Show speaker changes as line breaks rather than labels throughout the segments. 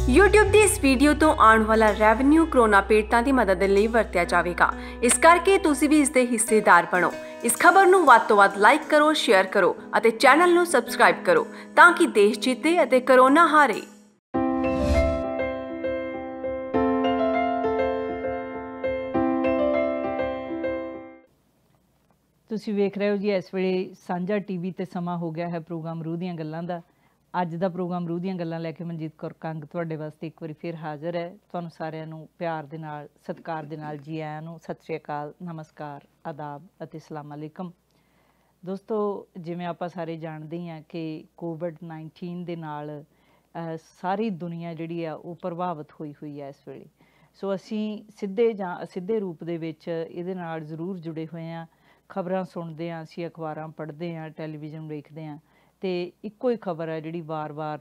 YouTube ਦੀ ਇਸ video ਤੋਂ ਆਉਣ ਵਾਲਾ ਰੈਵਨਿਊ ਕਰੋਨਾ ਪੀੜਤਾਂ ਦੀ ਮਦਦ ਲਈ ਵਰਤਿਆ ਜਾਵੇਗਾ। ਇਸ ਕਰਕੇ ਤੁਸੀਂ ਵੀ ਇਸ ਦੇ ਹਿੱਸੇਦਾਰ ਬਣੋ। ਇਸ ਖਬਰ ਨੂੰ ਵੱਧ ਤੋਂ ਵੱਧ ਲਾਈਕ ਕਰੋ, ਸ਼ੇਅਰ ਕਰੋ ਅਤੇ ਚੈਨਲ ਨੂੰ ਸਬਸਕ੍ਰਾਈਬ ਕਰੋ ਤਾਂ ਕਿ ਦੇਸ਼ ਜਿੱਤੇ ਅਤੇ ਕਰੋਨਾ ਹਾਰੇ।
ਤੁਸੀਂ ਵੇਖ ਰਹੇ ਹੋ ਜੀ ਇਸ ਵੇਲੇ ਸਾਂਝਾ ਟੀਵੀ ਤੇ ਸਮਾਂ ਹੋ ਗਿਆ ਹੈ ਪ੍ਰੋਗਰਾਮ ਰੂਹ ਦੀਆਂ ਗੱਲਾਂ ਦਾ। ਅੱਜ ਦਾ ਪ੍ਰੋਗਰਾਮ ਰੂਹ ਦੀਆਂ ਗੱਲਾਂ ਲੈ ਕੇ ਮਨਜੀਤ ਕੌਰ ਕੰਗ ਤੁਹਾਡੇ ਵਾਸਤੇ ਇੱਕ ਵਾਰੀ ਫਿਰ ਹਾਜ਼ਰ ਹੈ। ਤੁਹਾਨੂੰ ਸਾਰਿਆਂ ਨੂੰ ਪਿਆਰ ਦੇ ਨਾਲ, ਸਤਿਕਾਰ ਦੇ ਨਾਲ ਜੀ ਆਇਆਂ ਨੂੰ, ਸਤਿ ਸ਼੍ਰੀ ਅਕਾਲ, ਨਮਸਕਾਰ, ਆਦਾਬ ਅਤੇ ਸਲਾਮ ਅਲੈਕਮ। ਦੋਸਤੋ, ਜਿਵੇਂ ਆਪਾਂ ਸਾਰੇ ਜਾਣਦੇ ਹਾਂ ਕਿ ਕੋਵਿਡ-19 ਦੇ ਨਾਲ ਸਾਰੀ ਦੁਨੀਆ ਜਿਹੜੀ ਆ ਉਹ ਪ੍ਰਭਾਵਿਤ ਹੋਈ ਹੈ ਇਸ ਵੇਲੇ। ਸੋ ਅਸੀਂ ਸਿੱਧੇ ਜਾਂ ਅਸਿੱਧੇ ਰੂਪ ਦੇ ਵਿੱਚ ਇਹਦੇ ਨਾਲ ਜ਼ਰੂਰ ਜੁੜੇ ਹੋਏ ਹਾਂ। ਖਬਰਾਂ ਸੁਣਦੇ ਹਾਂ, ਅਸੀਂ ਅਖਬਾਰਾਂ ਪੜ੍ਹਦੇ ਹਾਂ, ਟੈਲੀਵਿਜ਼ਨ ਵੇਖਦੇ ਹਾਂ ਅਤੇ ਇੱਕੋ ਹੀ ਖਬਰ ਹੈ ਜਿਹੜੀ ਵਾਰ-ਵਾਰ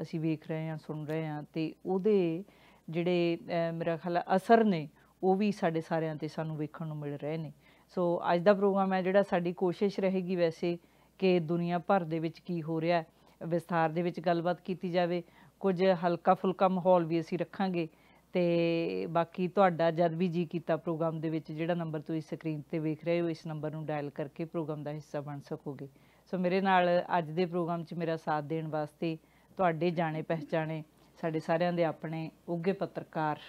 ਅਸੀਂ ਵੇਖ ਰਹੇ ਹਾਂ, ਸੁਣ ਰਹੇ ਹਾਂ ਅਤੇ ਉਹਦੇ ਜਿਹੜੇ ਮੇਰਾ ਖਿਆਲ ਅਸਰ ਨੇ ਉਹ ਵੀ ਸਾਡੇ ਸਾਰਿਆਂ 'ਤੇ ਸਾਨੂੰ ਵੇਖਣ ਨੂੰ ਮਿਲ ਰਹੇ ਨੇ। ਸੋ ਅੱਜ ਦਾ ਪ੍ਰੋਗਰਾਮ ਹੈ ਜਿਹੜਾ ਸਾਡੀ ਕੋਸ਼ਿਸ਼ ਰਹੇਗੀ ਵੈਸੇ ਕਿ ਦੁਨੀਆ ਭਰ ਦੇ ਵਿੱਚ ਕੀ ਹੋ ਰਿਹਾ ਵਿਸਥਾਰ ਦੇ ਵਿੱਚ ਗੱਲਬਾਤ ਕੀਤੀ ਜਾਵੇ। ਕੁਝ ਹਲਕਾ ਫੁਲਕਾ ਮਾਹੌਲ ਵੀ ਅਸੀਂ ਰੱਖਾਂਗੇ ਅਤੇ ਬਾਕੀ ਤੁਹਾਡਾ ਜਦ ਵੀ ਜੀ ਕੀਤਾ ਪ੍ਰੋਗਰਾਮ ਦੇ ਵਿੱਚ ਜਿਹੜਾ ਨੰਬਰ ਤੁਸੀਂ ਸਕਰੀਨ 'ਤੇ ਵੇਖ ਰਹੇ ਹੋ ਇਸ ਨੰਬਰ ਨੂੰ ਡਾਇਲ ਕਰਕੇ ਪ੍ਰੋਗਰਾਮ ਦਾ ਹਿੱਸਾ ਬਣ ਸਕੋਗੇ। ਸੋ ਮੇਰੇ ਨਾਲ ਅੱਜ ਦੇ ਪ੍ਰੋਗਰਾਮ 'ਚ ਮੇਰਾ ਸਾਥ ਦੇਣ ਵਾਸਤੇ ਤੁਹਾਡੇ ਜਾਣੇ ਪਹਿਚਾਣੇ ਸਾਡੇ ਸਾਰਿਆਂ ਦੇ ਆਪਣੇ ਉੱਘੇ ਪੱਤਰਕਾਰ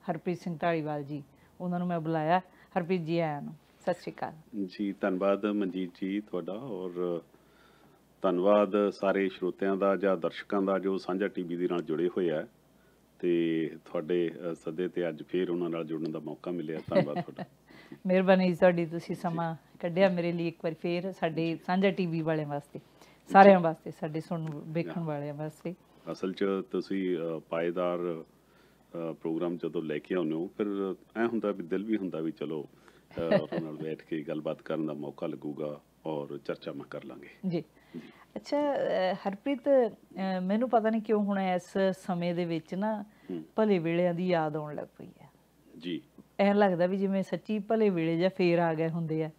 ਹਰਪ੍ਰੀਤ ਸਿੰਘ ਢਾਲੀਵਾਲ ਜੀ, ਉਹਨਾਂ ਨੂੰ ਮੈਂ ਬੁਲਾਇਆ। ਹਰਪ੍ਰੀਤ ਜੀ ਆਇਆਂ ਨੂੰ, ਸਤਿ ਸ਼੍ਰੀ ਅਕਾਲ
ਜੀ। ਧੰਨਵਾਦ ਮਨਜੀਤ ਜੀ ਤੁਹਾਡਾ, ਔਰ ਧੰਨਵਾਦ ਸਾਰੇ ਸਰੋਤਿਆਂ ਦਾ ਜਾਂ ਦਰਸ਼ਕਾਂ ਦਾ ਜੋ ਸਾਂਝਾ ਟੀਵੀ ਦੇ ਨਾਲ ਜੁੜੇ ਹੋਏ ਆ ਅਤੇ ਤੁਹਾਡੇ ਸੱਦੇ 'ਤੇ ਅੱਜ ਫਿਰ ਉਹਨਾਂ ਨਾਲ ਜੁੜਨ ਦਾ ਮੌਕਾ ਮਿਲਿਆ। ਧੰਨਵਾਦ ਤੁਹਾਡਾ।
ਮਿਹਰਬਾਨੀ ਜੀ ਤੁਹਾਡੀ, ਤੁਸੀਂ ਸਮਾਂ ਕੱਢਿਆ ਮੇਰੇ ਲਈ ਇੱਕ ਵਾਰੀ ਫਿਰ ਸਾਡੇ ਸਾਂਝਾ ਟੀਵੀ ਵਾਲਿਆਂ ਵਾਸਤੇ, ਸਾਰਿਆਂ ਵਾਸਤੇ, ਸਾਡੇ ਸੁਣਨ ਵੇਖਣ ਵਾਲਿਆਂ ਵਾਸਤੇ।
ਅਸਲ 'ਚ ਤੁਸੀਂ ਪਾਏਦਾਰ ਪ੍ਰੋਗਰਾਮ ਜਦੋਂ ਲੈ ਕੇ ਆਉਂਦੇ ਹੋ ਫਿਰ ਐਂ ਹੁੰਦਾ ਵੀ ਦਿਲ ਵੀ ਹੁੰਦਾ ਵੀ ਚਲੋ ਉਹਨਾਂ ਨਾਲ ਬੈਠ ਕੇ ਗੱਲਬਾਤ ਕਰਨ ਦਾ ਮੌਕਾ ਲੱਗੂਗਾ ਔਰ ਚਰਚਾਵਾਂ ਕਰ ਲਾਂਗੇ ਜੀ।
ਅੱਛਾ ਹਰਪ੍ਰੀਤ, ਮੈਨੂੰ ਪਤਾ ਨਹੀਂ ਕਿਉਂ ਹੁਣ ਇਸ ਸਮੇਂ ਦੇ ਵਿੱਚ ਨਾ ਭਲੇ ਵੇਲਿਆਂ ਦੀ ਯਾਦ ਆਉਣ ਲੱਗ ਪਈ ਹੈ
ਜੀ।
ਐਂ ਲੱਗਦਾ ਵੀ ਜਿਵੇਂ ਸੱਚੀ ਭਲੇ ਵੇਲੇ ਜਾਂ ਫੇਰ ਆ ਗਏ ਹੁੰਦੇ ਆ,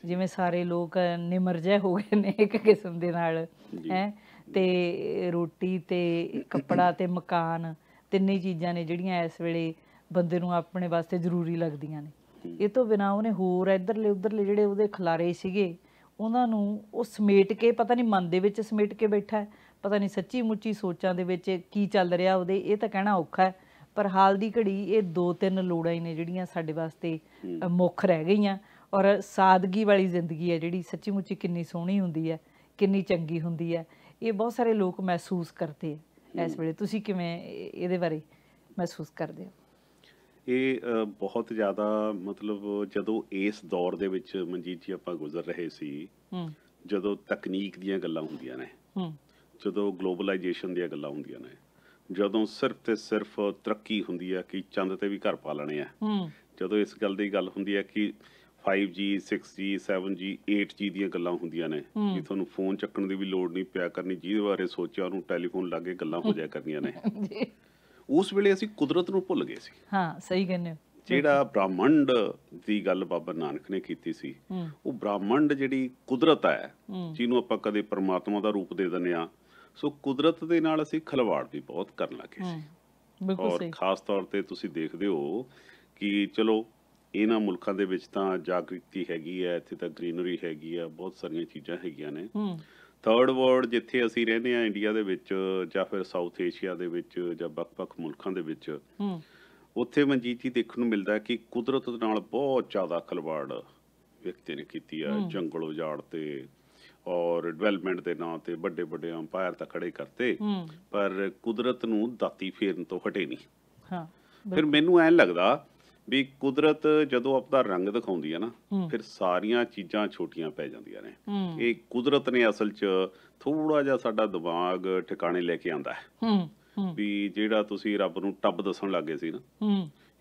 ਜਿਵੇਂ ਸਾਰੇ ਲੋਕ ਨਿਮਰ ਜਿਹੇ ਹੋ ਗਏ ਨੇ ਇੱਕ ਕਿਸਮ ਦੇ ਨਾਲ ਹੈਂ। ਅਤੇ ਰੋਟੀ ਅਤੇ ਕੱਪੜਾ ਅਤੇ ਮਕਾਨ ਤਿੰਨੇ ਚੀਜ਼ਾਂ ਨੇ ਜਿਹੜੀਆਂ ਇਸ ਵੇਲੇ ਬੰਦੇ ਨੂੰ ਆਪਣੇ ਵਾਸਤੇ ਜ਼ਰੂਰੀ ਲੱਗਦੀਆਂ ਨੇ। ਇਹ ਤੋਂ ਬਿਨਾਂ ਉਹਨੇ ਹੋਰ ਇੱਧਰਲੇ ਉੱਧਰਲੇ ਜਿਹੜੇ ਉਹਦੇ ਖਿਲਾਰੇ ਸੀਗੇ ਉਹਨਾਂ ਨੂੰ ਉਹ ਸਮੇਟ ਕੇ, ਪਤਾ ਨਹੀਂ ਮਨ ਦੇ ਵਿੱਚ ਸਮੇਟ ਕੇ ਬੈਠਾ, ਪਤਾ ਨਹੀਂ ਸੱਚੀ ਮੁੱਚੀ ਸੋਚਾਂ ਦੇ ਵਿੱਚ ਕੀ ਚੱਲ ਰਿਹਾ ਉਹਦੇ, ਇਹ ਤਾਂ ਕਹਿਣਾ ਔਖਾ ਹੈ। ਪਰ ਹਾਲ ਦੀ ਘੜੀ ਇਹ 2-3 ਲੋੜਾਂ ਹੀ ਨੇ ਜਿਹੜੀਆਂ ਸਾਡੇ ਵਾਸਤੇ ਮੁੱਖ ਰਹਿ ਗਈਆਂ। ਔਰ ਸਾਦਗੀ ਵਾਲੀ ਜ਼ਿੰਦਗੀ ਹੈ ਜਿਹੜੀ ਸੱਚੀ ਮੁੱਚੀ ਕਿੰਨੀ ਸੋਹਣੀ ਹੁੰਦੀ ਹੈ, ਕਿੰਨੀ ਚੰਗੀ ਹੁੰਦੀ ਹੈ, ਇਹ ਬਹੁਤ ਸਾਰੇ ਲੋਕ ਮਹਿਸੂਸ ਕਰਦੇ ਆ ਇਸ ਵੇਲੇ। ਤੁਸੀਂ ਕਿਵੇਂ ਇਹਦੇ ਬਾਰੇ ਮਹਿਸੂਸ ਕਰਦੇ ਹੋ?
ਇਹ ਬਹੁਤ ਜ਼ਿਆਦਾ ਮਤਲਬ ਜਦੋਂ ਇਸ ਦੌਰ ਦੇ ਵਿੱਚ ਮਨਜੀਤ ਜੀ ਆਪਾਂ ਗੁਜ਼ਰ ਰਹੇ ਸੀ, ਜਦੋਂ ਤਕਨੀਕ ਦੀਆਂ ਗੱਲਾਂ ਹੁੰਦੀਆਂ ਨੇ, ਜਦੋਂ ਗਲੋਬਲਾਈਜੇਸ਼ਨ ਦੀਆਂ ਗੱਲਾਂ ਹੁੰਦੀਆਂ ਨੇ, ਜਦੋਂ ਸਿਰਫ ਤੇ ਸਿਰਫ ਤਰੱਕੀ ਹੁੰਦੀ ਹੈ ਕਿ ਚੰਦ ਤੇ ਵੀ ਘਰ ਪਾ ਲੈਣੇ ਆ, ਜਦੋਂ ਇਸ ਗੱਲ ਦੀ ਗੱਲ ਹੁੰਦੀ ਹੈ ਕਿ 5G 6G 7G 8G ਦੀਆਂ ਗੱਲਾਂ ਹੁੰਦੀਆਂ ਨੇ ਕਿ ਤੁਹਾਨੂੰ ਫੋਨ ਚੱਕਣ ਦੀ ਵੀ ਲੋੜ ਨਹੀਂ ਪਿਆ ਕਰਨੀ, ਜਿਹਦੇ ਬਾਰੇ ਸੋਚਿਆ ਉਹਨੂੰ ਟੈਲੀਫੋਨ ਲਾ ਕੇ ਗੱਲਾਂ ਹੋ ਜਾਇਆ ਕਰਨੀਆਂ ਨੇ। ਉਸ ਵੇਲੇ ਅਸੀਂ ਕੁਦਰਤ ਨੂੰ ਭੁੱਲ ਗਏ ਸੀ।
ਹਾਂ, ਸਹੀ ਕਹਿੰਦੇ ਹੋ। ਜਿਹੜਾ
ਬ੍ਰਹਮੰਡ ਦੀ ਗੱਲ ਬਾਬਾ ਨਾਨਕ ਨੇ ਕੀਤੀ ਸੀ, ਉਹ ਬ੍ਰਹਮੰਡ ਜਿਹੜੀ ਕੁਦਰਤ ਹੈ ਜਿਹਨੂੰ ਆਪਾਂ ਕਦੇ ਪਰਮਾਤਮਾ ਦਾ ਰੂਪ ਦੇ ਦਿੰਦੇ ਹਾਂ, ਸੋ ਕੁਦਰਤ ਦੇ ਨਾਲ ਅਸੀਂ ਖਿਲਵਾੜ ਵੀ ਬਹੁਤ ਕਰਨ ਲੱਗੇ ਸੀ। ਔਰ ਖਾਸ ਤੌਰ 'ਤੇ ਤੁਸੀਂ ਦੇਖਦੇ ਹੋ ਕਿ ਚਲੋ ਇਹਨਾਂ ਮੁਲਕਾਂ ਦੇ ਵਿੱਚ ਤਾਂ ਜਾਗਰੂਕਤੀ ਹੈਗੀ ਹੈ, ਇੱਥੇ ਤਾਂ ਗਰੀਨਰੀ ਹੈਗੀ ਆ, ਬਹੁਤ ਸਾਰੀਆਂ ਚੀਜ਼ਾਂ ਹੈਗੀਆਂ ਨੇ। ਥਰਡ ਵਰਲਡ ਜਿੱਥੇ ਅਸੀਂ ਰਹਿੰਦੇ ਹਾਂ ਇੰਡੀਆ ਦੇ ਵਿੱਚ ਜਾਂ ਫਿਰ ਸਾਊਥ ਏਸ਼ੀਆ ਦੇ ਵਿੱਚ ਜਾਂ ਵੱਖ-ਵੱਖ ਮੁਲਕਾਂ ਦੇ ਵਿੱਚ, ਉੱਥੇ ਮਨਜੀਤ ਜੀ ਦੇਖਣ ਨੂੰ ਮਿਲਦਾ ਕਿ ਕੁਦਰਤ ਨਾਲ ਬਹੁਤ ਜ਼ਿਆਦਾ ਖਿਲਵਾੜ ਵਿਅਕਤੀ ਨੇ ਕੀਤੀ ਆ। ਜੰਗਲ ਉਜਾੜ ਤੇ ਔਰ ਡਿਵੈਲਪਮੈਂਟ ਦੇ ਨਾਂ 'ਤੇ ਵੱਡੇ ਵੱਡੇ ਅੰਪਾਇਰ ਤਾਂ ਖੜੇ ਕਰਤੇ, ਪਰ ਕੁਦਰਤ ਨੂੰ ਦਾਤੀ ਫੇਰਨ ਤੋਂ ਹਟੇ ਨਹੀਂ। ਫਿਰ ਮੈਨੂੰ ਐਂ ਲੱਗਦਾ ਵੀ ਕੁਦਰਤ ਜਦੋਂ ਆਪਦਾ ਰੰਗ ਦਿਖਾਉਂਦੀ ਹੈ ਨਾ, ਫਿਰ ਸਾਰੀਆਂ ਚੀਜ਼ਾਂ ਛੋਟੀਆਂ ਪੈ ਜਾਂਦੀਆਂ ਨੇ। ਇਹ ਕੁਦਰਤ ਨੇ ਅਸਲ 'ਚ ਥੋੜ੍ਹਾ ਜਿਹਾ ਸਾਡਾ ਦਿਮਾਗ ਠਿਕਾਣੇ ਲੈ ਕੇ ਆਉਂਦਾ ਹੈ ਵੀ ਜਿਹੜਾ ਤੁਸੀਂ ਰੱਬ ਨੂੰ ਟੱਬ ਦੱਸਣ ਲੱਗ ਗਏ ਸੀ ਨਾ,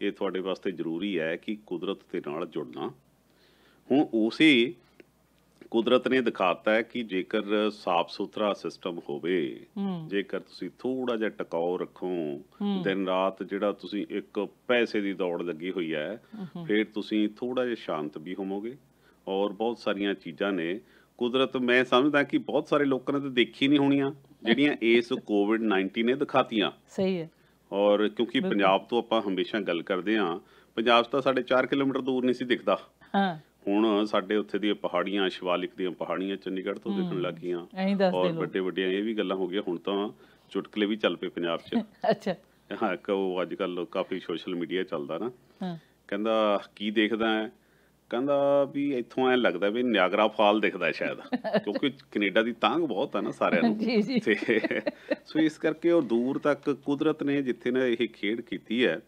ਇਹ ਤੁਹਾਡੇ ਵਾਸਤੇ ਜ਼ਰੂਰੀ ਹੈ ਕਿ ਕੁਦਰਤ ਦੇ ਨਾਲ ਜੁੜਨਾ। ਹੁਣ ਉਸੇ ਕੁਦਰਤ ਨੇ ਦਿਖਾਤਾ ਹੈ ਕਿ ਜੇਕਰ ਸਾਫ ਸੁਥਰਾ ਸਿਸਟਮ ਹੋਵੇ, ਜੇਕਰ ਤੁਸੀਂ ਥੋੜਾ ਜਿਹਾ ਟਿਕਾਓ ਰੱਖੋ, ਦਿਨ ਰਾਤ ਜਿਹੜਾ ਤੁਸੀਂ ਇੱਕ ਪੈਸੇ ਦੀ ਦੌੜ ਲੱਗੀ ਹੋਈ ਹੈ, ਫਿਰ ਤੁਸੀਂ ਥੋੜਾ ਜਿਹਾ ਸ਼ਾਂਤ ਵੀ ਹੋਵੋਗੇ। ਔਰ ਬਹੁਤ ਸਾਰੀਆਂ ਚੀਜ਼ਾਂ ਨੇ ਕੁਦਰਤ, ਮੈਂ ਸਮਝਦਾ ਕਿ ਬਹੁਤ ਸਾਰੇ ਲੋਕਾਂ ਨੇ ਤਾਂ ਦੇਖੀ ਨਹੀਂ ਹੋਣੀਆਂ ਜਿਹੜੀਆਂ ਇਸ ਕੋਵਿਡ-19 ਨੇ ਦਿਖਾਤੀਆਂ।
ਸਹੀ ਹੈ।
ਔਰ ਕਿਉਂਕਿ ਪੰਜਾਬ ਤੋਂ ਆਪਾਂ ਹਮੇਸ਼ਾ ਗੱਲ ਕਰਦੇ ਹਾਂ, ਪੰਜਾਬ ਤਾਂ ਸਾਡੇ 4 ਕਿਲੋਮੀਟਰ ਦੂਰ ਨਹੀਂ ਸੀ ਦਿਖਦਾ।
ਹਾਂ,
ਹੁਣ ਸਾਡੇ ਉੱਥੇ ਦੀਆਂ ਪਹਾੜੀਆਂ, ਸ਼ਿਵਾਲਿਕ ਦੀਆਂ ਪਹਾੜੀਆਂ ਚੰਡੀਗੜ੍ਹ ਤੋਂ ਦਿਖਣ ਲੱਗ ਗਈਆਂ, ਔਰ ਵੱਡੇ ਵੱਡੀਆਂ ਇਹ ਵੀ ਗੱਲਾਂ ਹੋ ਗਈਆਂ। ਹੁਣ ਤਾਂ ਚੁਟਕਲੇ ਵੀ ਚੱਲ ਪਏ ਪੰਜਾਬ 'ਚ।
ਅੱਛਾ,
ਹਾਂ, ਇੱਕ ਉਹ ਅੱਜ ਕੱਲ੍ਹ ਕਾਫੀ ਸੋਸ਼ਲ ਮੀਡੀਆ ਚੱਲਦਾ ਨਾ,
ਹਾਂ,
ਕਹਿੰਦਾ ਕੀ ਦੇਖਦਾ ਹੈ, ਕਹਿੰਦਾ ਵੀ ਇੱਥੋਂ ਐਂ ਲੱਗਦਾ ਵੀ ਨਿਆਗਰਾ ਫਾਲ ਦਿਖਦਾ ਸ਼ਾਇਦ, ਕਿਉਂਕਿ ਕੈਨੇਡਾ ਦੀ ਤਾਂਘ ਬਹੁਤ ਆ ਨਾ ਸਾਰਿਆਂ ਨੂੰ।
ਜੀ ਜੀ।
ਤੇ ਸੋ ਇਸ ਕਰਕੇ ਉਹ ਦੂਰ ਤੱਕ ਕੁਦਰਤ ਨੇ ਜਿੱਥੇ ਨਾ ਇਹ ਖੇਡ ਕੀਤੀ ਹੈ,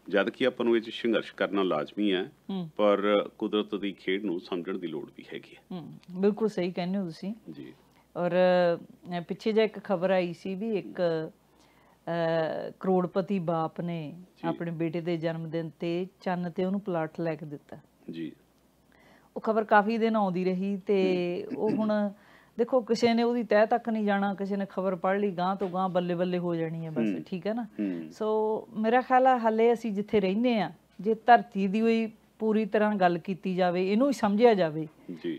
ਜਦ ਕਿ ਆਪਾਂ ਨੂੰ ਇਹ 'ਚ ਸੰਘਰਸ਼ ਕਰਨਾ ਲਾਜ਼ਮੀ ਹੈ, ਪਰ ਕੁਦਰਤ ਦੀ ਖੇਡ ਨੂੰ ਸਮਝਣ ਦੀ ਲੋੜ ਵੀ ਹੈਗੀ ਹੈ।
ਬਿਲਕੁਲ ਸਹੀ ਕਹਿੰਦੇ ਹੋ ਤੁਸੀਂ
ਜੀ।
ਔਰ ਪਿੱਛੇ ਜਿਹੇ ਇੱਕ ਖਬਰ ਆਈ ਸੀ ਵੀ ਇੱਕ ਕਰੋੜਪਤੀ ਬਾਪ ਨੇ ਆਪਣੇ ਬੇਟੇ ਦੇ ਜਨਮ ਦਿਨ ਤੇ ਚੰਨ ਤੇ ਉਹਨੂੰ ਪਲਾਟ ਲੈ ਕੇ ਦਿੱਤਾ
ਜੀ।
ਉਹ ਖਬਰ ਕਾਫੀ ਦਿਨ ਆਉਂਦੀ ਰਹੀ ਤੇ ਉਹ ਹੁਣ ਦੇਖੋ ਕਿਸੇ ਨੇ ਉਹਦੀ ਤਹਿ ਤੱਕ ਨਹੀਂ ਜਾਣਾ, ਕਿਸੇ ਨੇ ਖਬਰ ਪੜ੍ਹ ਲਈ, ਗਾਂ ਤੋਂ ਗਾਂ ਬੱਲੇ ਬੱਲੇ ਹੋ ਜਾਣੀ ਹੈ ਬਸ, ਠੀਕ ਹੈ ਨਾ। ਸੋ ਮੇਰਾ ਖਿਆਲ ਆ ਹਾਲੇ ਅਸੀਂ ਜਿੱਥੇ ਰਹਿੰਦੇ ਆ, ਜੇ ਧਰਤੀ ਦੀ ਹੋਈ ਪੂਰੀ ਤਰ੍ਹਾਂ ਗੱਲ ਕੀਤੀ ਜਾਵੇ, ਇਹਨੂੰ ਹੀ ਸਮਝਿਆ ਜਾਵੇ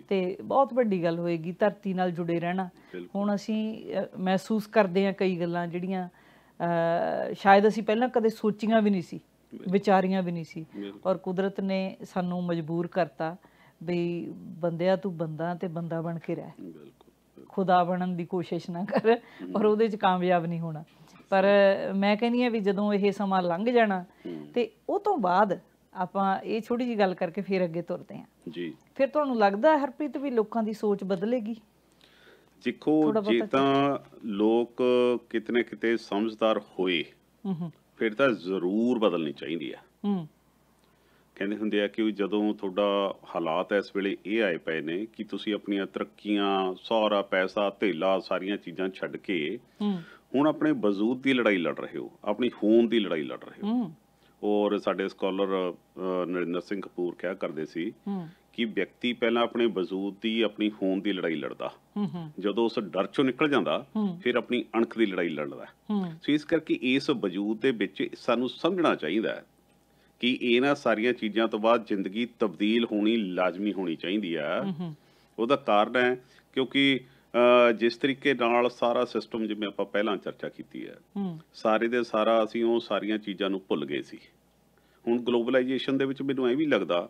ਤੇ ਬਹੁਤ ਵੱਡੀ ਗੱਲ ਹੋਏਗੀ ਧਰਤੀ ਨਾਲ ਜੁੜੇ ਰਹਿਣਾ। ਹੁਣ ਅਸੀਂ ਮਹਿਸੂਸ ਕਰਦੇ ਹਾਂ ਕਈ ਗੱਲਾਂ ਜਿਹੜੀਆਂ ਸ਼ਾਇਦ ਅਸੀਂ ਪਹਿਲਾਂ ਕਦੇ ਸੋਚੀਆਂ ਵੀ ਨਹੀਂ ਸੀ, ਵਿਚਾਰੀਆਂ ਵੀ ਨਹੀਂ ਸੀ, ਔਰ ਕੁਦਰਤ ਨੇ ਸਾਨੂੰ ਮਜਬੂਰ ਕਰਤਾ ਵੀ ਬੰਦਿਆ ਤੂੰ ਬੰਦਾ ਤੇ ਬੰਦਾ ਬਣ ਕੇ ਰਹਿ, ਖੁਦਾ ਬਣਨ ਦੀ ਕੋਸ਼ਿਸ਼ ਨਾ ਕਰ, ਔਰ ਉਹਦੇ 'ਚ ਕਾਮਯਾਬ ਨਹੀਂ ਹੋਣਾ। ਪਰ ਮੈਂ ਕਹਿੰਦੀ ਹਾਂ ਵੀ ਜਦੋਂ ਇਹ ਸਮਾਂ ਲੰਘ ਜਾਣਾ ਤੇ ਉਹ ਤੋਂ ਬਾਅਦ ਆਪਾਂ ਇਹ ਛੋਟੀ ਜਿਹੀ ਗੱਲ ਕਰਕੇ ਫਿਰ ਅੱਗੇ ਤੁਰਦੇ ਹਾਂ ਜੀ। ਫਿਰ ਤੁਹਾਨੂੰ ਲੱਗਦਾ ਹਰਪ੍ਰੀਤ ਵੀ ਲੋਕਾਂ ਦੀ ਸੋਚ ਬਦਲੇਗੀ?
ਦੇਖੋ, ਜੇ ਤਾਂ ਲੋਕ ਕਿਤੇ ਨਾ ਕਿਤੇ ਸਮਝਦਾਰ ਹੋਏ ਫਿਰ ਤਾਂ ਜ਼ਰੂਰ ਬਦਲਣੀ ਚਾਹੀਦੀ ਆ। ਕਹਿੰਦੇ ਹੁੰਦੇ ਆ ਕਿ ਜਦੋਂ ਤੁਹਾਡਾ ਹਾਲਾਤ ਇਸ ਵੇਲੇ ਇਹ ਆਏ ਪਏ ਨੇ ਕਿ ਤੁਸੀਂ ਆਪਣੀਆਂ ਤਰੱਕੀਆਂ, ਸਾਰਾ ਪੈਸਾ, ਧੇਲਾ, ਸਾਰੀਆਂ ਚੀਜ਼ਾਂ ਛੱਡ ਕੇ ਹੁਣ ਆਪਣੇ ਵਜੂਦ ਦੀ ਲੜਾਈ ਲੜ ਰਹੇ ਹੋ, ਆਪਣੀ ਹੋਂਦ ਦੀ ਲੜਾਈ ਲੜ ਰਹੇ ਹੋ। ਔਰ ਸਾਡੇ ਸਕਾਲਰ ਨਰਿੰਦਰ ਸਿੰਘ ਕਪੂਰ ਕਿਹਾ ਕਰਦੇ ਸੀ ਕਿ ਵਿਅਕਤੀ ਪਹਿਲਾਂ ਆਪਣੇ ਵਜੂਦ ਦੀ, ਆਪਣੀ ਹੋਂਦ ਦੀ ਲੜਾਈ ਲੜਦਾ, ਜਦੋਂ ਉਸ ਡਰ ਚੋਂ ਨਿਕਲ ਜਾਂਦਾ ਫਿਰ ਆਪਣੀ ਅਣਖ ਦੀ ਲੜਾਈ ਲੜਦਾ। ਸੋ ਇਸ ਕਰਕੇ ਇਸ ਵਜੂਦ ਦੇ ਵਿੱਚ ਸਾਨੂੰ ਸਮਝਣਾ ਚਾਹੀਦਾ ਹੈ ਕਿ ਇਹਨਾਂ ਸਾਰੀਆਂ ਚੀਜ਼ਾਂ ਤੋਂ ਬਾਅਦ ਜ਼ਿੰਦਗੀ ਤਬਦੀਲ ਹੋਣੀ ਲਾਜ਼ਮੀ ਹੋਣੀ ਚਾਹੀਦੀ ਆ। ਉਹਦਾ ਕਾਰਨ ਹੈ ਕਿਉਂਕਿ ਜਿਸ ਤਰੀਕੇ ਨਾਲ ਸਾਰਾ ਸਿਸਟਮ, ਜਿਵੇਂ ਆਪਾਂ ਪਹਿਲਾਂ ਚਰਚਾ ਕੀਤੀ ਹੈ, ਸਾਰੇ ਦੇ ਸਾਰਾ ਅਸੀਂ ਉਹ ਸਾਰੀਆਂ ਚੀਜ਼ਾਂ ਨੂੰ ਭੁੱਲ ਗਏ ਸੀ। ਹੁਣ ਗਲੋਬਲਾਈਜੇਸ਼ਨ ਦੇ ਵਿੱਚ ਮੈਨੂੰ ਇਹ ਵੀ ਲੱਗਦਾ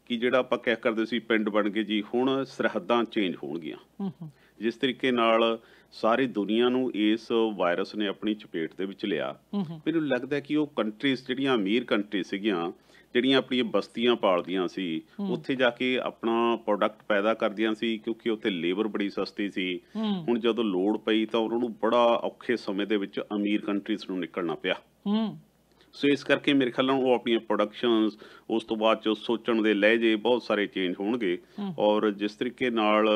ਕਿ ਜਿਹੜਾ ਆਪਾਂ ਕਹਿ ਕਰਦੇ ਸੀ ਪਿੰਡ ਬਣ ਗਏ ਜੀ, ਹੁਣ ਸਰਹੱਦਾਂ ਚੇਂਜ ਹੋਣਗੀਆਂ। ਜਿਸ ਤਰੀਕੇ ਨਾਲ ਸਾਰੀ ਦੁਨੀਆ ਨੂੰ ਇਸ ਵਾਇਰਸ ਨੇ ਆਪਣੀ ਚਪੇਟ ਦੇ ਵਿੱਚ ਲਿਆ, ਮੈਨੂੰ ਲੱਗਦਾ ਕਿ ਉਹ ਕੰਟਰੀਜ਼ ਜਿਹੜੀਆਂ ਅਮੀਰ ਕੰਟਰੀ ਸੀਗੀਆਂ, ਜਿਹੜੀਆਂ ਆਪਣੀਆਂ ਬਸਤੀਆਂ ਪਾਲਦੀਆਂ ਸੀ, ਉੱਥੇ ਜਾ ਕੇ ਆਪਣਾ ਪ੍ਰੋਡਕਟ ਪੈਦਾ ਕਰਦੀਆਂ ਸੀ ਕਿਉਂਕਿ ਉੱਥੇ ਲੇਬਰ ਬੜੀ ਸਸਤੀ ਸੀ। ਹੁਣ ਜਦੋਂ ਲੋੜ ਪਈ ਤਾਂ ਉਹਨਾਂ ਨੂੰ ਬੜਾ ਔਖੇ ਸਮੇਂ ਦੇ ਵਿੱਚ ਅਮੀਰ ਕੰਟਰੀਜ਼ ਨੂੰ ਨਿਕਲਣਾ ਪਿਆ। ਸੋ ਇਸ ਕਰਕੇ ਮੇਰੇ ਖਿਆਲ ਨਾਲ ਉਹ ਆਪਣੀਆਂ ਪ੍ਰੋਡਕਸ਼ਨਸ, ਉਸ ਤੋਂ ਬਾਅਦ 'ਚ ਸੋਚਣ ਦੇ ਲਹਿਜੇ ਬਹੁਤ ਸਾਰੇ ਚੇਂਜ ਹੋਣਗੇ। ਔਰ ਜਿਸ ਤਰੀਕੇ ਨਾਲ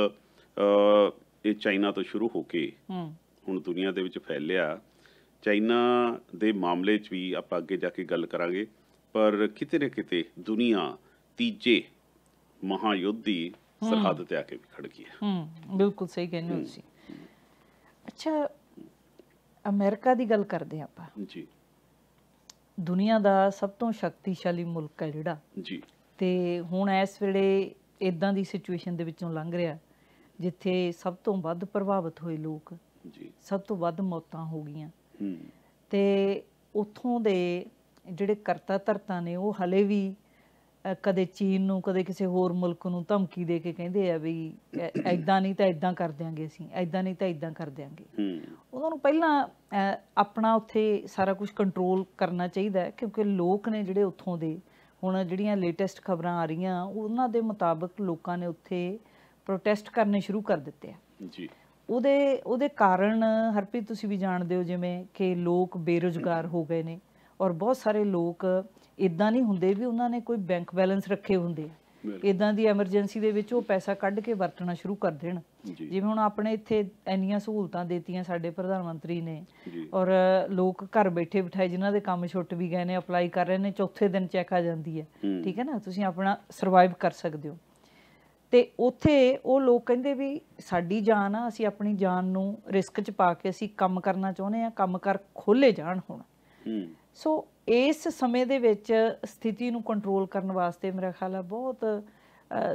ਇਹ ਚਾਈਨਾ ਤੋਂ ਸ਼ੁਰੂ ਹੋ ਕੇ ਹੁਣ ਦੁਨੀਆ ਦੇ ਵਿੱਚ ਫੈਲਿਆ, ਚਾਈਨਾ ਦੇ ਮਾਮਲੇ 'ਚ ਵੀ ਆਪਾਂ ਅੱਗੇ ਜਾ ਕੇ ਗੱਲ ਕਰਾਂਗੇ, ਪਰ ਕਿਤੇ ਨਾ ਕਿਤੇ ਦੁਨੀਆ ਤੀਜੇ ਮਹਾਯੁੱਧ ਦੀ ਸਰਹੱਦ ਤੇ ਆ ਕੇ ਵੀ ਖੜ ਗਈ ਹੈ।
ਬਿਲਕੁਲ ਸਹੀ ਕਹਿੰਦੇ ਹੋ ਤੁਸੀਂ। ਅੱਛਾ, ਅਮਰੀਕਾ ਦੀ ਗੱਲ ਕਰਦੇ ਹਾਂ ਆਪਾਂ
ਜੀ।
ਦੁਨੀਆ ਦਾ ਸਭ ਤੋਂ ਸ਼ਕਤੀਸ਼ਾਲੀ ਮੁਲਕ ਹੈ ਜਿਹੜਾ
ਜੀ,
ਤੇ ਹੁਣ ਇਸ ਵੇਲੇ ਇਦਾਂ ਦੀ ਸਿਚੁਏਸ਼ਨ ਦੇ ਵਿੱਚੋਂ ਲੰਘ ਰਿਹਾ ਜਿੱਥੇ ਸਭ ਤੋਂ ਵੱਧ ਪ੍ਰਭਾਵਿਤ ਹੋਏ ਲੋਕ, ਸਭ ਤੋਂ ਵੱਧ ਮੌਤਾਂ ਹੋ ਗਈਆਂ, ਤੇ ਉੱਥੋਂ ਦੇ ਜਿਹੜੇ ਕਰਤਾ ਧਰਤਾ ਨੇ ਉਹ ਹਲੇ ਵੀ ਕਦੇ ਚੀਨ ਨੂੰ, ਕਦੇ ਕਿਸੇ ਹੋਰ ਮੁਲਕ ਨੂੰ ਧਮਕੀ ਦੇ ਕੇ ਕਹਿੰਦੇ ਆ ਵੀ ਐਦਾਂ ਨਹੀਂ ਤਾਂ ਐਦਾਂ ਕਰ ਦਿਆਂਗੇ, ਅਸੀਂ ਐਦਾਂ ਨਹੀਂ ਤਾਂ ਐਦਾਂ ਕਰ ਦਿਆਂਗੇ। ਉਹਨਾਂ ਨੂੰ ਪਹਿਲਾਂ ਆਪਣਾ ਉੱਥੇ ਸਾਰਾ ਕੁਝ ਕੰਟਰੋਲ ਕਰਨਾ ਚਾਹੀਦਾ, ਕਿਉਂਕਿ ਲੋਕ ਨੇ ਜਿਹੜੇ ਉੱਥੋਂ ਦੇ, ਹੁਣ ਜਿਹੜੀਆਂ ਲੇਟੈਸਟ ਖਬਰਾਂ ਆ ਰਹੀਆਂ ਉਹਨਾਂ ਦੇ ਮੁਤਾਬਕ ਲੋਕਾਂ ਨੇ ਉੱਥੇ ਪ੍ਰੋਟੈਸਟ ਕਰਨੇ ਸ਼ੁਰੂ ਕਰ ਦਿੱਤੇ ਆ ਜੀ। ਉਹਦੇ ਕਾਰਨ ਹਰਪ੍ਰੀਤ ਤੁਸੀਂ ਵੀ ਜਾਣਦੇ ਹੋ ਜਿਵੇਂ ਕਿ ਲੋਕ ਬੇਰੁਜ਼ਗਾਰ ਹੋ ਗਏ ਨੇ, ਔਰ ਬਹੁਤ ਸਾਰੇ ਲੋਕ ਇੱਦਾਂ ਨਹੀਂ ਹੁੰਦੇ ਵੀ ਉਹਨਾਂ ਨੇ ਕੋਈ ਬੈਂਕ ਬੈਲੈਂਸ ਰੱਖੇ ਹੁੰਦੇ ਆ, ਇੱਦਾਂ ਦੀ ਐਮਰਜੈਂਸੀ ਦੇ ਵਿੱਚ ਉਹ ਪੈਸਾ ਕੱਢ ਕੇ ਵਰਤਣਾ ਸ਼ੁਰੂ ਕਰ ਦੇਣ। ਜਿਵੇਂ ਹੁਣ ਆਪਣੇ ਇੱਥੇ ਇੰਨੀਆਂ ਸਹੂਲਤਾਂ ਦਿੱਤੀਆਂ ਸਾਡੇ ਪ੍ਰਧਾਨ ਮੰਤਰੀ ਨੇ, ਔਰ ਲੋਕ ਘਰ ਬੈਠੇ ਬਿਠਾਏ ਜਿਨ੍ਹਾਂ ਦੇ ਕੰਮ ਛੁੱਟ ਵੀ ਗਏ ਨੇ ਅਪਲਾਈ ਕਰ ਰਹੇ ਨੇ, ਚੌਥੇ ਦਿਨ ਚੈੱਕ ਆ ਜਾਂਦੀ ਹੈ, ਠੀਕ ਹੈ ਨਾ, ਤੁਸੀਂ ਆਪਣਾ ਸਰਵਾਈਵ ਕਰ ਸਕਦੇ ਹੋ। ਤੇ ਉੱਥੇ ਉਹ ਲੋਕ ਕਹਿੰਦੇ ਵੀ ਸਾਡੀ ਜਾਨ ਆ, ਅਸੀਂ ਆਪਣੀ ਜਾਨ ਨੂੰ ਰਿਸਕ 'ਚ ਪਾ ਕੇ ਅਸੀਂ ਕੰਮ ਕਰਨਾ ਚਾਹੁੰਦੇ ਹਾਂ, ਕੰਮ ਕਰ ਖੋਲ੍ਹੇ ਜਾਣ ਹੁਣ। ਸੋ ਇਸ ਸਮੇਂ ਦੇ ਵਿੱਚ ਸਥਿਤੀ ਨੂੰ ਕੰਟਰੋਲ ਕਰਨ ਵਾਸਤੇ ਮੇਰਾ ਖਿਆਲ ਹੈ ਬਹੁਤ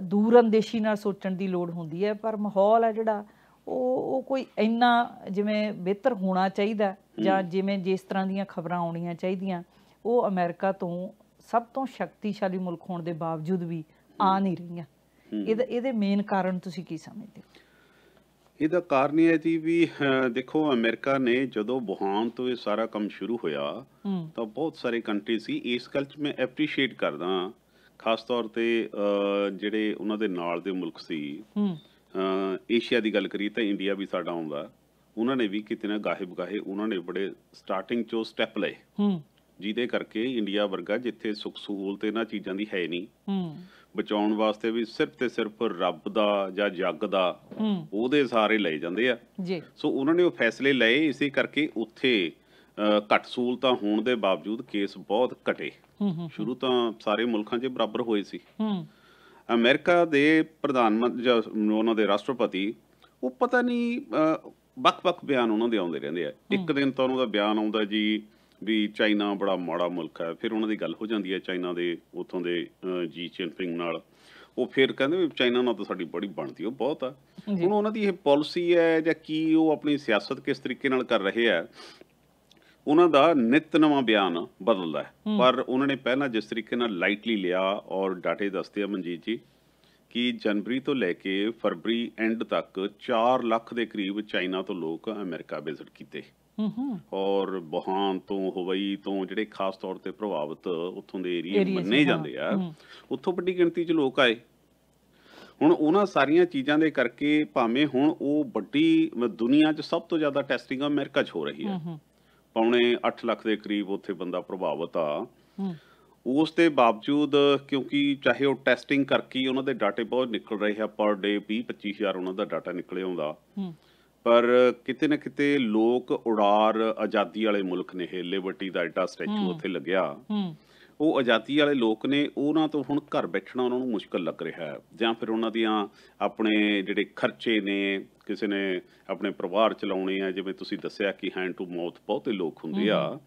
ਦੂਰ ਅੰਦੇਸ਼ੀ ਨਾਲ ਸੋਚਣ ਦੀ ਲੋੜ ਹੁੰਦੀ ਹੈ, ਪਰ ਮਾਹੌਲ ਹੈ ਜਿਹੜਾ ਉਹ ਕੋਈ ਇੰਨਾ ਜਿਵੇਂ ਬਿਹਤਰ ਹੋਣਾ ਚਾਹੀਦਾ ਜਾਂ ਜਿਵੇਂ ਜਿਸ ਤਰ੍ਹਾਂ ਦੀਆਂ ਖਬਰਾਂ ਆਉਣੀਆਂ ਚਾਹੀਦੀਆਂ ਉਹ ਅਮਰੀਕਾ ਤੋਂ ਸਭ ਤੋਂ ਸ਼ਕਤੀਸ਼ਾਲੀ ਮੁਲਕ ਹੋਣ ਦੇ ਬਾਵਜੂਦ ਵੀ ਆ ਨਹੀਂ ਰਹੀਆਂ। ਇਹਦੇ ਮੇਨ ਕਾਰਨ ਤੁਸੀਂ ਕੀ ਸਮਝਦੇ ਹੋ?
ਇਹਦਾ ਕਾਰਨ ਇਹ ਹੈ ਜੀ ਵੀ ਦੇਖੋ, ਅਮਰੀਕਾ ਨੇ ਜਦੋਂ ਵੁਹਾਨ ਤੋਂ ਇਹ ਸਾਰਾ ਕੰਮ ਸ਼ੁਰੂ ਹੋਇਆ ਤਾਂ ਬਹੁਤ ਸਾਰੇ ਕੰਟਰੀ ਸੀ। ਇਸ ਗੱਲ 'ਚ ਮੈਂ ਐਪਰੀਸ਼ੀਏਟ ਕਰਦਾ, ਖਾਸ ਤੌਰ ਤੇ ਜਿਹੜੇ ਉਹਨਾਂ ਦੇ ਨਾਲ ਦੇ ਮੁਲਕ ਸੀ। ਏਸ਼ੀਆ ਦੀ ਗੱਲ ਕਰੀਏ ਤਾਂ ਇੰਡੀਆ ਵੀ ਸਾਡਾ ਆਉਂਦਾ, ਉਹਨਾਂ ਨੇ ਵੀ ਕਿਤੇ ਨਾ ਗਾਹੇ ਬਗਾਹੇ ਉਹਨਾਂ ਨੇ ਬੜੇ ਸਟਾਰਟਿੰਗ 'ਚੋਂ ਸਟੈਪ ਲਏ, ਜਿਹਦੇ ਕਰਕੇ ਇੰਡੀਆ ਵਰਗਾ ਜਿੱਥੇ ਸੁੱਖ ਸਹੂਲਤ ਇਹਨਾਂ ਚੀਜ਼ਾਂ ਦੀ ਹੈ ਨਹੀਂ, ਬਚਾਉਣ ਵਾਸਤੇ ਵੀ ਸਿਰਫ ਤੇ ਸਿਰਫ ਰੱਬ ਦਾ ਜਾਂ ਜੱਗ ਦਾ ਉਹਦੇ ਸਹਾਰੇ ਲਏ ਜਾਂਦੇ ਆ। ਸੋ ਉਹਨਾਂ ਨੇ ਉਹ ਫੈਸਲੇ ਲਏ, ਇਸੇ ਕਰਕੇ ਉੱਥੇ ਘੱਟ ਸਹੂਲਤਾਂ ਹੋਣ ਦੇ ਬਾਵਜੂਦ ਕੇਸ ਬਹੁਤ ਘਟੇ। ਸ਼ੁਰੂ ਤਾਂ ਸਾਰੇ ਮੁਲਕਾਂ 'ਚ ਬਰਾਬਰ ਹੋਏ ਸੀ। ਅਮਰੀਕਾ ਦੇ ਪ੍ਰਧਾਨ ਮੰਤਰੀ ਜਾਂ ਉਹਨਾਂ ਦੇ ਰਾਸ਼ਟਰਪਤੀ, ਉਹ ਪਤਾ ਨਹੀਂ ਵੱਖ-ਵੱਖ ਬਿਆਨ ਉਹਨਾਂ ਦੇ ਆਉਂਦੇ ਰਹਿੰਦੇ ਆ। ਇੱਕ ਦਿਨ ਤਾਂ ਉਹਨਾਂ ਦਾ ਬਿਆਨ ਆਉਂਦਾ ਜੀ ਵੀ ਚਾਈਨਾ ਬੜਾ ਮਾੜਾ ਮੁਲਕ ਹੈ, ਫਿਰ ਉਹਨਾਂ ਦੀ ਗੱਲ ਹੋ ਜਾਂਦੀ ਹੈ ਚਾਈਨਾ ਦੇ ਉੱਥੋਂ ਦੇ ਜੀ ਜਿਨਪਿੰਗ ਨਾਲ, ਉਹ ਫਿਰ ਕਹਿੰਦੇ ਵੀ ਚਾਈਨਾ ਨਾਲ ਤਾਂ ਸਾਡੀ ਬੜੀ ਬਣਦੀ ਉਹ ਬਹੁਤ ਆ। ਹੁਣ ਉਹਨਾਂ ਦੀ ਇਹ ਪਾਲਿਸੀ ਹੈ ਜਾਂ ਕੀ ਉਹ ਆਪਣੀ ਸਿਆਸਤ ਕਿਸ ਤਰੀਕੇ ਨਾਲ ਕਰ ਰਹੇ ਆ, ਉਹਨਾਂ ਦਾ ਨਿੱਤ ਨਵਾਂ ਬਿਆਨ ਬਦਲਦਾ ਹੈ। ਪਰ ਉਹਨਾਂ ਨੇ ਪਹਿਲਾਂ ਜਿਸ ਤਰੀਕੇ ਨਾਲ ਲਾਈਟਲੀ ਲਿਆ, ਔਰ ਡਾਟੇ ਦੱਸਦੇ ਆ ਮਨਜੀਤ ਜੀ ਕਿ ਜਨਵਰੀ ਤੋਂ ਲੈ ਕੇ ਫਰਵਰੀ ਐਂਡ ਤੱਕ 4 ਲੱਖ ਦੇ ਕਰੀਬ ਚਾਈਨਾ ਤੋਂ ਲੋਕ ਅਮਰੀਕਾ ਵਿਜ਼ਿਟ ਕੀਤੇ, ਔਰ ਵੁਹਾਨ ਤੋਂ ਹਵਾਈ ਤੋਂ ਜਿਹੜੇ ਖਾਸ ਤੌਰ ਤੇ ਪ੍ਰਭਾਵਿਤ ਉੱਥੋਂ ਦੇ ਏਰੀਏ ਮੰਨੇ ਜਾਂਦੇ ਆ, ਉੱਥੋਂ ਵੱਡੀ ਗਿਣਤੀ 'ਚ ਲੋਕ ਆਏ। ਹੁਣ ਉਹਨਾਂ ਸਾਰੀਆਂ ਚੀਜ਼ਾਂ ਦੇ ਕਰਕੇ ਭਾਵੇਂ ਹੁਣ ਉਹ ਵੱਡੀ ਦੁਨੀਆ 'ਚ ਸਭ ਤੋਂ ਜ਼ਿਆਦਾ ਟੈਸਟਿੰਗ ਅਮਰੀਕਾ 'ਚ ਹੋ ਰਹੀ ਹੈ, ਪੌਣੇ 8 ਲੱਖ ਦੇ ਕਰੀਬ ਉੱਥੇ ਬੰਦਾ ਪ੍ਰਭਾਵਿਤ ਆ। ਉਸ ਦੇ ਬਾਵਜੂਦ ਕਿਉਂਕਿ ਚਾਹੇ ਉਹ ਟੈਸਟਿੰਗ ਕਰਕੇ ਉਹਨਾਂ ਦੇ ਡਾਟੇ ਬਹੁਤ ਨਿਕਲ ਰਹੇ ਆ, ਪਰ ਡੇ 20-25 ਹਜ਼ਾਰ ਉਹਨਾਂ ਦਾ ਡਾਟਾ ਨਿਕਲੇ ਆਉਂਦਾ, ਪਰ ਕਿਤੇ ਨਾ ਕਿਤੇ ਲੋਕ ਉਡਾਰ ਆਜ਼ਾਦੀ ਵਾਲੇ ਮੁਲਕ ਨੇ, ਇਹ ਲਿਬਰਟੀ ਦਾ ਐਡਾ ਸਟੈਚੂ ਉੱਥੇ ਲੱਗਿਆ, ਉਹ ਆਜ਼ਾਦੀ ਵਾਲੇ ਲੋਕ ਨੇ, ਉਹਨਾਂ ਤੋਂ ਹੁਣ ਘਰ ਬੈਠਣਾ ਉਹਨਾਂ ਨੂੰ ਮੁਸ਼ਕਲ ਲੱਗ ਰਿਹਾ ਹੈ, ਜਾਂ ਫਿਰ ਉਹਨਾਂ ਦੀਆਂ ਆਪਣੇ ਜਿਹੜੇ ਖਰਚੇ ਨੇ, ਕਿਸੇ ਨੇ ਆਪਣੇ ਪਰਿਵਾਰ ਚਲਾਉਣੇ ਆ, ਜਿਵੇਂ ਤੁਸੀਂ ਦੱਸਿਆ ਕਿ ਹੈਂਡ ਟੂ ਮਾਊਥ ਬਹੁਤੇ ਲੋਕ ਹੁੰਦੇ ਆ,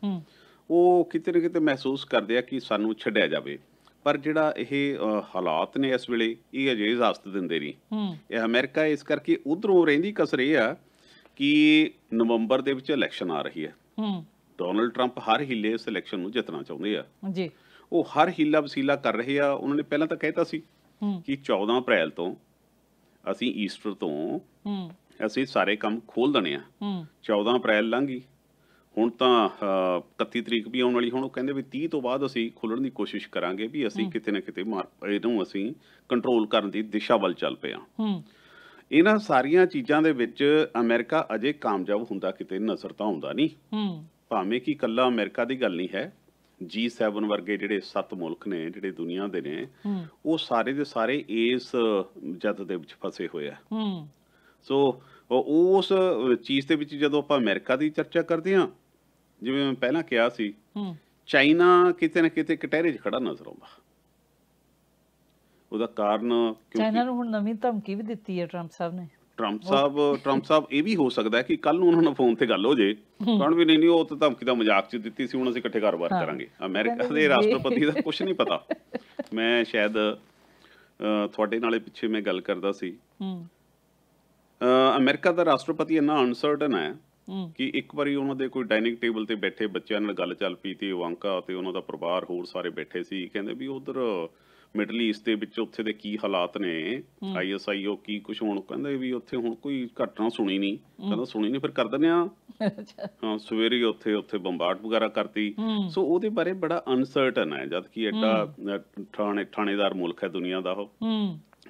ਉਹ ਕਿਤੇ ਨਾ ਕਿਤੇ ਮਹਿਸੂਸ ਕਰਦੇ ਆ ਕਿ ਸਾਨੂੰ ਛੱਡਿਆ ਜਾਵੇ। ਪਰ ਜਿਹੜਾ ਇਹ ਹਾਲਾਤ ਨੇ ਇਸ ਵੇਲੇ, ਇਹ ਅਜੇ ਇਜਾਜ਼ਤ ਦਿੰਦੇ ਨਹੀਂ। ਇਹ ਅਮਰੀਕਾ ਇਸ ਕਰਕੇ ਉਧਰੋਂ ਰਹਿੰਦੀ ਕਸਰ ਇਹ ਆ ਕਿ ਨਵੰਬਰ ਦੇ ਵਿੱਚ ਇਲੈਕਸ਼ਨ ਆ ਰਹੀ ਹੈ। ਡੋਨਲਡ ਟਰੰਪ ਹਰ ਹੀਲੇ ਇਸ ਇਲੈਕਸ਼ਨ ਨੂੰ ਜਿੱਤਣਾ ਚਾਹੁੰਦੇ ਆ, ਉਹ ਹਰ ਹੀਲਾ ਵਸੀਲਾ ਕਰ ਰਹੇ ਆ। ਉਹਨਾਂ ਨੇ ਪਹਿਲਾਂ ਤਾਂ ਕਹਿਤਾ ਸੀ ਕਿ 14 ਅਪ੍ਰੈਲ ਤੋਂ ਅਸੀਂ ਈਸਟਰ ਤੋਂ ਅਸੀਂ ਸਾਰੇ ਕੰਮ ਖੋਲ ਦੇਣੇ ਆ। 14 ਅਪ੍ਰੈਲ ਲੰਘ ਗਈ, ਹੁਣ ਤਾਂ 31 ਤਰੀਕ ਵੀ ਆਉਣ ਵਾਲੀ। ਹੁਣ ਉਹ ਕਹਿੰਦੇ ਵੀ 30 ਤੋਂ ਬਾਅਦ ਅਸੀਂ ਖੁੱਲ੍ਹਣ ਦੀ ਕੋਸ਼ਿਸ਼ ਕਰਾਂਗੇ, ਵੀ ਅਸੀਂ ਕਿਤੇ ਨਾ ਕਿਤੇ ਇਹਨੂੰ ਅਸੀਂ ਕੰਟਰੋਲ ਕਰਨ ਦੀ ਦਿਸ਼ਾ ਵੱਲ ਚੱਲ ਪਏ ਹਾਂ। ਇਹਨਾਂ ਸਾਰੀਆਂ ਚੀਜ਼ਾਂ ਦੇ ਵਿੱਚ ਅਮਰੀਕਾ ਅਜੇ ਕਾਮਯਾਬ ਹੁੰਦਾ ਕਿਤੇ ਨਜ਼ਰ ਤਾਂ ਆਉਂਦਾ ਨਹੀਂ, ਭਾਵੇਂ ਕਿ ਇਕੱਲਾ ਅਮਰੀਕਾ ਦੀ ਗੱਲ ਨਹੀਂ ਹੈ। G7 ਵਰਗੇ ਜਿਹੜੇ 7 ਮੁਲਕ ਨੇ ਜਿਹੜੇ ਦੁਨੀਆ ਦੇ ਨੇ, ਉਹ ਸਾਰੇ ਦੇ ਸਾਰੇ ਇਸ ਜਦ ਦੇ ਵਿੱਚ ਫਸੇ ਹੋਏ ਆ। ਸੋ ਉਸ ਚੀਜ਼ ਦੇ ਵਿੱਚ ਜਦੋਂ ਆਪਾਂ ਅਮਰੀਕਾ ਦੀ ਚਰਚਾ ਕਰਦੇ ਹਾਂ, ਜਿਵੇਂ ਮੈਂ ਪਹਿਲਾਂ ਕਿਹਾ ਸੀ, ਚਾਈਨਾ ਕਿਤੇ ਨਾ ਕਿਤੇ ਕਟਹਿਰੇ 'ਚ ਖੜਾ ਨਜ਼ਰ ਆਉਂਦਾ। ਉਹਦਾ ਕਾਰਨ
ਚਾਈਨਾ ਨੂੰ ਹੁਣ ਨਵੀਂ ਧਮਕੀ ਵੀ ਦਿੱਤੀ ਹੈ ਟਰੰਪ ਸਾਹਿਬ ਨੇ।
ਟਰੰਪ ਸਾਹਿਬ ਇਹ ਵੀ ਹੋ ਸਕਦਾ ਹੈ ਕਿ ਕੱਲ ਨੂੰ ਉਹਨਾਂ ਨਾਲ ਫੋਨ ਤੇ ਗੱਲ ਹੋ ਜੇ, ਕਹਿਣ ਵੀ ਨਹੀਂ ਉਹ ਤਾਂ ਧਮਕੀ ਦਾ ਮਜ਼ਾਕ 'ਚ ਦਿੱਤੀ ਸੀ, ਹੁਣ ਅਸੀਂ ਇਕੱਠੇ ਕਾਰੋਬਾਰ ਕਰਾਂਗੇ। ਅਮਰੀਕਾ ਦੇ ਰਾਸ਼ਟਰਪਤੀ ਦਾ ਕੁਛ ਨਹੀਂ ਪਤਾ। ਮੈਂ ਸ਼ਾਇਦ ਤੁਹਾਡੇ ਨਾਲੇ ਪਿੱਛੇ ਮੈਂ ਗੱਲ ਕਰਦਾ ਸੀ, ਅਮਰੀਕਾ ਦਾ ਰਾਸ਼ਟਰਪਤੀ ਇੰਨਾ ਅਨਸਰਟਨ ਹੈ ਕਿ ਇੱਕ ਵਾਰੀ ਉਹਨਾਂ ਦੇ ਕੋਈ ਡਾਈਨਿੰਗ ਟੇਬਲ ਤੇ ਬੈਠੇ ਬੱਚਿਆਂ ਨਾਲ ਗੱਲ ਚੱਲ ਪਈ, ਤੇ ਇਵਾਂਕਾ ਤੇ ਉਹਨਾਂ ਦਾ ਪਰਿਵਾਰ ਹੋਰ ਸਾਰੇ ਬੈਠੇ ਸੀ। ਕਹਿੰਦੇ ਵੀ ਉਧਰ ਮਿਡਲ ਈਸਟ ਦੇ ਵਿੱਚ ਉੱਥੇ ਦੇ ਕੀ ਹਾਲਾਤ ਨੇ, ISIO ਕੀ ਕੁਛ। ਹੁਣ ਕਹਿੰਦੇ ਵੀ ਉੱਥੇ ਹੁਣ ਕੋਈ ਘਟਨਾ ਸੁਣੀ ਨਹੀਂ। ਕਹਿੰਦਾ ਸੁਣੀ ਨਹੀਂ, ਫਿਰ ਕਰ ਦਿੰਦੇ ਆ। ਹਾਂ, ਸਵੇਰੇ ਉੱਥੇ ਬੰਬਾਰਡ ਵਗੈਰਾ ਕਰਤੀ। ਸੋ ਉਹਦੇ ਬਾਰੇ ਬੜਾ ਅਨਸਰਟਨ ਹੈ, ਜਦ ਕਿ ਐਡਾ ਥਾਣੇਦਾਰ ਮੁਲਕ ਹੈ ਦੁਨੀਆ ਦਾ ਉਹ।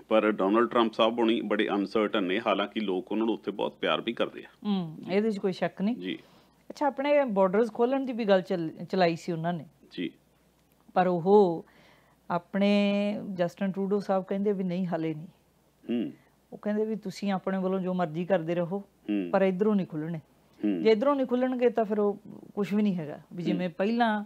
ਪਰ ਡੋਨਲਡ ਟਰੰਪ ਸਾਹਿਬ ਹੋਣੀ ਬੜੇ ਅਨਸਰਟਨ ਨੇ, ਹਾਲਾਂਕਿ ਲੋਕ ਉਹਨਾਂ ਨੂੰ ਉੱਥੇ ਬਹੁਤ ਪਿਆਰ ਵੀ ਕਰਦੇ ਆ।
ਇਹਦੇ 'ਚ ਕੋਈ ਸ਼ੱਕ ਨਹੀਂ
ਜੀ।
ਅੱਛਾ, ਆਪਣੇ ਬਾਰਡਰਸ ਖੋਲ੍ਹਣ ਦੀ ਵੀ ਗੱਲ ਚਲਾਈ ਸੀ ਉਹਨਾਂ ਨੇ
ਜੀ,
ਪਰ ਉਹ ਆਪਣੇ ਜਸਟਿਨ ਟਰੂਡੋ ਸਾਹਿਬ ਕਹਿੰਦੇ ਵੀ ਨਹੀਂ, ਹਾਲੇ ਨਹੀਂ। ਉਹ ਕਹਿੰਦੇ ਵੀ ਤੁਸੀਂ ਆਪਣੇ ਵੱਲੋਂ ਜੋ ਮਰਜ਼ੀ ਕਰਦੇ ਰਹੋ, ਪਰ ਇੱਧਰੋਂ ਨਹੀਂ ਖੁੱਲ੍ਹਣੇ। ਜੇ ਇੱਧਰੋਂ ਨਹੀਂ ਖੁੱਲ੍ਹਣਗੇ ਤਾਂ ਫਿਰ ਉਹ ਕੁਛ ਵੀ ਨਹੀਂ ਹੈਗਾ। ਵੀ ਜਿਵੇਂ ਪਹਿਲਾਂ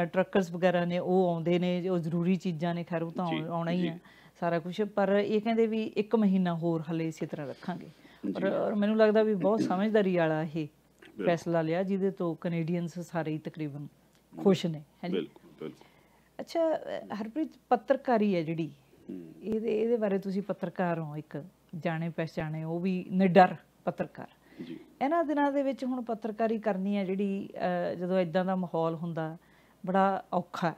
ਟਰੱਕਰਸ ਵਗੈਰਾ ਨੇ ਉਹ ਆਉਂਦੇ ਨੇ, ਉਹ ਜ਼ਰੂਰੀ ਚੀਜ਼ਾਂ ਨੇ, ਖੈਰ ਉਹ ਤਾਂ ਆਉਣਾ ਹੀ ਆ ਸਾਰਾ ਕੁਛ। ਪਰ ਇਹ ਕਹਿੰਦੇ ਵੀ 1 ਮਹੀਨਾ ਹੋਰ ਹਲੇ ਇਸੇ ਤਰ੍ਹਾਂ ਰੱਖਾਂਗੇ। ਪਰ ਮੈਨੂੰ ਲੱਗਦਾ ਵੀ ਬਹੁਤ ਸਮਝਦਾਰੀ ਵਾਲਾ ਇਹ ਫੈਸਲਾ ਲਿਆ, ਜਿਹਦੇ ਤੋਂ ਕੈਨੇਡੀਅਨਸ ਸਾਰੇ ਹੀ ਤਕਰੀਬਨ ਖੁਸ਼ ਨੇ। ਹਾਂਜੀ, ਅੱਛਾ ਹਰਪ੍ਰੀਤ, ਪੱਤਰਕਾਰੀ ਹੈ ਜਿਹੜੀ, ਇਹਦੇ ਬਾਰੇ ਤੁਸੀਂ ਪੱਤਰਕਾਰ ਹੋ, ਇੱਕ ਜਾਣੇ ਪਹਿਚਾਣੇ, ਉਹ ਵੀ ਨਿਡਰ ਪੱਤਰਕਾਰ
ਜੀ
ਇਹਨਾਂ ਦਿਨਾਂ ਦੇ ਵਿੱਚ ਹੁਣ ਪੱਤਰਕਾਰੀ ਕਰਨੀ ਹੈ ਜਿਹੜੀ ਜਦੋਂ ਇਦਾਂ ਦਾ ਮਾਹੌਲ ਹੁੰਦਾ ਬੜਾ ਔਖਾ,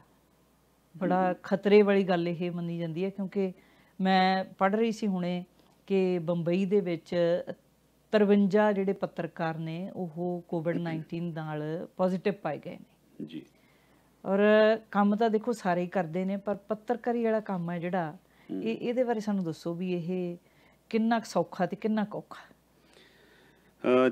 ਬੜਾ ਖਤਰੇ ਵਾਲੀ ਗੱਲ ਇਹ ਮੰਨੀ ਜਾਂਦੀ ਹੈ। ਕਿਉਂਕਿ ਮੈਂ ਪੜ੍ਹ ਰਹੀ ਸੀ ਹੁਣੇ ਕਿ ਬੰਬਈ ਦੇ ਵਿੱਚ 53 ਜਿਹੜੇ ਪੱਤਰਕਾਰ ਨੇ ਉਹ COVID-19 ਨਾਲ ਪੋਜ਼ਿਟਿਵ ਪਾਏ ਗਏ ਨੇ
ਜੀ।
ਔਰ ਕੰਮ ਤਾਂ ਦੇਖੋ ਸਾਰੇ ਹੀ ਕਰਦੇ ਨੇ, ਪਰ ਪੱਤਰਕਾਰੀ ਵਾਲਾ ਕੰਮ ਹੈ ਜਿਹੜਾ ਇਹਦੇ ਬਾਰੇ ਸਾਨੂੰ ਦੱਸੋ ਵੀ ਇਹ ਕਿੰਨਾ ਕੁ ਸੌਖਾ ਤੇ ਕਿੰਨਾ ਕੁ ਔਖਾ।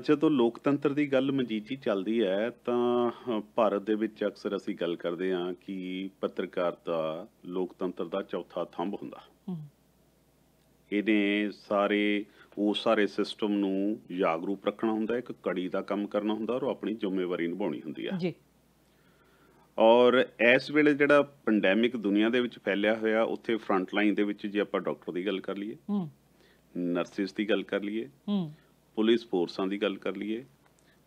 ਜਦੋਂ ਲੋਕਤੰਤਰ ਦੀ ਗੱਲ ਮਨਜੀਤ ਜੀ ਚੱਲਦੀ ਹੈ ਤਾਂ ਭਾਰਤ ਦੇ ਵਿੱਚ ਅਕਸਰ ਅਸੀਂ ਗੱਲ ਕਰਦੇ ਹਾਂ ਕਿ ਪੱਤਰਕਾਰਤਾ ਲੋਕਤੰਤਰ ਦਾ ਚੌਥਾ ਥੰਬ ਹੁੰਦਾ। ਇਹਨੇ ਸਾਰੇ ਸਿਸਟਮ ਨੂੰ ਜਾਗਰੂਕ ਰੱਖਣਾ ਹੁੰਦਾ, ਇੱਕ ਕੜੀ ਦਾ ਕੰਮ ਕਰਨਾ ਹੁੰਦਾ ਔਰ ਆਪਣੀ ਜ਼ਿੰਮੇਵਾਰੀ ਨਿਭਾਉਣੀ ਹੁੰਦੀ ਹੈ ਜੀ। ਔਰ ਇਸ ਵੇਲੇ ਜਿਹੜਾ ਪੈਂਡੈਮਿਕ ਦੁਨੀਆ ਦੇ ਵਿੱਚ ਫੈਲਿਆ ਹੋਇਆ, ਉੱਥੇ ਫਰੰਟ ਲਾਈਨ ਦੇ ਵਿੱਚ ਜੇ ਆਪਾਂ ਡਾਕਟਰ ਦੀ ਗੱਲ ਕਰ ਲਈਏ, ਨਰਸਿਸ ਦੀ ਗੱਲ ਕਰ ਲਈਏ, ਪੁਲਿਸ ਫੋਰਸਾਂ ਦੀ ਗੱਲ ਕਰ ਲਈਏ,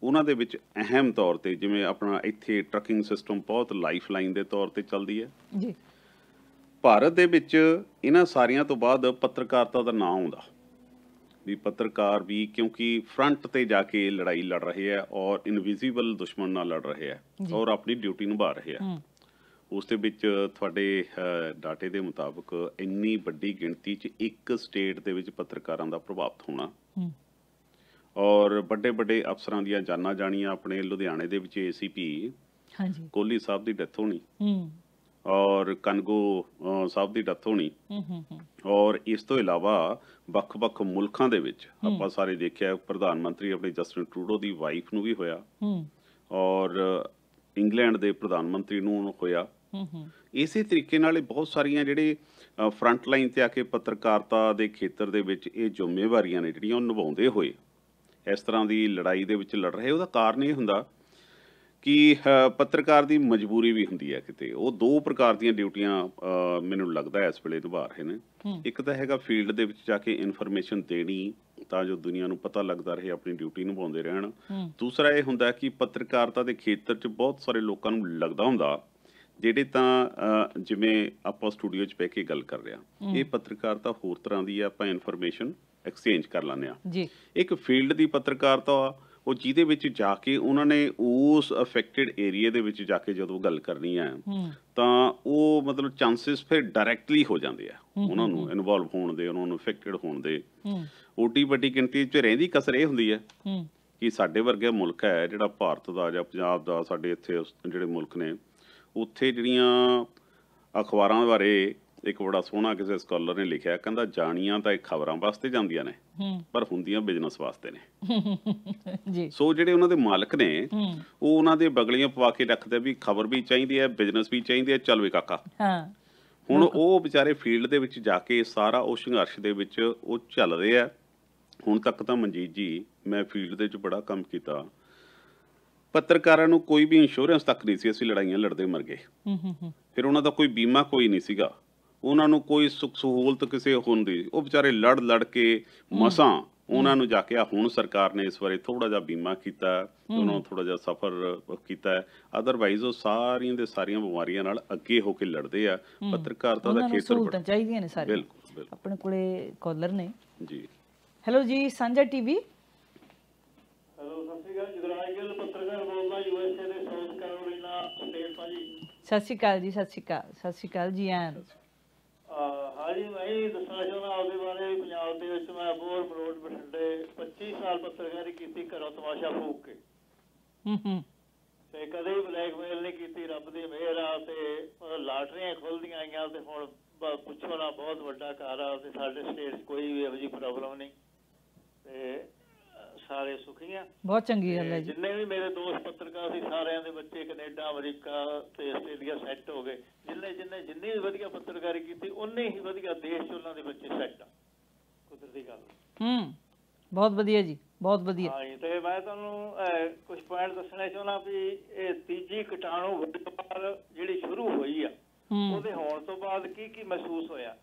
ਉਹਨਾਂ ਦੇ ਵਿੱਚ ਅਹਿਮ ਤੌਰ ਤੇ ਜਿਵੇਂ ਆਪਣਾ ਇੱਥੇ ਟਰੱਕਿੰਗ ਸਿਸਟਮ ਬਹੁਤ ਲਾਈਫ ਲਾਈਨ ਦੇ ਤੌਰ ਤੇ ਚੱਲਦੀ ਹੈ ਜੀ। ਭਾਰਤ ਦੇ ਵਿੱਚ ਇਹਨਾਂ ਸਾਰੀਆਂ ਤੋਂ ਬਾਅਦ ਪੱਤਰਕਾਰਤਾ ਦਾ ਨਾਂ ਆਉਂਦਾ ਵੀ ਪੱਤਰਕਾਰ ਵੀ, ਕਿਉਂਕਿ ਫਰੰਟ ਤੇ ਜਾ ਕੇ ਲੜਾਈ ਲੜ ਰਹੇ ਆ ਔਰ ਇਨਵਿਜ਼ੀਬਲ ਦੁਸ਼ਮਣ ਨਾਲ ਲੜ ਰਹੇ ਆ ਔਰ ਆਪਣੀ ਡਿਊਟੀ ਨਿਭਾ ਰਹੇ ਆ। ਉਸ ਦੇ ਵਿੱਚ ਤੁਹਾਡੇ ਡਾਟੇ ਦੇ ਮੁਤਾਬਕ ਇੰਨੀ ਵੱਡੀ ਗਿਣਤੀ 'ਚ ਇੱਕ ਸਟੇਟ ਦੇ ਵਿੱਚ ਪੱਤਰਕਾਰਾਂ ਦਾ ਪ੍ਰਭਾਵਿਤ ਹੋਣਾ ਔਰ ਵੱਡੇ ਵੱਡੇ ਅਫਸਰਾਂ ਦੀਆਂ ਜਾਨਾਂ ਜਾਣੀਆਂ। ਆਪਣੇ ਲੁਧਿਆਣੇ ਦੇ ਵਿੱਚ ACP ਕੋਹਲੀ ਸਾਹਿਬ ਦੀ ਡੈਥ ਹੋਣੀ ਔਰ ਕਨਗੋ ਸਾਹਿਬ ਦੀ ਡੈਥ ਹੋਣੀ ਔਰ ਇਸ ਤੋਂ ਇਲਾਵਾ ਵੱਖ-ਵੱਖ ਮੁਲਕਾਂ ਦੇ ਵਿੱਚ ਆਪਾਂ ਸਾਰੇ ਦੇਖਿਆ, ਪ੍ਰਧਾਨ ਮੰਤਰੀ ਆਪਣੇ ਜਸਟਿਨ ਟਰੂਡੋ ਦੀ ਵਾਈਫ ਨੂੰ ਵੀ ਹੋਇਆ ਔਰ ਇੰਗਲੈਂਡ ਦੇ ਪ੍ਰਧਾਨ ਮੰਤਰੀ ਨੂੰ ਹੋਇਆ। ਇਸੇ ਤਰੀਕੇ ਨਾਲ ਬਹੁਤ ਸਾਰੀਆਂ ਜਿਹੜੇ ਫਰੰਟ ਲਾਈਨ ਤੇ ਆ ਕੇ ਪੱਤਰਕਾਰਤਾ ਦੇ ਖੇਤਰ ਦੇ ਵਿੱਚ ਇਹ ਜ਼ਿੰਮੇਵਾਰੀਆਂ ਨੇ ਜਿਹੜੀਆਂ ਉਹ ਨਿਭਾਉਂਦੇ ਹੋਏ ਇਸ ਤਰ੍ਹਾਂ ਦੀ ਲੜਾਈ ਦੇ ਵਿੱਚ ਲੜ ਰਹੇ। ਉਹਦਾ ਕਾਰਨ ਇਹ ਹੁੰਦਾ ਕਿ ਪੱਤਰਕਾਰ ਦੀ ਮਜਬੂਰੀ ਵੀ ਹੁੰਦੀ ਹੈ ਕਿਤੇ। ਉਹ ਦੋ ਪ੍ਰਕਾਰ ਦੀਆਂ ਡਿਊਟੀਆਂ ਮੈਨੂੰ ਲੱਗਦਾ ਇਸ ਵੇਲੇ ਨਿਭਾ ਰਹੇ ਨੇ। ਇੱਕ ਤਾਂ ਹੈਗਾ ਫੀਲਡ ਦੇ ਵਿੱਚ ਜਾ ਕੇ ਇਨਫੋਰਮੇਸ਼ਨ ਦੇਣੀ ਤਾਂ ਜੋ ਦੁਨੀਆ ਨੂੰ ਪਤਾ ਲੱਗਦਾ ਰਹੇ, ਆਪਣੀ ਡਿਊਟੀ ਨਿਭਾਉਂਦੇ ਰਹਿਣ। ਦੂਸਰਾ ਇਹ ਹੁੰਦਾ ਕਿ ਪੱਤਰਕਾਰਤਾ ਦੇ ਖੇਤਰ 'ਚ ਬਹੁਤ ਸਾਰੇ ਲੋਕਾਂ ਨੂੰ ਲੱਗਦਾ ਹੁੰਦਾ ਜਿਹੜੇ ਤਾਂ ਜਿਵੇਂ ਆਪਾਂ ਸਟੂਡੀਓ 'ਚ ਬਹਿ ਕੇ ਗੱਲ ਕਰ ਰਹੇ ਹਾਂ, ਇਹ ਪੱਤਰਕਾਰਤਾ ਹੋਰ ਤਰ੍ਹਾਂ ਦੀ ਆ, ਆਪਾਂ ਇਨਫੋਰਮੇਸ਼ਨ ਐਕਸਚੇਂਜ ਕਰ ਲੈਂਦੇ ਹਾਂ। ਇੱਕ ਫੀਲਡ ਦੀ ਪੱਤਰਕਾਰਤਾ ਉਹ ਜਿਹਦੇ ਵਿੱਚ ਜਾ ਕੇ ਉਹਨਾਂ ਨੇ ਉਸ ਅਫੈਕਟਡ ਏਰੀਆ ਦੇ ਵਿੱਚ ਜਾ ਕੇ ਜਦੋਂ ਗੱਲ ਕਰਨੀ ਹੈ ਤਾਂ ਉਹ ਮਤਲਬ ਚਾਂਸਿਸ ਫਿਰ ਡਾਇਰੈਕਟਲੀ ਹੋ ਜਾਂਦੇ ਆ ਉਹਨਾਂ ਨੂੰ ਇਨਵੋਲਵ ਹੋਣ ਦੇ, ਉਹਨਾਂ ਨੂੰ ਅਫੈਕਟਡ ਹੋਣ ਦੇ। ਓਡੀ ਵੱਡੀ ਗਿਣਤੀ 'ਚ ਰਹਿੰਦੀ ਕਸਰ ਇਹ ਹੁੰਦੀ ਹੈ ਕਿ ਸਾਡੇ ਵਰਗਾ ਮੁਲਕ ਹੈ ਜਿਹੜਾ ਭਾਰਤ ਦਾ ਜਾਂ ਪੰਜਾਬ ਦਾ, ਸਾਡੇ ਇੱਥੇ ਜਿਹੜੇ ਮੁਲਕ ਨੇ ਉੱਥੇ ਜਿਹੜੀਆਂ ਅਖਬਾਰਾਂ ਬਾਰੇ ਇੱਕ ਬੜਾ ਸੋਹਣਾ ਕਿਸੇ ਸਕਾਲਰ ਨੇ ਲਿਖਿਆ, ਕਹਿੰਦਾ ਜਾਣੀਆਂ ਤਾਂ ਇਹ ਖਬਰਾਂ ਵਾਸਤੇ ਜਾਂਦੀਆਂ ਨੇ ਪਰ ਹੁੰਦੀਆਂ ਬਿਜ਼ਨਸ ਵਾਸਤੇ ਨੇ। ਸੋ ਜਿਹੜੇ ਉਹਨਾਂ ਦੇ ਮਾਲਕ ਨੇ ਉਹ ਉਹਨਾਂ ਦੇ ਬਗਲੀਆਂ ਪਵਾ ਕੇ ਰੱਖਦੇ ਵੀ ਖਬਰ ਵੀ ਚਾਹੀਦੀ ਹੈ, ਬਿਜ਼ਨਸ ਵੀ ਚਾਹੀਦੀ ਹੈ, ਚੱਲ ਵੇ ਕਾਕਾ। ਹੁਣ ਉਹ ਵਿਚਾਰੇ ਫੀਲਡ ਦੇ ਵਿੱਚ ਜਾ ਕੇ ਸਾਰਾ ਉਹ ਸੰਘਰਸ਼ ਦੇ ਵਿੱਚ ਉਹ ਚੱਲਦੇ ਆ। ਹੁਣ ਤੱਕ ਤਾਂ ਮਨਜੀਤ ਜੀ ਮੈਂ ਫੀਲਡ ਦੇ ਵਿੱਚ ਬੜਾ ਕੰਮ ਕੀਤਾ, ਪੱਤਰਕਾਰਾਂ ਨੂੰ ਕੋਈ ਵੀ ਇੰਸ਼ੋਰੈਂਸ ਤੱਕ ਨਹੀਂ ਸੀ, ਅਸੀਂ ਲੜਾਈਆਂ ਲੜਦੇ ਮਰ ਗਏ। ਫਿਰ ਉਹਨਾਂ ਦਾ ਕੋਈ ਬੀਮਾ ਕੋਈ ਨਹੀਂ ਸੀਗਾ, ਉਹਨਾਂ ਨੂੰ ਕੋਈ ਸੁੱਖ ਸਹੂਲਤ ਕਿਸੇ ਹੁੰਦੀ, ਉਹ ਵਿਚਾਰੇ ਲੜ ਕੇ ਮਸਾਂ ਉਹਨਾਂ ਨੂੰ ਜਾ ਕੇ ਹੁਣ ਸਰਕਾਰ ਨੇ ਇਸ ਵਾਰੀ ਥੋੜਾ ਜਿਹਾ ਬੀਮਾ ਕੀਤਾ, ਉਹਨਾਂ ਨੂੰ ਥੋੜਾ ਜਿਹਾ ਸਫਰ ਕੀਤਾ। ਅਦਰਵਾਈਜ਼ ਉਹ ਸਾਰੀਆਂ ਦੇ ਸਾਰੀਆਂ ਬਿਮਾਰੀਆਂ ਨਾਲ ਅੱਗੇ ਹੋ ਕੇ ਲੜਦੇ ਆ। ਪੱਤਰਕਾਰਤਾ ਦਾ ਖੇਤਰ
ਸਹੂਲਤਾਂ ਚਾਹੀਦੀਆਂ ਨੇ ਸਾਰੀਆਂ।
ਬਿਲਕੁਲ
ਆਪਣੇ ਕੋਲੇ ਕਾਲਰ ਨੇ
ਜੀ।
ਹੈਲੋ ਜੀ, ਸਾਂਝਾ ਟੀਵੀ।
ਹੈਲੋ, ਸਤਿ ਸ਼੍ਰੀ ਅਕਾਲ। ਜਗਰਾਜ ਗਿੱਲ ਪੱਤਰਕਾਰ ਬੋਲਦਾ, USA ਦੇ ਸਾਊਥ ਕੈਰੋਲੀਨਾ ਸਟੇਟ ਤੋਂ ਜੀ।
ਸਤਿ ਸ਼੍ਰੀ ਅਕਾਲ ਜੀ। ਸਤਿ ਸ਼੍ਰੀ ਅਕਾਲ ਜੀ।
ਹਾਂ ਜੀ, ਮੈਂ ਹੀ ਦੱਸਣਾ ਚਾਹੁੰਦਾ ਆਪਦੇ ਬਾਰੇ। ਪੰਜਾਬ ਦੇ ਵਿੱਚ ਮੈਂ ਅਬੋਹਰ ਮਲੋਟ ਬਠਿੰਡੇ 25 ਸਾਲ ਪੱਤਰਕਾਰੀ ਕੀਤੀ, ਘਰੋਂ ਤਮਾਸ਼ਾ ਫੂਕ ਕੇ ਤੇ ਕਦੇ ਵੀ ਬਲੈਕਮੇਲ ਨਹੀਂ ਕੀਤੀ। ਰੱਬ ਦੀ ਮਿਹਰ ਆ ਤੇ ਲਾਟਰੀਆਂ ਖੁੱਲਦੀਆਂ ਆਈਆਂ ਤੇ ਹੁਣ ਪੁੱਛੋ ਨਾ, ਬਹੁਤ ਵੱਡਾ ਘਰ ਆ ਤੇ ਸਾਡੇ ਸਟੇਟ 'ਚ ਕੋਈ ਵੀ ਇਹੋ ਜਿਹੀ ਪ੍ਰੋਬਲਮ ਨਹੀਂ ਤੇ ਸਾਰੇ ਸੁਖੀ ਆ।
ਬਹੁਤ ਚੰਗੀ ਗੱਲ ਹੈ ਜੀ।
ਜਿੰਨੇ ਵੀ ਮੇਰੇ ਦੋਸਤ ਪੱਤਰਕਾਰ ਸੀ ਸਾਰਿਆਂ ਦੇ ਬੱਚੇ ਕੈਨੇਡਾ, ਅਮਰੀਕਾ ਤੇ ਆਸਟ੍ਰੇਲੀਆ ਸੈੱਟ ਹੋ ਗਏ। ਜਿੰਨੀ ਵੀ ਵਧੀਆ ਪੱਤਰਕਾਰੀ ਕੀਤੀ ਉਨੇ ਹੀ ਵਧੀਆ ਦੇਸ਼ 'ਚ ਉਹਨਾਂ ਦੇ ਬੱਚੇ ਸੈੱਟ ਆ। ਕੁਦਰਤੀ ਗੱਲ।
ਬਹੁਤ ਵਧੀਆ ਜੀ, ਬਹੁਤ ਵਧੀਆ।
ਹਾਂ ਜੀ, ਤੇ ਮੈਂ ਤੁਹਾਨੂੰ ਕੁਝ ਪੁਆਇੰਟ ਦੱਸਣੇ ਚਾਹੁੰਦਾ ਵੀ ਇਹ ਤੀਜੀ ਕੀਟਾਣੂ ਵਪਾਰ ਜਿਹੜੀ ਸ਼ੁਰੂ ਹੋਈ ਆ, ਉਹਦੇ ਹੋਣ ਤੋਂ ਬਾਅਦ ਕੀ ਕੀ ਮਹਿਸੂਸ ਹੋਇਆ।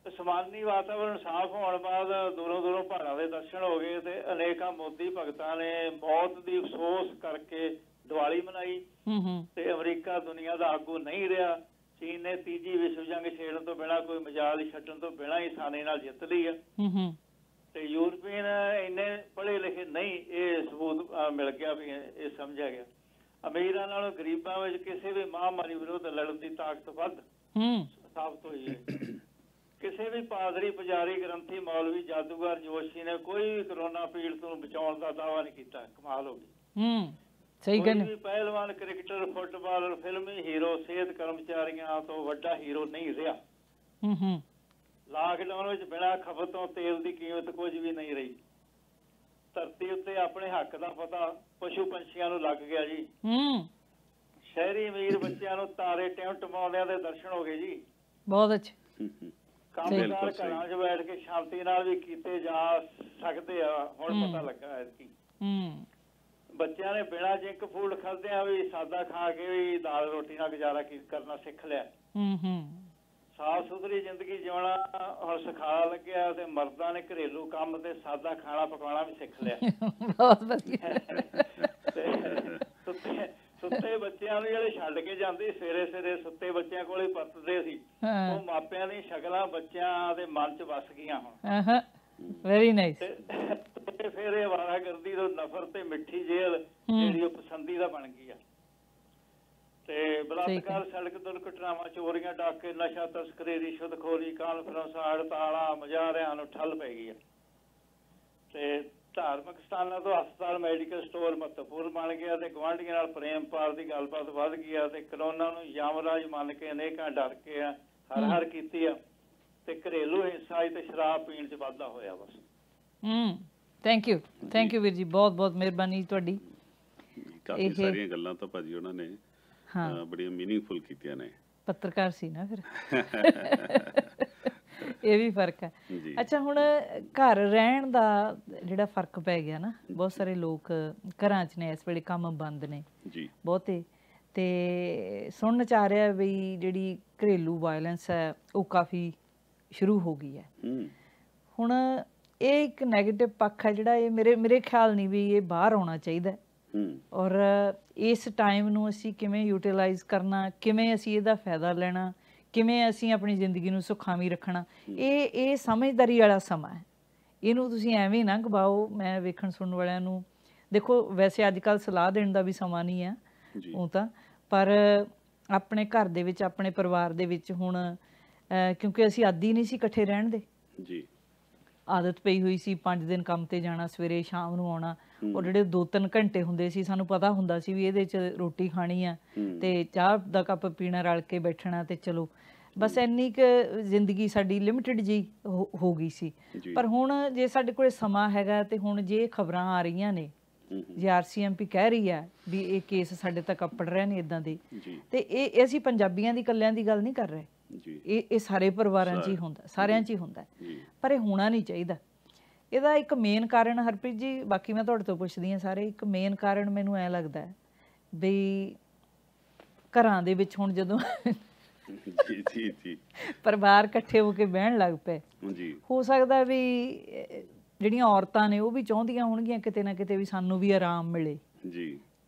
ਸਮਾਨੀ ਵਾਤਾਵਰਨ ਸਾਫ਼ ਹੋਣ ਬਾਅਦ ਦੂਰੋਂ ਪਹਾੜਾਂ ਦੇ ਦਰਸ਼ਨ ਹੋ ਗਏ ਤੇ ਅਨੇਕਾਂ ਮੋਦੀ ਭਗਤਾਂ ਨੇ ਮੌਤ ਦੀ ਅਫਸੋਸ ਕਰਕੇ ਦੀਵਾਲੀ ਮਨਾਈ ਤੇ ਅਮਰੀਕਾ ਦੁਨੀਆ ਦਾ ਆਗੂ ਨਹੀਂ ਰਿਹਾ। ਚੀਨ ਨੇ ਤੀਜੀ ਵਿਸ਼ਵ ਜੰਗ ਛੇੜਨ ਤੋਂ ਬਿਨਾਂ, ਕੋਈ ਮਜਾਲ ਛੱਡਣ ਤੋਂ ਬਿਨਾਂ ਹੀ ਆਸਾਨੀ ਨਾਲ ਜਿੱਤ ਲਈ ਆ ਤੇ यूरोपीयन इन्ने पढ़े लिखे नहीं, ये सबूत मिल गया भी ये समझा गया। अमीरां नालों गरीबां विच किसी भी महामारी विरुद्ध लड़न की ताकत वध साबित हुई है। किसी भी पादरी, पुजारी, ग्रंथी, मौलवी, जादूगर, जोशी ने कोई भी कोरोना पीड़ित नूं बचाउण दा दावा नहीं किया। कमाल हो गई।
सही
कोई
गल।
भी पहलवान, क्रिकेटर, फुटबालर, फिल्मी हीरो, सेहत कर्मचारियों तो वड्डा हीरो नहीं रहा। लॉकडाउन में बिना खपत तो तेल की कीमत कुछ भी नहीं रही। धरती उत्ते अपने हक का पता पशु पंछियों नूं लग गया जी। शहरी अमीर बच्चों नूं तारे टिमटिमाउंदियां दे दर्शन हो गए जी।
बहुत अच्छे।
कामगार घरां 'च बैठ के शांति नाल भी कीते जा सकते आ, हुण पता लगा है कि बच्चों ने बिना जिंक फूड खाद्या भी सादा खा के भी दाल रोटी नाल गुजारा करना सीख लिया। साफ सुथरी जिंदगी जिउणा हुण सिखा लग्या ते मर्दां ने घरेलू काम ते सादा खाना पकाउणा भी सीख लिया।
बहुत वधिया।
सुत्ते बच्चों नूं जिहड़े छड्ड के जांदे सवेरे सवेरे सुत्ते बच्चों कोले परतदे सी, ਉਹ ਮਾਪਿਆਂ ਦੀ ਸ਼ਕਲਾਂ ਬੱਚਿਆਂ ਦੇ ਮਨ 'ਚ ਵਸ ਗਈਆਂ ਹੁਣ।
Very nice.
ਤੇ ਫਿਰ ਇਹ ਅਵਾਰਾਗਰਦੀ ਤੋਂ ਨਫ਼ਰਤ ਤੇ ਮਿੱਠੀ ਜੇਲ੍ਹ ਜਿਹੜੀ ਉਹ ਪਸੰਦੀਦਾ ਬਣ ਗਈ ਆ। ਤੇ ਬਲਾਤਕਾਰ, ਸੜਕ ਦੁਰਘਟਨਾਵਾਂ, ਚੋਰੀਆਂ, ਡਾਕੇ, ਨਸ਼ਾ ਤਸਕਰੀ, ਰਿਸ਼ਵਤਖੋਰੀ, ਕਾਨਫਰੰਸ, ਹੜਤਾਲਾਂ, ਮੁਜ਼ਾਹਰਿਆਂ ਨੂੰ ਠੱਲ ਪੈ ਗਈ ਆ। ਤੇ ਧਾਰਮਿਕ ਸਥਾਨਾਂ ਤੋਂ ਹਸਪਤਾਲ, ਮੈਡੀਕਲ ਸਟੋਰ ਮਹੱਤਵਪੂਰਨ ਬਣ ਗਿਆ ਤੇ ਗੁਆਂਢੀਆਂ ਨਾਲ ਪ੍ਰੇਮ ਪਾਰ ਦੀ ਗੱਲਬਾਤ ਵੱਧ ਗਈ ਆ। ਤੇ ਕਰੋਨਾ ਨੂੰ ਯਮਰਾਜ ਮੰਨ ਕੇ ਅਨੇਕਾਂ ਡਰ ਕੇ ਹਰ ਕੀਤੀ ਆ ਤੇ ਘਰੇਲੂ ਹਿੰਸਾ ਤੇ ਸ਼ਰਾਬ ਪੀਣ 'ਚ ਵਾਧਾ ਹੋਇਆ ਬਸ।
ਥੈਂਕ ਯੂ ਵੀਰ ਜੀ, ਬਹੁਤ ਬਹੁਤ ਮਿਹਰਬਾਨੀ ਤੁਹਾਡੀ।
ਕਾਫੀ ਸਾਰੀਆਂ ਗੱਲਾਂ ਤਾਂ ਭਾਜੀ ਉਹਨਾਂ ਨੇ ਬੜੀਆਂ ਮੀਨਿੰਗਫੁਲ ਕੀਤੀਆਂ ਨੇ।
ਪੱਤਰਕਾਰ ਸੀ ਨਾ ਫਿਰ। ਇਹ ਵੀ ਫਰਕ ਹੈ। ਅੱਛਾ, ਹੁਣ ਘਰ ਰਹਿਣ ਦਾ ਜਿਹੜਾ ਫਰਕ ਪੈ ਗਿਆ ਨਾ, ਬਹੁਤ ਸਾਰੇ ਲੋਕ ਘਰਾਂ 'ਚ ਨੇ ਇਸ ਵੇਲੇ, ਕੰਮ ਬੰਦ ਨੇ ਬਹੁਤੇ, ਤੇ ਸੁਣਨ 'ਚ ਆ ਰਿਹਾ ਵੀ ਜਿਹੜੀ ਘਰੇਲੂ ਵਾਇਲੈਂਸ ਹੈ ਉਹ ਕਾਫੀ ਸ਼ੁਰੂ ਹੋ ਗਈ ਹੈ। ਹੁਣ ਇਹ ਇੱਕ ਨੈਗੇਟਿਵ ਪੱਖ ਹੈ ਜਿਹੜਾ, ਇਹ ਮੇਰੇ ਖਿਆਲ ਨਹੀਂ ਵੀ ਇਹ ਬਾਹਰ ਆਉਣਾ ਚਾਹੀਦਾ। ਔਰ ਇਸ ਟਾਈਮ ਨੂੰ ਅਸੀਂ ਕਿਵੇਂ ਯੂਟੀਲਾਈਜ਼ ਕਰਨਾ, ਕਿਵੇਂ ਅਸੀਂ ਇਹਦਾ ਫਾਇਦਾ ਲੈਣਾ, ਕਿਵੇਂ ਅਸੀਂ ਆਪਣੀ ਜ਼ਿੰਦਗੀ ਨੂੰ ਸੁਖਾਵੀਂ ਰੱਖਣਾ, ਇਹ ਸਮਝਦਾਰੀ ਵਾਲਾ ਸਮਾਂ ਹੈ। ਇਹਨੂੰ ਤੁਸੀਂ ਐਵੇਂ ਨਾ ਗਵਾਓ। ਮੈਂ ਵੇਖਣ ਸੁਣਨ ਵਾਲਿਆਂ ਨੂੰ, ਦੇਖੋ ਵੈਸੇ ਅੱਜ ਕੱਲ੍ਹ ਸਲਾਹ ਦੇਣ ਦਾ ਵੀ ਸਮਾਂ ਨਹੀਂ ਆ ਉਹ ਤਾਂ, ਪਰ ਆਪਣੇ ਘਰ ਦੇ ਵਿੱਚ, ਆਪਣੇ ਪਰਿਵਾਰ ਦੇ ਵਿੱਚ ਹੁਣ, ਕਿਉਂਕਿ ਅਸੀਂ ਆਦੀ ਨਹੀਂ ਸੀ ਇਕੱਠੇ ਰਹਿਣ ਦੇ, ਆਦਤ ਪਈ ਹੋਈ ਸੀ 5 ਦਿਨ ਕੰਮ ਤੇ ਜਾਣਾ, ਸਵੇਰੇ ਸ਼ਾਮ ਨੂੰ ਆਉਣਾ, ਔਰ ਜਿਹੜੇ 2-3 ਘੰਟੇ ਹੁੰਦੇ ਸੀ ਸਾਨੂੰ ਪਤਾ ਹੁੰਦਾ ਸੀ ਵੀ ਇਹਦੇ 'ਚ ਰੋਟੀ ਖਾਣੀ ਆ ਤੇ ਚਾਹ ਦਾ ਕੱਪ ਪੀਣਾ, ਰਲ ਕੇ ਬੈਠਣਾ, ਤੇ ਚਲੋ ਬਸ ਇੰਨੀ ਕੁ ਜ਼ਿੰਦਗੀ ਸਾਡੀ ਲਿਮਿਟਡ ਜੀ ਹੋ ਗਈ ਸੀ। ਪਰ ਹੁਣ ਜੇ ਸਾਡੇ ਕੋਲ ਸਮਾਂ ਹੈਗਾ ਤੇ ਹੁਣ ਜੇ ਖਬਰਾਂ ਆ ਰਹੀਆਂ ਨੇ, ਜੇ RCMP ਕਹਿ ਰਹੀ ਹੈ ਵੀ ਇਹ ਕੇਸ ਸਾਡੇ ਤੱਕ ਅੱਪੜ ਰਹੇ ਨੇ ਇੱਦਾਂ ਦੇ, ਤੇ ਇਹ ਅਸੀਂ ਪੰਜਾਬੀਆਂ ਦੀ ਇਕੱਲਿਆਂ ਦੀ ਗੱਲ ਨਹੀਂ ਕਰ ਰਹੇ, ਇਹ ਸਾਰੇ ਪਰਿਵਾਰਾਂ 'ਚ ਹੀ ਹੁੰਦਾ, ਸਾਰਿਆਂ 'ਚ ਹੀ ਹੁੰਦਾ, ਪਰ ਇਹ ਹੋਣਾ ਨਹੀਂ ਚਾਹੀਦਾ। ਇਹਦਾ ਇੱਕ ਮੇਨ ਕਾਰਨ, ਹਰਪ੍ਰੀਤ ਜੀ, ਬਾਕੀ ਮੈਂ ਤੁਹਾਡੇ ਤੋਂ ਪੁੱਛਦੀ ਹਾਂ ਸਾਰੇ, ਇੱਕ ਮੇਨ ਕਾਰਨ ਮੈਨੂੰ ਐਂ ਲੱਗਦਾ ਵੀ ਘਰਾਂ ਦੇ ਵਿੱਚ ਹੁਣ ਜਦੋਂ ਪਰਿਵਾਰ ਇਕੱਠੇ ਹੋ ਕੇ ਬਹਿਣ ਲੱਗ ਪਏ, ਹੋ ਸਕਦਾ ਵੀ ਜਿਹੜੀਆਂ ਔਰਤਾਂ ਨੇ ਉਹ ਵੀ ਚਾਹੁੰਦੀਆਂ ਹੋਣਗੀਆਂ ਕਿਤੇ ਨਾ ਕਿਤੇ ਵੀ ਸਾਨੂੰ ਵੀ ਆਰਾਮ ਮਿਲੇ,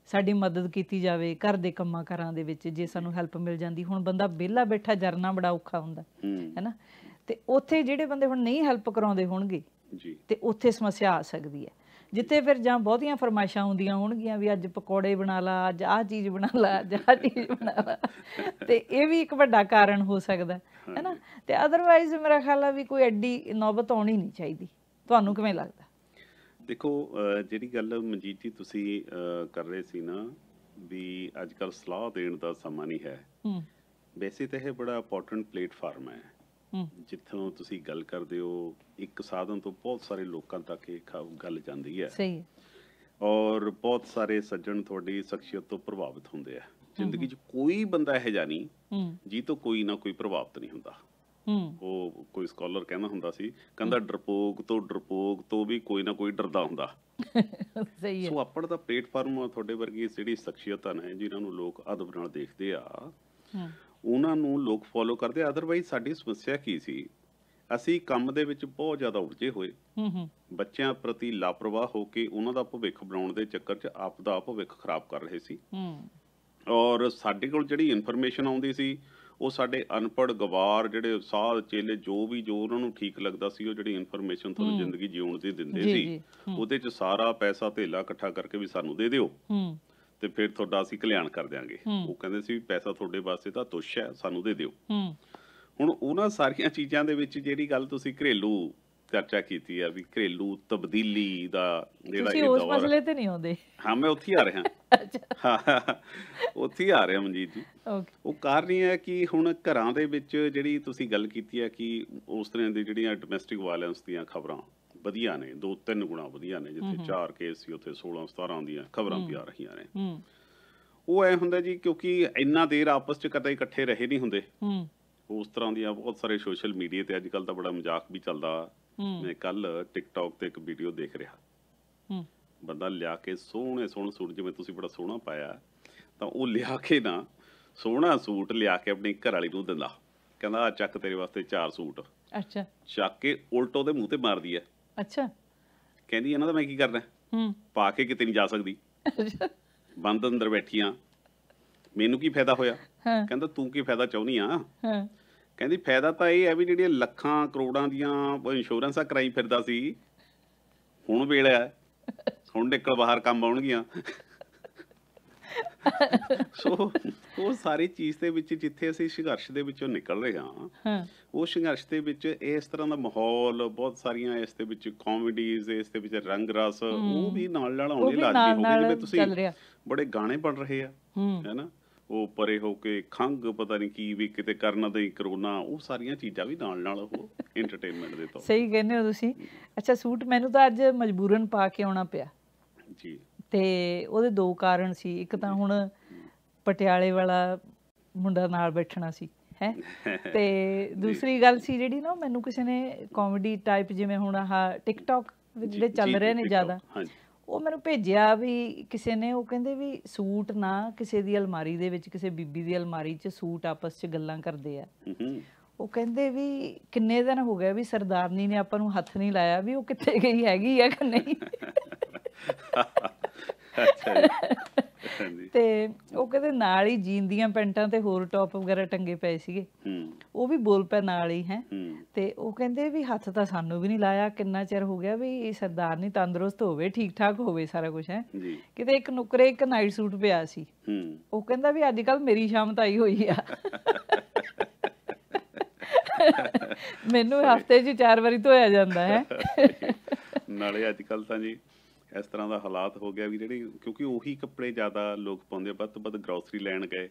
ਸਾਡੀ ਮਦਦ ਕੀਤੀ ਜਾਵੇ ਘਰ ਦੇ ਕੰਮਾਂ ਕਾਰਾਂ ਦੇ ਵਿੱਚ, ਜੇ ਸਾਨੂੰ ਹੈਲਪ ਮਿਲ ਜਾਂਦੀ। ਹੁਣ ਬੰਦਾ ਵਿਹਲਾ ਬੈਠਾ ਜਰਨਾ ਬੜਾ ਔਖਾ ਹੁੰਦਾ ਹੈ ਨਾ, ਤੇ ਉੱਥੇ ਜਿਹੜੇ ਬੰਦੇ ਹੁਣ ਨਹੀਂ ਹੈਲਪ ਕਰਾਉਂਦੇ ਹੋਣਗੇ ਤੇ ਉੱਥੇ ਸਮੱਸਿਆ ਆ ਸਕਦੀ ਹੈ, ਜਿੱਥੇ ਫਿਰ ਜਾਂ ਬਹੁਤੀਆਂ ਫਰਮਾਇਸ਼ਾਂ ਹੁੰਦੀਆਂ ਹੋਣਗੀਆਂ ਵੀ ਅੱਜ ਪਕੌੜੇ ਬਣਾ ਲਾ, ਅੱਜ ਆਹ ਚੀਜ਼ ਬਣਾ ਲਾ, ਅੱਜ ਆਹ ਚੀਜ਼ ਬਣਾ ਲਾ, ਤੇ ਇਹ ਵੀ ਇੱਕ ਵੱਡਾ ਕਾਰਨ ਹੋ ਸਕਦਾ ਹੈ ਨਾ। ਤੇ ਅਦਰਵਾਈਜ਼ ਮੇਰਾ ਖਿਆਲ ਆ ਵੀ ਕੋਈ ਐਡੀ ਨੌਬਤ ਆਉਣੀ ਨਹੀਂ ਚਾਹੀਦੀ। ਤੁਹਾਨੂੰ ਕਿਵੇਂ ਲੱਗਦਾ?
ਦੇਖੋ, ਜਿਹੜੀ ਗੱਲ ਮਨਜੀਤ ਜੀ ਤੁਸੀਂ ਕਰ ਰਹੇ ਸੀ ਨਾ ਵੀ ਅੱਜ ਕੱਲ੍ਹ ਸਲਾਹ ਦੇਣ ਦਾ ਸਮਾਂ ਨਹੀਂ ਹੈ, ਵੈਸੇ ਤਾਂ ਇਹ ਬੜਾ ਇੰਪੋਰਟੈਂਟ ਪਲੇਟਫਾਰਮ ਹੈ ਜਿੱਥੋਂ ਤੁਸੀਂ ਗੱਲ ਕਰਦੇ ਹੋ। ਇੱਕ ਸਾਧਨ ਤੋਂ ਬਹੁਤ ਸਾਰੇ ਲੋਕਾਂ ਤੱਕ ਇਹ ਗੱਲ ਜਾਂਦੀ ਹੈ।
ਸਹੀ ਹੈ।
ਔਰ ਬਹੁਤ ਸਾਰੇ ਸੱਜਣ ਤੁਹਾਡੀ ਸ਼ਖਸੀਅਤ ਤੋਂ ਪ੍ਰਭਾਵਿਤ ਹੁੰਦੇ ਆ। ਜ਼ਿੰਦਗੀ 'ਚ ਕੋਈ ਬੰਦਾ ਇਹੋ ਜਿਹਾ ਨਹੀਂ ਜੀ ਤੋਂ ਕੋਈ ਨਾ ਕੋਈ ਪ੍ਰਭਾਵਿਤ ਨਹੀਂ ਹੁੰਦਾ। ਉਹ ਕੋਈ ਸਕਾਲਰ ਕਹਿੰਦਾ ਹੁੰਦਾ ਸੀ, ਕਹਿੰਦਾ ਡਰਪੋਕ ਤੋਂ ਵੀ ਕੋਈ ਨਾ ਕੋਈ ਡਰਦਾ ਹੁੰਦਾ।
ਸਹੀ ਹੈ।
ਸੋ ਆਪਣਾ ਦਾ ਪਲੇਟਫਾਰਮ ਤੁਹਾਡੇ ਵਰਗੀ ਜਿਹੜੀ ਸ਼ਖਸੀਅਤਾਂ ਨੇ ਜਿਨ੍ਹਾਂ ਨੂੰ ਲੋਕ ਅਦਬ ਨਾਲ ਦੇਖਦੇ ਆ, ਉਹਨਾਂ ਨੂੰ ਲੋਕ ਫੋਲੋ ਕਰਦੇ। ਅਦਰਵਾਈਜ਼ ਸਾਡੀ ਸਮੱਸਿਆ ਕੀ ਸੀ, ਅਸੀਂ ਕੰਮ ਦੇ ਵਿੱਚ ਬਹੁਤ ਜ਼ਿਆਦਾ ਉਲਝੇ ਹੋਏ, ਬੱਚਿਆਂ ਪ੍ਰਤੀ ਲਾਪਰਵਾਹ ਹੋ ਕੇ ਉਹਨਾਂ ਦਾ ਭਵਿੱਖ ਬਣਾਉਣ ਦੇ ਚੱਕਰ 'ਚ ਆਪ ਦਾ ਭਵਿੱਖ ਖਰਾਬ ਕਰ ਰਹੇ ਸੀ। ਔਰ ਸਾਡੇ ਕੋਲ ਜਿਹੜੀ ਇਨਫੋਰਮੇਸ਼ਨ ਆਉਂਦੀ ਸੀ ਉਹ ਸਾਡੇ ਅਨਪੜ੍ਹ ਗਵਾਰ ਜਿਹੜੇ ਸਾਧ ਚੇਲੇ ਜੋ ਉਹਨਾਂ ਨੂੰ ਠੀਕ ਲੱਗਦਾ ਸੀ, ਉਹ ਜਿਹੜੀ ਇਨਫੋਰਮੇਸ਼ਨ ਤੁਹਾਨੂੰ ਜ਼ਿੰਦਗੀ ਜਿਉਣ ਦੀ ਦਿੰਦੇ ਸੀ, ਉਹਦੇ 'ਚ ਸਾਰਾ ਪੈਸਾ ਧੇਲਾ ਇਕੱਠਾ ਕਰਕੇ ਵੀ ਸਾਨੂੰ ਦੇ ਦਿਓ ਤੇ ਫਿਰ ਤੁਹਾਡਾ ਅਸੀਂ ਕਲਿਆਣ ਕਰ ਦਿਆਂਗੇ। ਉਹ ਕਹਿੰਦੇ ਸੀ ਵੀ ਪੈਸਾ ਤੁਹਾਡੇ ਵਾਸਤੇ ਤਾਂ ਤੁੱਛ ਹੈ, ਸਾਨੂੰ ਦੇ ਦਿਓ। ਹੁਣ ਉਹਨਾਂ ਸਾਰੀਆਂ ਚੀਜ਼ਾਂ ਦੇ ਵਿੱਚ ਜਿਹੜੀ ਗੱਲ ਤੁਸੀਂ ਘਰੇਲੂ ਚਰਚਾ ਕੀਤੀ ਆ ਵੀ ਘਰੇਲੂ ਤਬਦੀਲੀ ਦਾ ਜਿਹੜਾ ਇਹ ਦੌਰ, ਉਸ ਮਸਲੇ ਤੇ ਨਹੀਂ ਆਉਂਦੇ। ਹਾਂ, ਮੈਂ ਉੱਥੇ ਆ ਰਿਹਾ। ਉੱਥੇ ਆ ਰਿਹਾ ਮਨਜੀਤ ਜੀ। ਉਹ ਕਾਰਨ ਇਹ ਹੈ ਕਿ ਹੁਣ ਘਰਾਂ ਦੇ ਵਿੱਚ ਜਿਹੜੀ ਤੁਸੀਂ ਗੱਲ ਕੀਤੀ ਹੈ ਕਿ ਉਸ ਤਰ੍ਹਾਂ ਦੀ ਜਿਹੜੀਆਂ ਡੋਮੈਸਟਿਕ ਵਾਇਲੈਂਸ ਦੀਆਂ ਖਬਰਾਂ ਵਧੀਆ ਨੇ, 2-3 ਗੁਣਾ ਵਧੀਆ ਨੇ। ਜਿੱਥੇ 4 ਕੇਸ ਸੀ ਉੱਥੇ 16-17 ਦੀਆਂ ਖਬਰਾਂ ਵੀ ਆ ਰਹੀਆਂ ਨੇ। ਉਹ ਐ ਹੁੰਦਾ ਜੀ ਕਿਉਂਕਿ ਇੰਨਾ ਦੇਰ ਆਪਸ 'ਚ ਕਦੇ ਇਕੱਠੇ ਰਹੇ ਨਹੀਂ ਹੁੰਦੇ। ਉਸ ਤਰ੍ਹਾਂ ਦੀਆਂ ਬਹੁਤ ਸਾਰੇ ਸੋਸ਼ਲ ਮੀਡੀਆ ਤੇ ਅੱਜ ਕੱਲ੍ਹ ਤਾਂ ਬੜਾ ਮਜ਼ਾਕ ਵੀ ਚੱਲਦਾ। ਮੈਂ ਕੱਲ ਟਿਕਟੌਕ ਤੇ ਇੱਕ ਵੀਡੀਓ ਦੇਖ ਰਿਹਾ, ਬੰਦਾ ਲਿਆ ਕੇ ਸੋਹਣੇ ਸੂਟ, ਜਿਵੇਂ ਤੁਸੀਂ ਬੜਾ ਸੋਹਣਾ ਪਾਇਆ, ਤਾਂ ਉਹ ਲਿਆ ਕੇ ਨਾ ਸੋਹਣਾ ਸੂਟ ਲਿਆ ਕੇ ਆਪਣੀ ਘਰ ਵਾਲੀ ਨੂੰ ਦਿੰਦਾ, ਕਹਿੰਦਾ ਆ ਚੱਕ ਤੇਰੇ ਵਾਸਤੇ 4 ਸੂਟ। ਅੱਛਾ। ਚੱਕ ਕੇ ਉਲਟ ਉਹਦੇ ਮੂੰਹ ਤੇ ਮਾਰਦੀ ਹੈ। ਅੱਛਾ। ਕਹਿੰਦੀ ਇਹਨਾਂ ਦਾ ਮੈਂ ਕੀ ਕਰਨਾ, ਪਾ ਕੇ ਕਿਤੇ ਨਹੀਂ ਜਾ ਸਕਦੀ, ਬੰਦ ਅੰਦਰ ਬੈਠੀਆਂ, ਮੈਨੂੰ ਕੀ ਫਾਇਦਾ ਹੋਇਆ। ਕਹਿੰਦਾ ਤੂੰ ਕੀ ਫਾਇਦਾ ਚਾਹੁੰਦੀ ਆ। ਕਹਿੰਦੀ ਫਾਇਦਾ ਤਾਂ ਇਹ ਹੈ ਵੀ ਜਿਹੜੀਆਂ ਲੱਖਾਂ ਕਰੋੜਾਂ ਦੀਆਂ ਇੰਸ਼ੋਰੈਂਸਾਂ ਕਰਾਈ ਫਿਰਦਾ ਸੀ, ਹੁਣ ਵੇਲੇ ਹੈ, ਹੁਣ ਨਿਕਲ ਬਾਹਰ ਕੰਮ ਆਉਣਗੀਆਂ। ਸੋ ਉਹ ਸਾਰੀ ਚੀਜ਼ ਦੇ ਵਿੱਚ ਜਿੱਥੇ ਅਸੀਂ ਸੰਘਰਸ਼ ਦੇ ਵਿੱਚੋਂ ਨਿਕਲ ਰਹੇ ਹਾਂ, ਉਹ ਸੰਘਰਸ਼ ਦੇ ਵਿੱਚ ਇਸ ਤਰ੍ਹਾਂ ਦਾ ਮਾਹੌਲ, ਬਹੁਤ ਸਾਰੀਆਂ ਇਸ ਦੇ ਵਿੱਚ ਕਾਮੇਡੀਜ਼, ਇਸ ਦੇ ਵਿੱਚ ਰੰਗ ਰਸ, ਉਹ ਵੀ ਨਾਲ ਨਾਲ ਆਉਣੇ ਲਾਜ਼ਮੀ ਹੋ ਗਏ। ਜਿਵੇਂ ਤੁਸੀਂ ਬੜੇ ਗਾਣੇ ਬਣ ਰਹੇ ਆ, ਹੈ ਨਾ, ਉਹ ਪਰੇ ਹੋ ਕੇ ਖੰਘ, ਪਤਾ ਨਹੀਂ ਕੀ ਵੀ ਕਿਤੇ ਕਰਨ ਦੇ ਕਰੋਨਾ, ਉਹ ਸਾਰੀਆਂ ਚੀਜ਼ਾਂ ਵੀ ਨਾਲ ਨਾਲ ਉਹ ਐਂਟਰਟੇਨਮੈਂਟ ਦੇ ਤੌਰ। ਸਹੀ ਕਹਿੰਦੇ ਹੋ ਤੁਸੀਂ। ਅੱਛਾ, ਸੂਟ ਮੈਨੂੰ ਤਾਂ ਅੱਜ ਮਜਬੂਰਨ ਪਾ ਕੇ ਆਉਣਾ ਪਿਆ ਜੀ, ਤੇ ਉਹਦੇ 2 ਕਾਰਨ ਸੀ। ਇੱਕ ਤਾਂ ਹੁਣ ਪਟਿਆਲੇ ਵਾਲਾ ਮੁੰਡਾ ਨਾਲ ਬੈਠਣਾ ਸੀ, ਹੈ, ਤੇ ਦੂਸਰੀ ਗੱਲ ਸੀ ਜਿਹੜੀ ਨਾ, ਮੈਨੂੰ ਕਿਸੇ ਨੇ ਕਾਮੇਡੀ ਟਾਈਪ, ਜਿਵੇਂ ਹੁਣ ਆਹ ਟਿਕਟੌਕ ਜਿਹੜੇ ਚੱਲ ਰਹੇ ਨੇ ਜ਼ਿਆਦਾ, ਉਹ ਮੈਨੂੰ ਭੇਜਿਆ ਵੀ ਕਿਸੇ ਨੇ, ਉਹ ਕਹਿੰਦੇ ਵੀ ਸੂਟ ਨਾ ਕਿਸੇ ਦੀ ਅਲਮਾਰੀ ਦੇ ਵਿੱਚ, ਕਿਸੇ ਬੀਬੀ ਦੀ ਅਲਮਾਰੀ 'ਚ ਸੂਟ ਆਪਸ 'ਚ ਗੱਲਾਂ ਕਰਦੇ ਆ। ਉਹ ਕਹਿੰਦੇ ਵੀ ਕਿੰਨੇ ਦਿਨ ਹੋ ਗਏ ਵੀ ਸਰਦਾਰਨੀ ਨੇ ਆਪਾਂ ਨੂੰ ਹੱਥ ਨਹੀਂ ਲਾਇਆ, ਵੀ ਉਹ ਕਿੱਥੇ ਗਈ, ਹੈਗੀ ਆ ਕਿ ਨਹੀਂ। ਤੇ ਉਹ ਕਹਿੰਦੇ ਨਾਲ ਹੀ ਜੀਨ ਦੀਆਂ ਪੈਂਟਾਂ ਤੇ ਹੋਰ ਟੌਪ ਵਗੈਰਾ ਟੰਗੇ ਪਏ ਸੀਗੇ, ਉਹ ਵੀ ਬੋਲ ਪਏ ਨਾਲ ਹੀ, ਹੈ। ਤੇ ਉਹ ਕਹਿੰਦੇ ਵੀ ਹੱਥ ਤਾਂ ਸਾਨੂੰ ਵੀ ਨਹੀਂ ਲਾਇਆ, ਕਿੰਨਾ ਚਿਰ ਹੋ ਗਿਆ, ਵੀ ਸਰਦਾਰਨੀ ਤੰਦਰੁਸਤ ਹੋਵੇ, ਠੀਕ ਠਾਕ ਹੋਵੇ ਸਾਰਾ ਕੁਛ, ਹੈ। ਕਿਤੇ ਇੱਕ ਨੁਕਰੇ ਇੱਕ ਨਾਈਟ ਸੂਟ ਪਿਆ ਸੀ, ਉਹ ਕਹਿੰਦਾ ਵੀ ਅੱਜ ਕੱਲ੍ਹ ਮੇਰੀ ਸ਼ਾਮਤ ਆਈ ਹੋਈ ਆ। ਮੈਨੂੰ ਹਫ਼ਤੇ 'ਚ 4 ਵਾਰੀ ਧੋਇਆ ਜਾਂਦਾ ਹੈ। ਨਾਲੇ ਅੱਜ ਕੱਲ੍ਹ ਤਾਂ ਜੀ ਇਸ ਤਰ੍ਹਾਂ ਦਾ ਹਾਲਾਤ ਹੋ ਗਿਆ ਵੀ ਜਿਹੜੀ, ਕਿਉਂਕਿ ਉਹੀ ਕੱਪੜੇ ਜ਼ਿਆਦਾ ਲੋਕ ਪਾਉਂਦੇ ਆ, ਵੱਧ ਤੋਂ ਵੱਧ ਗਰੋਸਰੀ ਲੈਣ ਗਏ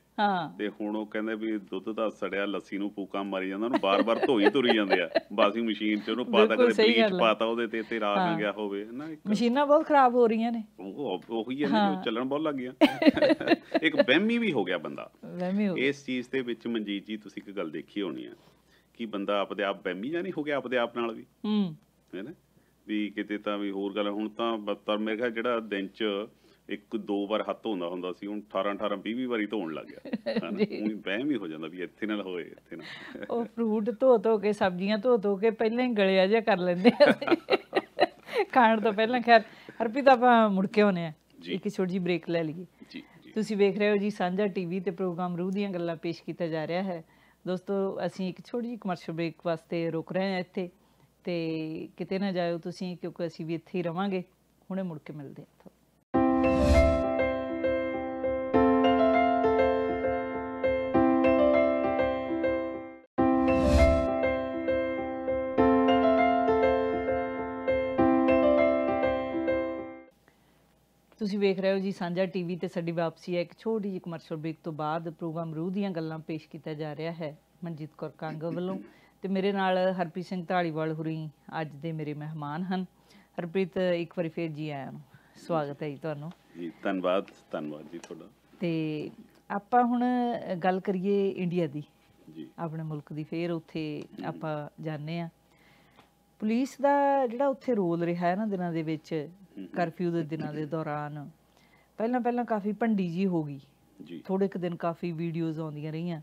ਤੇ ਹੁਣ ਉਹ ਕਹਿੰਦੇ ਵੀ ਦੁੱਧ ਦਾ ਸੜਿਆ ਲੱਸੀ ਨੂੰ ਫੂਕਾਂ ਮਾਰੀ ਜਾਂਦਾ, ਉਹਨੂੰ ਬਾਰ-ਬਾਰ ਧੋਈ ਤੁਰੀ ਜਾਂਦੇ ਆ ਵਾਸ਼ਿੰਗ ਮਸ਼ੀਨ 'ਚ, ਉਹਨੂੰ ਪਾਤਾ ਕਦੇ ਬਲੀਚ ਪਾਤਾ ਉਹਦੇ ਤੇ ਰਾਤ ਨਾ ਗਿਆ ਹੋਵੇ ਨਾ। ਮਸ਼ੀਨਾਂ ਬਹੁਤ ਖਰਾਬ ਹੋ ਰਹੀਆਂ ਨੇ, ਉਹੀ ਹੈ ਨਾ, ਚੱਲਣ ਬਹੁਤ ਲੱਗ ਗਿਆ। ਇੱਕ ਵਹਿਮੀ ਵੀ ਹੋ ਗਿਆ ਬੰਦਾ ਇਸ ਚੀਜ਼ ਦੇ ਵਿੱਚ। ਮਨਜੀਤ ਜੀ, ਤੁਸੀਂ ਇੱਕ ਗੱਲ ਦੇਖੀ ਹੋਣੀ ਆ ਕਿ ਬੰਦਾ ਆਪਦੇ ਆਪ ਵਹਿਮੀ ਜਾਂ ਨਹੀਂ ਹੋ ਗਿਆ ਆਪਦੇ ਆਪ ਨਾਲ ਵੀ, ਹੈ ਨਾ, ਵੀ ਕਿਤੇ ਤਾਂ ਵੀ ਹੋਰ ਗੱਲ। ਹੁਣ ਤਾਂ ਬਦਤਰ ਮੇਰੇ ਖਿਆਲ ਜਿਹੜਾ ਦਿਨ 'ਚ 1-2 ਵਾਰ ਹੱਥ ਧੋਂਦਾ ਹੁੰਦਾ ਸੀ, ਹੁਣ 18-18 20 ਵਾਰੀ ਧੋਣ ਲੱਗ ਗਿਆ। ਵਹਿਮ ਹੀ ਹੋ ਜਾਂਦਾ ਵੀ ਇੱਥੇ ਨਾਲ ਹੋਏ, ਇੱਥੇ ਨਾਲ। ਉਹ ਫਰੂਟ ਧੋ ਕੇ, ਸਬਜ਼ੀਆਂ ਧੋ ਕੇ ਪਹਿਲਾਂ ਹੀ ਗਲਿਆ ਜਿਹਾ ਕਰ ਲੈਂਦੇ ਆ ਖਾਣ ਤੋਂ ਪਹਿਲਾਂ। ਖੈਰ ਹਰਪ੍ਰੀਤ, ਆਪਾਂ ਮੁੜ ਕੇ ਆਉਂਦੇ ਆ, ਇੱਕ ਛੋਟੀ ਜਿਹੀ ਬ੍ਰੇਕ ਲੈ ਲਈਏ। ਤੁਸੀਂ ਵੇਖ ਰਹੇ ਹੋ ਜੀ ਸਾਂਝਾ ਟੀਵੀ ਤੇ ਪ੍ਰੋਗਰਾਮ ਰੂਹ ਦੀਆਂ ਗੱਲਾਂ ਪੇਸ਼ ਕੀਤਾ ਜਾ ਰਿਹਾ ਹੈ। ਦੋਸਤੋ, ਅਸੀਂ ਇੱਕ ਛੋਟੀ ਜਿਹੀ ਕਮਰਸ਼ੀਅਲ ਬ੍ਰੇਕ ਵਾਸਤੇ ਰੁਕ ਰਹੇ ਹਾਂ ਇੱਥੇ, ਤੇ ਕਿਤੇ ਨਾ ਜਾਇਓ ਤੁਸੀਂ, ਕਿਉਂਕਿ ਅਸੀਂ ਵੀ ਇੱਥੇ ਹੀ ਰਵਾਂਗੇ। ਹੁਣੇ ਮੁੜ ਕੇ ਮਿਲਦੇ ਹਾਂ। ਤੁਸੀਂ ਵੇਖ ਰਹੇ ਹੋ ਜੀ ਸਾਂਝਾ ਟੀਵੀ ਤੇ ਸਾਡੀ ਵਾਪਸੀ ਹੈ ਇੱਕ ਛੋਟੀ ਜਿਹੀ ਕਮਰਸ਼ੀਅਲ ਬ੍ਰੇਕ ਤੋਂ ਬਾਅਦ। ਪ੍ਰੋਗਰਾਮ ਰੂਹ ਦੀਆਂ ਗੱਲਾਂ ਪੇਸ਼ ਕੀਤਾ ਜਾ ਰਿਹਾ ਹੈ ਮਨਜੀਤ ਕੌਰ ਕੰਗ ਵੱਲੋਂ, ਤੇ ਮੇਰੇ ਨਾਲ ਹਰਪ੍ਰੀਤ ਸਿੰਘ ਢਾਲੀਵਾਲ ਹੁਰੀ ਅੱਜ ਦੇ ਮੇਰੇ ਮਹਿਮਾਨ ਹਨ। ਹਰਪ੍ਰੀਤ, ਇੱਕ ਵਾਰੀ ਫੇਰ ਜੀ ਆਇਆਂ ਨੂੰ, ਸਵਾਗਤ ਹੈ ਜੀ ਤੁਹਾਨੂੰ। ਜੀ ਧੰਨਵਾਦ ਜੀ ਤੁਹਾਡਾ। ਤੇ ਆਪਾਂ ਹੁਣ ਗੱਲ ਕਰੀਏ ਇੰਡੀਆ ਦੀ, ਆਪਣੇ ਮੁਲਕ ਦੀ। ਫੇਰ ਉੱਥੇ ਆਪਾਂ ਜਾਂਦੇ ਹਾਂ। ਪੁਲਿਸ ਦਾ ਜਿਹੜਾ ਉੱਥੇ ਰੋਲ ਰਿਹਾ ਹੈ ਨਾ ਦਿਨਾਂ ਦੇ ਵਿੱਚ, ਕਰਫਿਊ ਦੇ ਦਿਨਾਂ ਦੇ ਦੌਰਾਨ, ਪਹਿਲਾਂ ਕਾਫੀ ਭੰਡੀ ਜੀ ਹੋ ਗਈ। ਥੋੜੇ ਕੁ ਦਿਨ ਕਾਫੀ ਵੀਡੀਓਜ਼ ਆਉਂਦੀਆਂ ਰਹੀਆਂ,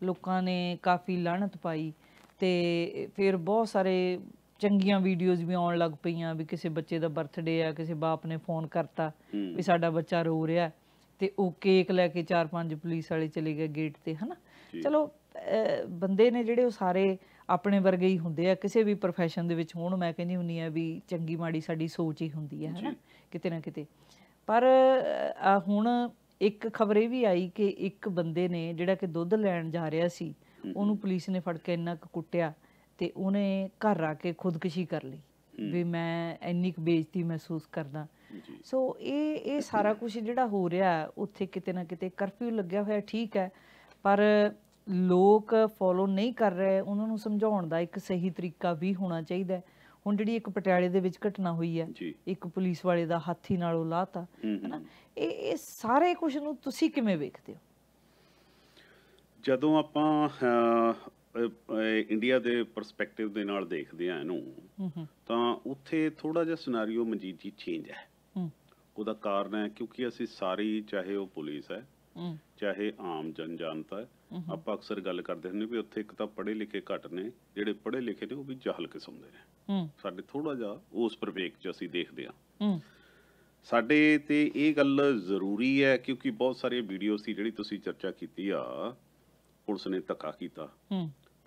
ਲੋਕਾਂ ਨੇ ਕਾਫੀ ਲਾਹਨਤ ਪਾਈ, ਤੇ ਫਿਰ ਬਹੁਤ ਸਾਰੇ ਚੰਗੀਆਂ ਵੀਡੀਓਜ਼ ਵੀ ਆਉਣ ਲੱਗ ਪਈਆਂ ਵੀ ਕਿਸੇ ਬੱਚੇ ਦਾ ਬਰਥਡੇ ਆ, ਕਿਸੇ ਬਾਪ ਨੇ ਫੋਨ ਕਰਤਾ ਵੀ ਸਾਡਾ ਬੱਚਾ ਰੋ ਰਿਹਾ, ਤੇ ਉਹ ਕੇਕ ਲੈ ਕੇ 4-5 ਪੁਲਿਸ ਵਾਲੇ ਚਲੇ ਗਏ ਗੇਟ ਤੇ, ਹਨਾ। ਚਲੋ
ਬੰਦੇ ਨੇ ਜਿਹੜੇ ਉਹ ਸਾਰੇ ਆਪਣੇ ਵਰਗੇ ਹੀ ਹੁੰਦੇ ਆ, ਕਿਸੇ ਵੀ ਪ੍ਰੋਫੈਸ਼ਨ ਦੇ ਵਿੱਚ ਹੋਣ। ਮੈਂ ਕਹਿੰਦੀ ਹੁੰਦੀ ਆ ਵੀ ਚੰਗੀ ਮਾੜੀ ਸਾਡੀ ਸੋਚ ਹੀ ਹੁੰਦੀ ਹੈ ਨਾ ਕਿਤੇ ਨਾ ਕਿਤੇ। ਪਰ ਹੁਣ ਇੱਕ ਖਬਰ ਇਹ ਵੀ ਆਈ ਕਿ ਇੱਕ ਬੰਦੇ ਨੇ ਜਿਹੜਾ ਕਿ ਦੁੱਧ ਲੈਣ ਜਾ ਰਿਹਾ ਸੀ, ਉਹਨੂੰ ਪੁਲਿਸ ਨੇ ਫੜ ਕੇ ਇੰਨਾ ਕੁ ਕੁੱਟਿਆ ਤੇ ਉਹਨੇ ਘਰ ਆ ਕੇ ਖੁਦਕੁਸ਼ੀ ਕਰ ਲਈ ਵੀ ਮੈਂ ਇੰਨੀ ਕੁ ਬੇਇੱਜ਼ਤੀ ਮਹਿਸੂਸ ਕਰਦਾ। ਸੋ ਇਹ ਸਾਰਾ ਕੁਝ ਜਿਹੜਾ ਹੋ ਰਿਹਾ ਉੱਥੇ ਕਿਤੇ ਨਾ ਕਿਤੇ ਕਰਫਿਊ ਲੱਗਿਆ ਹੋਇਆ ਠੀਕ ਹੈ, ਪਰ ਲੋਕ ਫੋਲੋ ਨਹੀਂ ਕਰ ਰਹੇ। ਉਹਨਾਂ ਨੂੰ ਸਮਝਾਉਣ ਦਾ ਇੱਕ ਸਹੀ ਤਰੀਕਾ ਵੀ ਹੋਣਾ ਚਾਹੀਦਾ। ਹੁਣ ਜਿਹੜੀ ਇੱਕ ਪਟਿਆਲੇ ਦੇ ਵਿੱਚ ਘਟਨਾ ਹੋਈ ਹੈ, ਇੱਕ ਪੁਲਿਸ ਵਾਲੇ ਦਾ ਹਾਥੀ ਨਾਲੋਂ ਲਾਤਾ ਹੈ ਨਾ, ਇਹ ਸਾਰੇ ਕੁਝ ਨੂੰ ਤੁਸੀਂ ਕਿਵੇਂ ਵੇਖਦੇ ਹੋ?
ਜਦੋਂ ਆਪਾਂ ਇੰਡੀਆ ਦੇ ਪਰਸਪੈਕਟਿਵ ਦੇ ਨਾਲ ਦੇਖਦੇ ਆ ਇਹਨੂੰ, ਤਾਂ ਉੱਥੇ ਥੋੜਾ ਜਿਹਾ ਸਿਨੈਰੀਓ ਮਨਜੀਤ ਜੀ ਚੇਂਜ ਹੈ। ਉਹਦਾ ਕਾਰਨ ਹੈ ਕਿਉਂਕਿ ਅਸੀਂ ਸਾਰੀ, ਚਾਹੇ ਉਹ ਪੁਲਿਸ ਹੈ ਚਾਹੇ ਆਮ ਜਨਤਾ ਹੈ, ਆਪਾਂ ਅਕਸਰ ਗੱਲ ਕਰਦੇ ਹੁੰਦੇ ਵੀ ਉੱਥੇ ਇੱਕ ਤਾਂ ਪੜ੍ਹੇ ਲਿਖੇ ਘੱਟ ਨੇ, ਜਿਹੜੇ ਪੜ੍ਹੇ ਲਿਖੇ ਨੇ ਉਹ ਵੀ ਜਾਹਲ ਕਿਸਮ ਦੇ ਨੇ। ਸਾਡੇ ਥੋੜਾ ਜਿਹਾ ਉਸ ਪ੍ਰਵੇਕ 'ਚ ਅਸੀਂ ਦੇਖਦੇ ਹਾਂ। ਸਾਡੇ ਤੇ ਇਹ ਗੱਲ ਜ਼ਰੂਰੀ ਹੈ ਕਿਉਂਕਿ ਬਹੁਤ ਸਾਰੀਆਂ ਵੀਡੀਓ ਸੀ ਜਿਹੜੀ ਤੁਸੀਂ ਚਰਚਾ ਕੀਤੀ ਆ, ਪੁਲਿਸ ਨੇ ਧੱਕਾ ਕੀਤਾ,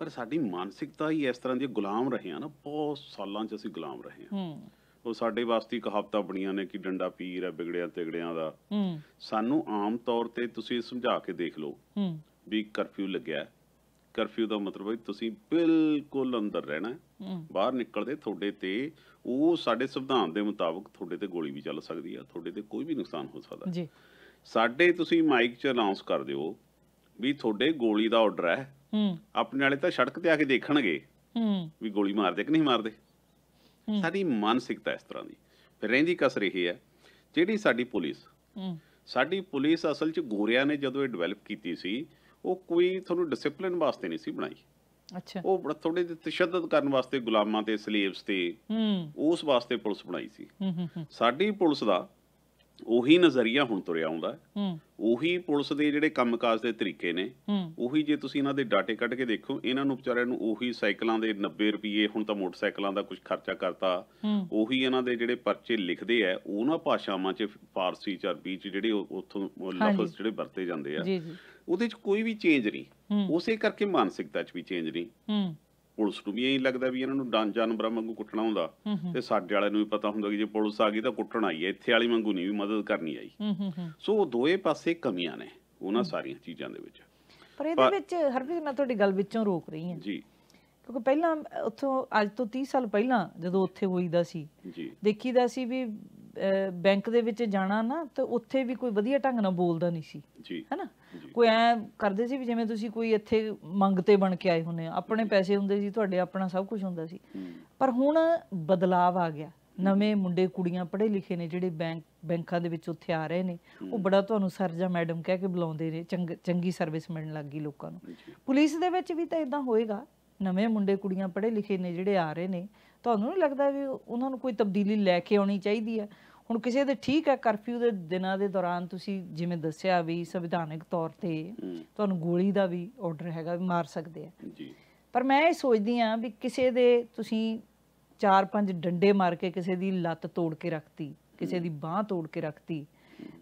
ਪਰ ਸਾਡੀ ਮਾਨਸਿਕਤਾ ਹੀ ਇਸ ਤਰ੍ਹਾਂ ਦੀ ਗੁਲਾਮ ਰਹੇ ਆ ਨਾ, ਬਹੁਤ ਸਾਲਾਂ 'ਚ ਅਸੀਂ ਗੁਲਾਮ ਰਹੇ ਹਾਂ। ਉਹ ਸਾਡੇ ਵਾਸਤੇ ਕਹਾਵਤਾਂ ਬਣੀਆਂ ਨੇ ਕਿ ਡੰਡਾ ਪੀਰ ਹੈ ਵਿਗੜਿਆ ਤਿਗੜਿਆਂ ਦਾ। ਸਾਨੂੰ ਆਮ ਤੌਰ ਤੇ ਤੁਸੀਂ ਸਮਝਾ ਕੇ ਦੇਖ ਲਓ ਵੀ ਕਰਫਿਊ ਲੱਗਿਆ, ਕਰਫਿਊ ਦਾ ਮਤਲਬ ਹੈ ਤੁਸੀਂ ਬਿਲਕੁਲ ਅੰਦਰ ਰਹਿਣਾ, ਬਾਹਰ ਨਿਕਲਦੇ ਤੁਹਾਡੇ ਤੇ ਉਹ ਸਾਡੇ ਸੰਵਿਧਾਨ ਦੇ ਮੁਤਾਬਕ ਤੁਹਾਡੇ ਤੇ ਗੋਲੀ ਵੀ ਚੱਲ ਸਕਦੀ ਆ, ਤੁਹਾਡੇ ਤੇ ਕੋਈ ਵੀ ਨੁਕਸਾਨ ਹੋ ਸਕਦਾ। ਸਾਡੇ ਤੁਸੀਂ ਮਾਈਕ 'ਚ ਅਨਾਉਂਸ ਕਰ ਦਿਓ ਵੀ ਤੁਹਾਡੇ ਗੋਲੀ ਦਾ ਆਰਡਰ ਹੈ, ਆਪਣੇ ਵਾਲੇ ਤਾਂ ਸੜਕ ਤੇ ਆ ਕੇ ਦੇਖਣਗੇ ਵੀ ਗੋਲੀ ਮਾਰਦੇ ਕਿ ਨਹੀਂ ਮਾਰਦੇ। ਸਾਡੀ ਮਾਨਸਿਕਤਾ ਇਸ ਤਰ੍ਹਾਂ ਦੀ। ਫਿਰ ਰਹਿੰਦੀ ਕਸਰ ਇਹ ਹੈ ਜਿਹੜੀ ਸਾਡੀ ਪੁਲਿਸ ਅਸਲ 'ਚ ਗੋਰਿਆਂ ਨੇ ਜਦੋਂ ਇਹ ਡਿਵੈਲਪ ਕੀਤੀ ਸੀ, ਉਹ ਕੋਈ ਤੁਹਾਨੂੰ ਡਿਸਿਪਲਿਨ ਵਾਸਤੇ ਨਹੀਂ ਸੀ ਬਣਾਈ। ਉਹ ਬੜਾ ਥੋੜੇ ਜਿਹੇ ਤਸ਼ੱਦਦ ਕਰਨ ਵਾਸਤੇ, ਗੁਲਾਮਾਂ ਤੇ ਸਲੇਵਸ ਤੇ, ਉਸ ਵਾਸਤੇ ਪੁਲਿਸ ਬਣਾਈ ਸੀ। ਸਾਡੀ ਪੁਲਿਸ ਦਾ ਉਹੀ ਨਜ਼ਰੀਆ ਹੁਣ ਤੁਰਿਆ ਆਉਂਦਾ, ਉਹੀ ਪੁਲਿਸ ਦੇ ਜਿਹੜੇ ਕੰਮਕਾਜ ਦੇ ਤਰੀਕੇ ਨੇ, ਉਹੀ ਜੇ ਤੁਸੀਂ ਇਹਨਾਂ ਦੇ ਡਾਟੇ ਕੱਢ ਕੇ ਦੇਖੋ, ਇਹਨਾਂ ਨੂੰ ਵਿਚਾਰਿਆਂ ਨੂੰ ਉਹੀ ਸਾਈਕਲਾਂ ਦੇ 90 ਰੁਪਏ, ਹੁਣ ਤਾਂ ਮੋਟਰਸਾਈਕਲਾਂ ਦਾ ਕੁਝ ਖਰਚਾ ਕਰਤਾ, ਉਹੀ ਇਹਨਾਂ ਦੇ ਜਿਹੜੇ ਪਰਚੇ ਲਿਖਦੇ ਆ ਉਹਨਾਂ ਭਾਸ਼ਾਵਾਂ 'ਚ, ਫਾਰਸੀ ਚ ਅਰਬੀ 'ਚ ਜਿਹੜੇ ਉੱਥੋਂ ਲਫ਼ਜ਼ ਜਿਹੜੇ ਵਰਤੇ ਜਾਂਦੇ ਆ, ਉਹਦੇ 'ਚ ਕੋਈ ਵੀ ਚੇਂਜ ਨਹੀਂ। ਉਸੇ ਕਰਕੇ ਮਾਨਸਿਕਤਾ 'ਚ ਵੀ ਚੇਂਜ ਨਹੀਂ। ਪੁਲਿਸ ਨੂੰ ਵੀ ਇਹੀ ਲੱਗਦਾ ਵੀ ਇਹਨਾਂ ਨੂੰ ਜਾਨਵਰਾਂ ਵਾਂਗੂ ਕੁੱਟਣਾ ਹੁੰਦਾ, ਤੇ ਸਾਡੇ ਵਾਲਿਆਂ ਨੂੰ ਵੀ ਪਤਾ ਹੁੰਦਾ ਕਿ ਜੇ ਪੁਲਿਸ ਆ ਗਈ ਤਾਂ ਕੁੱਟਣ ਆਈ ਹੈ, ਇੱਥੇ ਵਾਲੀ ਵਾਂਗੂ ਨਹੀਂ ਵੀ ਮਦਦ ਕਰਨੀ ਆਈ। ਸੋ ਦੋਏ ਪਾਸੇ ਕਮੀਆਂ ਨੇ ਉਹਨਾਂ ਸਾਰੀਆਂ ਚੀਜ਼ਾਂ ਦੇ ਵਿੱਚ।
ਪਰ ਇਹਦੇ ਵਿੱਚ ਹਰਪ੍ਰੀਤ, ਮੈਂ ਤੁਹਾਡੀ ਗੱਲ ਵਿੱਚੋਂ ਰੋਕ ਰਹੀ ਹਾਂ ਜੀ, ਕਿਉਂਕਿ ਪਹਿਲਾਂ ਉੱਥੋਂ ਅੱਜ ਤੋਂ 30 ਸਾਲ ਪਹਿਲਾਂ ਜਦੋਂ ਉੱਥੇ ਹੋਈਦਾ ਸੀ, ਦੇਖੀਦਾ ਸੀ ਵੀ ਬੈਂਕ ਦੇ ਵਿੱਚ ਜਾਣਾ ਨਾ, ਤੇ ਉੱਥੇ ਵੀ ਕੋਈ ਵਧੀਆ ਢੰਗ ਨਾਲ ਬੋਲਦਾ ਨਹੀਂ ਸੀ, ਹੈ ਨਾ। ਕੋਈ ਐ ਕਰਦੇ ਸੀ ਵੀ ਜਿਵੇਂ ਤੁਸੀਂ ਕੋਈ ਇੱਥੇ ਮੰਗਤੇ ਬਣ ਕੇ ਆਏ ਹੁੰਦੇ ਆ, ਆਪਣੇ ਪੈਸੇ ਹੁੰਦੇ ਸੀ ਤੁਹਾਡੇ, ਆਪਣਾ ਸਭ ਕੁਝ ਹੁੰਦਾ ਸੀ। ਪਰ ਹੁਣ ਬਦਲਾਵ ਆ ਗਿਆ, ਨਵੇਂ ਮੁੰਡੇ ਕੁੜੀਆਂ ਪੜ੍ਹੇ ਲਿਖੇ ਨੇ ਜਿਹੜੇ ਬੈਂਕਾਂ ਦੇ ਵਿੱਚ ਉੱਥੇ ਆ ਰਹੇ ਨੇ, ਉਹ ਬੜਾ ਤੁਹਾਨੂੰ ਸਰ ਜਾਂ ਮੈਡਮ ਕਹਿ ਕੇ ਬੁਲਾਉਂਦੇ ਨੇ, ਚੰਗੀ ਸਰਵਿਸ ਮਿਲਣ ਲੱਗ ਗਈ ਲੋਕਾਂ ਨੂੰ। ਪੁਲਿਸ ਦੇ ਵਿੱਚ ਵੀ ਤਾਂ ਇੱਦਾਂ ਹੋਏਗਾ, ਨਵੇਂ ਮੁੰਡੇ ਕੁੜੀਆਂ ਪੜ੍ਹੇ ਲਿਖੇ ਨੇ ਜਿਹੜੇ ਆ ਰਹੇ ਨੇ, ਤੁਹਾਨੂੰ ਨਹੀਂ ਲੱਗਦਾ ਵੀ ਉਹਨਾਂ ਨੂੰ ਕੋਈ ਤਬਦੀਲੀ ਲੈ ਕੇ ਆਉਣੀ ਚਾਹੀਦੀ ਹੈ? ਹੁਣ ਕਿਸੇ ਦੇ ਠੀਕ ਹੈ, ਕਰਫਿਊ ਦੇ ਦਿਨਾਂ ਦੇ ਦੌਰਾਨ ਤੁਸੀਂ ਜਿਵੇਂ ਦੱਸਿਆ ਵੀ ਸੰਵਿਧਾਨਕ ਤੌਰ ਤੇ ਤੁਹਾਨੂੰ ਗੋਲੀ ਦਾ ਵੀ ਆਰਡਰ ਹੈਗਾ, ਵੀ ਮਾਰ ਸਕਦੇ ਆ, ਪਰ ਮੈਂ ਇਹ ਸੋਚਦੀ ਹਾਂ ਵੀ ਕਿਸੇ ਦੇ ਤੁਸੀਂ 4-5 ਡੰਡੇ ਮਾਰ ਕੇ ਕਿਸੇ ਦੀ ਲੱਤ ਤੋੜ ਕੇ ਰੱਖਤੀ, ਕਿਸੇ ਦੀ ਬਾਂਹ ਤੋੜ ਕੇ ਰੱਖਤੀ,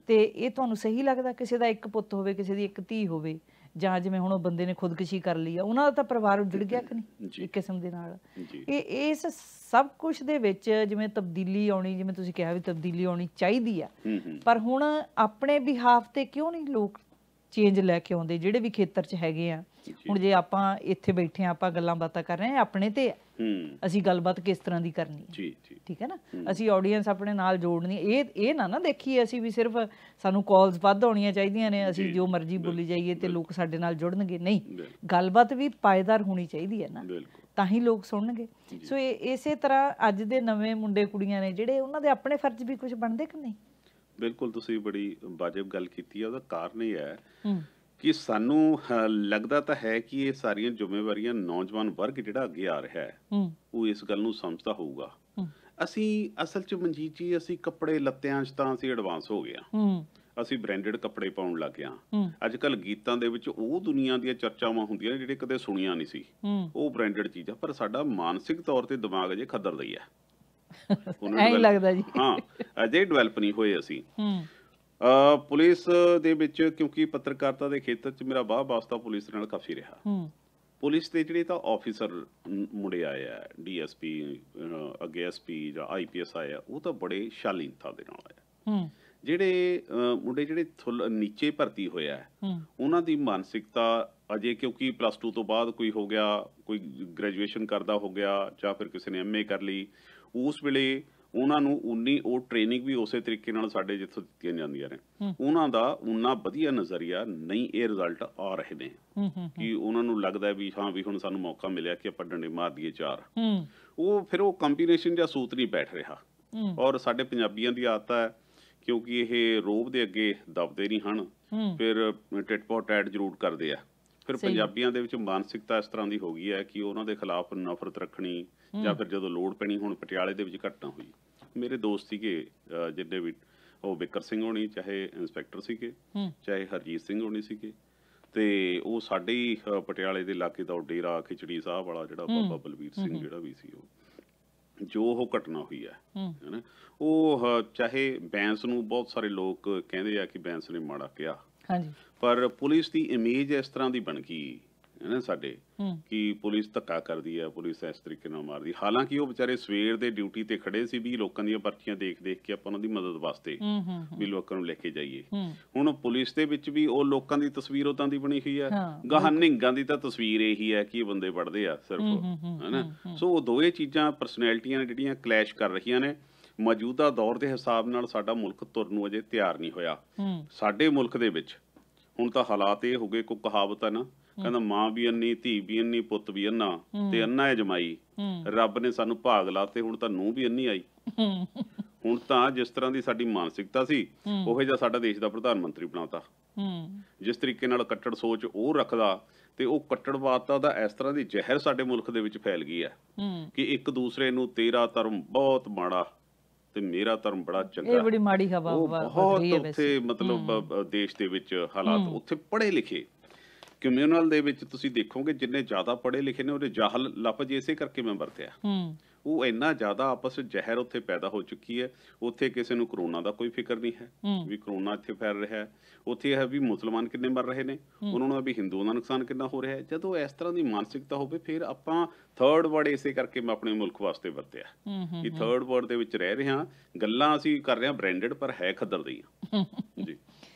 ਤੇ ਇਹ ਤੁਹਾਨੂੰ ਸਹੀ ਲੱਗਦਾ? ਕਿਸੇ ਦਾ ਇੱਕ ਪੁੱਤ ਹੋਵੇ, ਕਿਸੇ ਦੀ ਇੱਕ ਧੀ ਹੋਵੇ, ਜਾਂ ਜਿਵੇਂ ਹੁਣ ਉਹ ਬੰਦੇ ਨੇ ਖੁਦਕੁਸ਼ੀ ਕਰ ਲਈ ਆ, ਉਹਨਾਂ ਦਾ ਤਾਂ ਪਰਿਵਾਰ ਉੱਜੜ ਗਿਆ ਕਿ ਨਹੀਂ ਇੱਕ ਕਿਸਮ ਦੇ ਨਾਲ। ਇਸ ਸਭ ਕੁਝ ਦੇ ਵਿੱਚ ਜਿਵੇਂ ਤਬਦੀਲੀ ਆਉਣੀ, ਜਿਵੇਂ ਤੁਸੀਂ ਕਿਹਾ ਵੀ ਤਬਦੀਲੀ ਆਉਣੀ ਚਾਹੀਦੀ ਆ, ਪਰ ਹੁਣ ਆਪਣੇ ਬਿਹਾਫ ਤੇ ਕਿਉਂ ਨਹੀਂ ਲੋਕ ਚੇਂਜ ਲੈ ਕੇ ਆਉਂਦੇ ਜਿਹੜੇ ਵੀ ਖੇਤਰ 'ਚ ਹੈਗੇ ਆ? ਹੁਣ ਜੇ ਆਪਾਂ ਇੱਥੇ ਬੈਠੇ ਆ, ਆਪਾਂ ਗੱਲਾਂ ਬਾਤਾਂ ਕਰ ਰਹੇ ਆ, ਆਪਣੇ ਤੇ ਅਸੀਂ ਗੱਲਬਾਤ ਕਿਸ ਤਰ੍ਹਾਂ ਦੀ ਕਰਨੀ ਹੈ, ਠੀਕ ਹੈ ਨਾ। ਅਸੀਂ ਆਡੀਅנס ਆਪਣੇ ਨਾਲ ਜੋੜਨੀ, ਇਹ ਨਾ ਦੇਖੀਏ ਅਸੀਂ ਵੀ ਸਿਰਫ ਸਾਨੂੰ ਕਾਲਸ ਵੱਧ ਆਉਣੀਆਂ ਚਾਹੀਦੀਆਂ ਨੇ, ਅਸੀਂ ਜੋ ਮਰਜ਼ੀ ਬੋਲੀ ਜਾਈਏ ਤੇ ਲੋਕ ਸਾਡੇ ਨਾਲ ਜੁੜਨਗੇ, ਨਹੀਂ, ਗੱਲਬਾਤ ਵੀ ਪਾਏਦਾਰ ਹੋਣੀ ਚਾਹੀਦੀ ਹੈ ਨਾ, ਤਾਂ ਹੀ ਲੋਕ ਸੁਣਨਗੇ। ਸੋ ਇਸੇ ਤਰ੍ਹਾਂ ਅੱਜ ਦੇ ਨਵੇਂ ਮੁੰਡੇ ਕੁੜੀਆਂ ਨੇ ਜਿਹੜੇ, ਉਹਨਾਂ ਦੇ ਆਪਣੇ ਫਰਜ਼ ਵੀ ਕੁਝ ਬਣਦੇ ਕਿ ਨਹੀਂ?
ਬਿਲਕੁਲ, ਤੁਸੀਂ ਬੜੀ ਵਾਜਬ ਗੱਲ ਕੀਤੀ ਹੈ। ਉਹਦਾ ਕਾਰਨ ਇਹ ਹੈ ਕਿ ਸਾਨੂੰ ਲੱਗਦਾ ਤਾਂ ਹੈ ਕਿ ਇਹ ਸਾਰੀਆਂ ਜ਼ਿੰਮੇਵਾਰੀਆਂ ਨੌਜਵਾਨ ਵਰਗ ਜਿਹੜਾ ਅੱਗੇ ਆ ਰਿਹਾ ਹੈ ਉਹ ਇਸ ਗੱਲ ਨੂੰ ਸਮਝਦਾ ਹੋਊਗਾ। ਅਸੀਂ ਅਸਲ 'ਚ ਮਨਜੀਤ ਜੀ, ਅਸੀਂ ਕੱਪੜੇ ਲੱਤਿਆਂ 'ਚ ਤਾਂ ਅਸੀਂ ਐਡਵਾਂਸ ਹੋ ਗਏ ਹਾਂ, ਅਸੀਂ ਬ੍ਰਾਂਡਡ ਕੱਪੜੇ ਪਾਉਣ ਲੱਗ ਗਏ ਹਾਂ। ਅੱਜ ਕੱਲ੍ਹ ਗੀਤਾਂ ਦੇ ਵਿੱਚ ਉਹ ਦੁਨੀਆ ਦੀਆਂ ਚਰਚਾਵਾਂ ਹੁੰਦੀਆਂ ਨੇ ਜਿਹੜੇ ਕਦੇ ਸੁਣੀਆਂ ਨਹੀਂ ਸੀ, ਉਹ ਬ੍ਰਾਂਡਡ ਚੀਜ਼ਾਂ, ਪਰ ਸਾਡਾ ਮਾਨਸਿਕ ਤੌਰ ਤੇ ਦਿਮਾਗ ਅਜੇ ਖੱਦਰ ਦਾ ਹੀ ਹੈ।
ਐਂ ਲੱਗਦਾ ਜੀ,
ਹਾਂ, ਅਜੇ ਡਿਵੈਲਪ ਨਹੀਂ ਹੋਏ ਅਸੀਂ। ਪੁਲਿਸ ਦੇ ਵਿੱਚ ਕਿਉਂਕਿ ਪੱਤਰਕਾਰਤਾ ਦੇ ਖੇਤਰ 'ਚ ਮੇਰਾ ਵਾਸਤਾ ਪੁਲਿਸ ਨਾਲ ਕਾਫੀ ਰਿਹਾ। ਪੁਲਿਸ ਦੇ ਜਿਹੜੇ ਤਾਂ ਆਫੀਸਰ ਮੁੰਡੇ ਆਏ ਆ, DSP, ਅੱਗੇ SP ਜਾਂ IPS ਆਏ ਆ, ਉਹ ਤਾਂ ਬੜੇ ਸ਼ਾਲੀਨਤਾ ਦੇ ਨਾਲ ਆਏ। ਜਿਹੜੇ ਮੁੰਡੇ ਜਿਹੜੇ ਨੀਚੇ ਭਰਤੀ ਹੋਇਆ ਉਹਨਾਂ ਦੀ ਮਾਨਸਿਕਤਾ ਅਜੇ, ਕਿਉਂਕਿ +2 ਤੋਂ ਬਾਅਦ ਕੋਈ ਹੋ ਗਿਆ, ਕੋਈ ਗ੍ਰੈਜੂਏਸ਼ਨ ਕਰਦਾ ਹੋ ਗਿਆ, ਜਾਂ ਫਿਰ ਕਿਸੇ ਨੇ MA ਕਰ ਲਈ, ਉਸ ਵੇਲੇ ਉਹਨਾਂ ਨੂੰ ਉਨੀ ਉਹ ਟ੍ਰੇਨਿੰਗ ਵੀ ਉਸੇ ਤਰੀਕੇ ਨਾਲ ਸਾਡੇ ਜਿੱਥੋਂ ਦਿੱਤੀਆਂ ਜਾਂਦੀਆਂ ਨੇ, ਉਹਨਾਂ ਦਾ ਉਨਾ ਵਧੀਆ ਨਜ਼ਰੀਆ ਨਹੀਂ ਇਹ ਰਿਜ਼ਲਟ ਆ ਰਹੇ ਨੇ ਕਿ ਉਹਨਾਂ ਨੂੰ ਲੱਗਦਾ ਵੀ ਹਾਂ ਵੀ ਹੁਣ ਸਾਨੂੰ ਮੌਕਾ ਮਿਲਿਆ ਕਿ ਆਪਾਂ ਡੰਡੇ ਮਾਰ ਦਈਏ 4। ਉਹ ਫਿਰ ਉਹ ਕੰਬੀਨੇਸ਼ਨ ਜਾਂ ਸੂਤ ਨਹੀਂ ਬੈਠ ਰਿਹਾ। ਔਰ ਸਾਡੇ ਪੰਜਾਬੀਆਂ ਦੀ ਆਦਤ ਹੈ, ਕਿਉਂਕਿ ਇਹ ਰੋਬ ਦੇ ਅੱਗੇ ਦਬਦੇ ਨਹੀਂ ਹਨ, ਫਿਰ ਟਿਟ ਪੋ ਟੈਟ ਜ਼ਰੂਰ ਕਰਦੇ ਆ। ਫਿਰ ਪੰਜਾਬੀਆਂ ਦੇ ਵਿੱਚ ਮਾਨਸਿਕਤਾ ਇਸ ਤਰ੍ਹਾਂ ਦੀ ਹੋ ਗਈ ਹੈ ਕਿ ਉਹਨਾਂ ਦੇ ਖਿਲਾਫ ਨਫ਼ਰਤ ਰੱਖਣੀ, ਜਾਂ ਫਿਰ ਜਦੋਂ ਲੋੜ ਪੈਣੀ, ਹੁਣ ਪਟਿਆਲੇ ਦੇ ਵਿੱਚ ਘਟਨਾ ਹੋਈ, ਮੇਰੇ ਦੋਸਤ ਸੀਗੇ ਜਿੰਨੇ ਵੀ, ਉਹ ਬਿੱਕਰ ਸਿੰਘ ਹੋਣੀ, ਚਾਹੇ ਇੰਸਪੈਕਟਰ ਸੀਗੇ, ਚਾਹੇ ਹਰਜੀਤ ਸਿੰਘ ਹੋਣੀ ਸੀਗੇ, ਤੇ ਉਹ ਸਾਡੇ ਹੀ ਪਟਿਆਲੇ ਦੇ ਇਲਾਕੇ ਦਾ ਉਹ ਡੇਰਾ ਖਿਚੜੀ ਸਾਹਿਬ ਵਾਲਾ ਜਿਹੜਾ ਬਾਬਾ ਬਲਵੀਰ ਸਿੰਘ ਜਿਹੜਾ ਵੀ ਸੀ, ਉਹ ਜੋ ਉਹ ਘਟਨਾ ਹੋਈ ਹੈ ਨਾ, ਉਹ ਚਾਹੇ ਬੈਂਸ ਨੂੰ ਬਹੁਤ ਸਾਰੇ ਲੋਕ ਕਹਿੰਦੇ ਆ ਕਿ ਬੈਂਸ ਨੇ ਮਾੜਾ ਕਿਹਾ, ਪਰ ਪੁਲਿਸ ਦੀ ਇਮੇਜ ਇਸ ਤਰ੍ਹਾਂ ਦੀ ਬਣ ਗਈ ਹੈ ਨਾ ਸਾਡੇ, ਕਿ ਪੁਲਿਸ ਧੱਕਾ ਕਰਦੀ ਹੈ, ਪੁਲਿਸ ਇਸ ਤਰੀਕੇ ਨਾਲ ਮਾਰਦੀ। ਹਾਲਾਂਕਿ ਉਹ ਵਿਚਾਰੇ ਸਵੇਰ ਦੇ ਡਿਊਟੀ ਤੇ ਖੜੇ ਸੀ ਵੀ ਲੋਕਾਂ ਦੀਆਂ ਪਰਚੀਆਂ ਦੇਖ ਕੇ ਆਪਾਂ ਉਹਨਾਂ ਦੀ ਮਦਦ ਵਾਸਤੇ ਵੀ ਲੋਕਾਂ ਨੂੰ ਲੈ ਕੇ ਜਾਈਏ। ਹੁਣ ਪੁਲਿਸ ਦੇ ਵਿੱਚ ਵੀ ਉਹ ਲੋਕਾਂ ਦੀ ਤਸਵੀਰ ਉਦਾਂ ਦੀ ਬਣੀ ਹੋਈ ਹੈ, ਗਾਹਾਂ ਨਿਹੰਗਾਂ ਦੀ ਤਾਂ ਤਸਵੀਰ ਇਹੀ ਹੈ ਕਿ ਇਹ ਬੰਦੇ ਪੜ੍ਹਦੇ ਆ ਸਿਰਫ, ਹੈ ਨਾ। ਸੋ ਉਹ ਦੋਵੇਂ ਚੀਜ਼ਾਂ ਪਰਸਨੈਲਿਟੀਆਂ ਜਿਹੜੀਆਂ ਕਲੈਸ਼ ਕਰ ਰਹੀਆਂ ਨੇ। ਮੌਜੂਦਾ ਦੌਰ ਦੇ ਹਿਸਾਬ ਨਾਲ ਸਾਡਾ ਮੁਲਕ ਤੁਰਨ ਨੂੰ ਅਜੇ ਤਿਆਰ ਨਹੀਂ ਹੋਇਆ। ਸਾਡੇ ਮੁਲਕ ਦੇ ਵਿੱਚ ਹੁਣ ਤਾਂ ਹਾਲਾਤ ਇਹ ਹੋ ਗਏ, ਕੋਈ ਕਹਾਵਤ ਹੈ ਨਾ, ਕਹਿੰਦਾ ਮਾਂ ਵੀ ਅੰਨੀ, ਧੀ ਵੀ ਅੰਨੀ, ਪੁੱਤ ਵੀ ਅੰਨਾ, ਤੇ ਅੰਨਾ ਹੈ ਜਮਾਈ, ਰੱਬ ਨੇ ਸਾਨੂੰ ਭਾਗ ਲਾਤੇ, ਹੁਣ ਤਾਂ ਨੂੰਹ ਵੀ ਅੰਨੀ ਆਈ। ਹੁਣ ਤਾਂ ਜਿਸ ਤਰ੍ਹਾਂ ਦੀ ਸਾਡੀ ਮਾਨਸਿਕਤਾ ਸੀ, ਉਹੋ ਜਿਹਾ ਸਾਡਾ ਦੇਸ਼ ਦਾ ਪ੍ਰਧਾਨ ਮੰਤਰੀ ਬਣਾਤਾ। ਜਿਸ ਤਰੀਕੇ ਨਾਲ ਕੱਟੜ ਸੋਚ ਉਹ ਰੱਖਦਾ, ਤੇ ਉਹ ਕੱਟੜਵਾਦਤਾ ਦਾ ਇਸ ਤਰ੍ਹਾਂ ਦੀ ਜ਼ਹਿਰ ਸਾਡੇ ਮੁਲਕ ਦੇ ਵਿੱਚ ਫੈਲ ਗਈ ਹੈ ਕਿ ਇੱਕ ਦੂਸਰੇ ਨੂੰ ਤੇਰਾ ਧਰਮ ਬਹੁਤ ਮਾੜਾ ਤੇ ਮੇਰਾ ਧਰਮ ਬੜਾ ਚੰਗਾ,
ਇਹ ਬੜੀ ਮਾੜੀ ਹਵਾ
ਬਹੁਤ ਉੱਥੇ ਮਤਲਬ ਦੇਸ਼ ਦੇ ਵਿੱਚ ਹਾਲਾਤ। ਉੱਥੇ ਪੜ੍ਹੇ ਲਿਖੇ ਕਮਿਊਨਲ ਦੇ ਵਿੱਚ ਤੁਸੀਂ ਦੇਖੋਗੇ ਜਿੰਨੇ ਜ਼ਿਆਦਾ ਪੜ੍ਹੇ ਲਿਖੇ ਨੇ, ਉਹਦੇ ਜਾਹਲ ਲਫ਼ਜ਼ ਇਸੇ ਕਰਕੇ ਮੈਂ ਵਰਤਿਆ। ਉਹ ਇੰਨਾ ਜ਼ਿਆਦਾ ਆਪਸ ਵਿੱਚ ਜ਼ਹਿਰ ਉੱਥੇ ਪੈਦਾ ਹੋ ਚੁੱਕੀ ਹੈ। ਉੱਥੇ ਕਿਸੇ ਨੂੰ ਕਰੋਨਾ ਦਾ ਕੋਈ ਫਿਕਰ ਨਹੀਂ ਹੈ ਵੀ ਕਰੋਨਾ ਇੱਥੇ ਫੈਲ ਰਿਹਾ ਹੈ। ਉੱਥੇ ਇਹ ਹੈ ਵੀ ਮੁਸਲਮਾਨ ਕਿੰਨੇ ਮਰ ਰਹੇ ਨੇ, ਉਹਨਾਂ ਨੂੰ ਵੀ ਹਿੰਦੂਆਂ ਦਾ ਨੁਕਸਾਨ ਕਿੰਨਾ ਹੋ ਰਿਹਾ ਹੈ। ਜਦੋਂ ਇਸ ਤਰ੍ਹਾਂ ਦੀ ਮਾਨਸਿਕਤਾ ਹੋਵੇ, ਫਿਰ ਆਪਾਂ ਥਰਡ ਵਰਡ ਇਸੇ ਕਰਕੇ ਮੈਂ ਆਪਣੇ ਮੁਲਕ ਵਾਸਤੇ ਵਰਤਿਆ ਕਿ ਥਰਡ ਵਰਡ ਦੇ ਵਿੱਚ ਰਹਿ ਰਹੇ ਹਾਂ, ਗੱਲਾਂ ਅਸੀਂ ਕਰ ਰਹੇ ਹਾਂ ਬ੍ਰਾਂਡਡ, ਪਰ ਹੈ ਖੱਦਰ ਦੀਆਂ। ਜੀ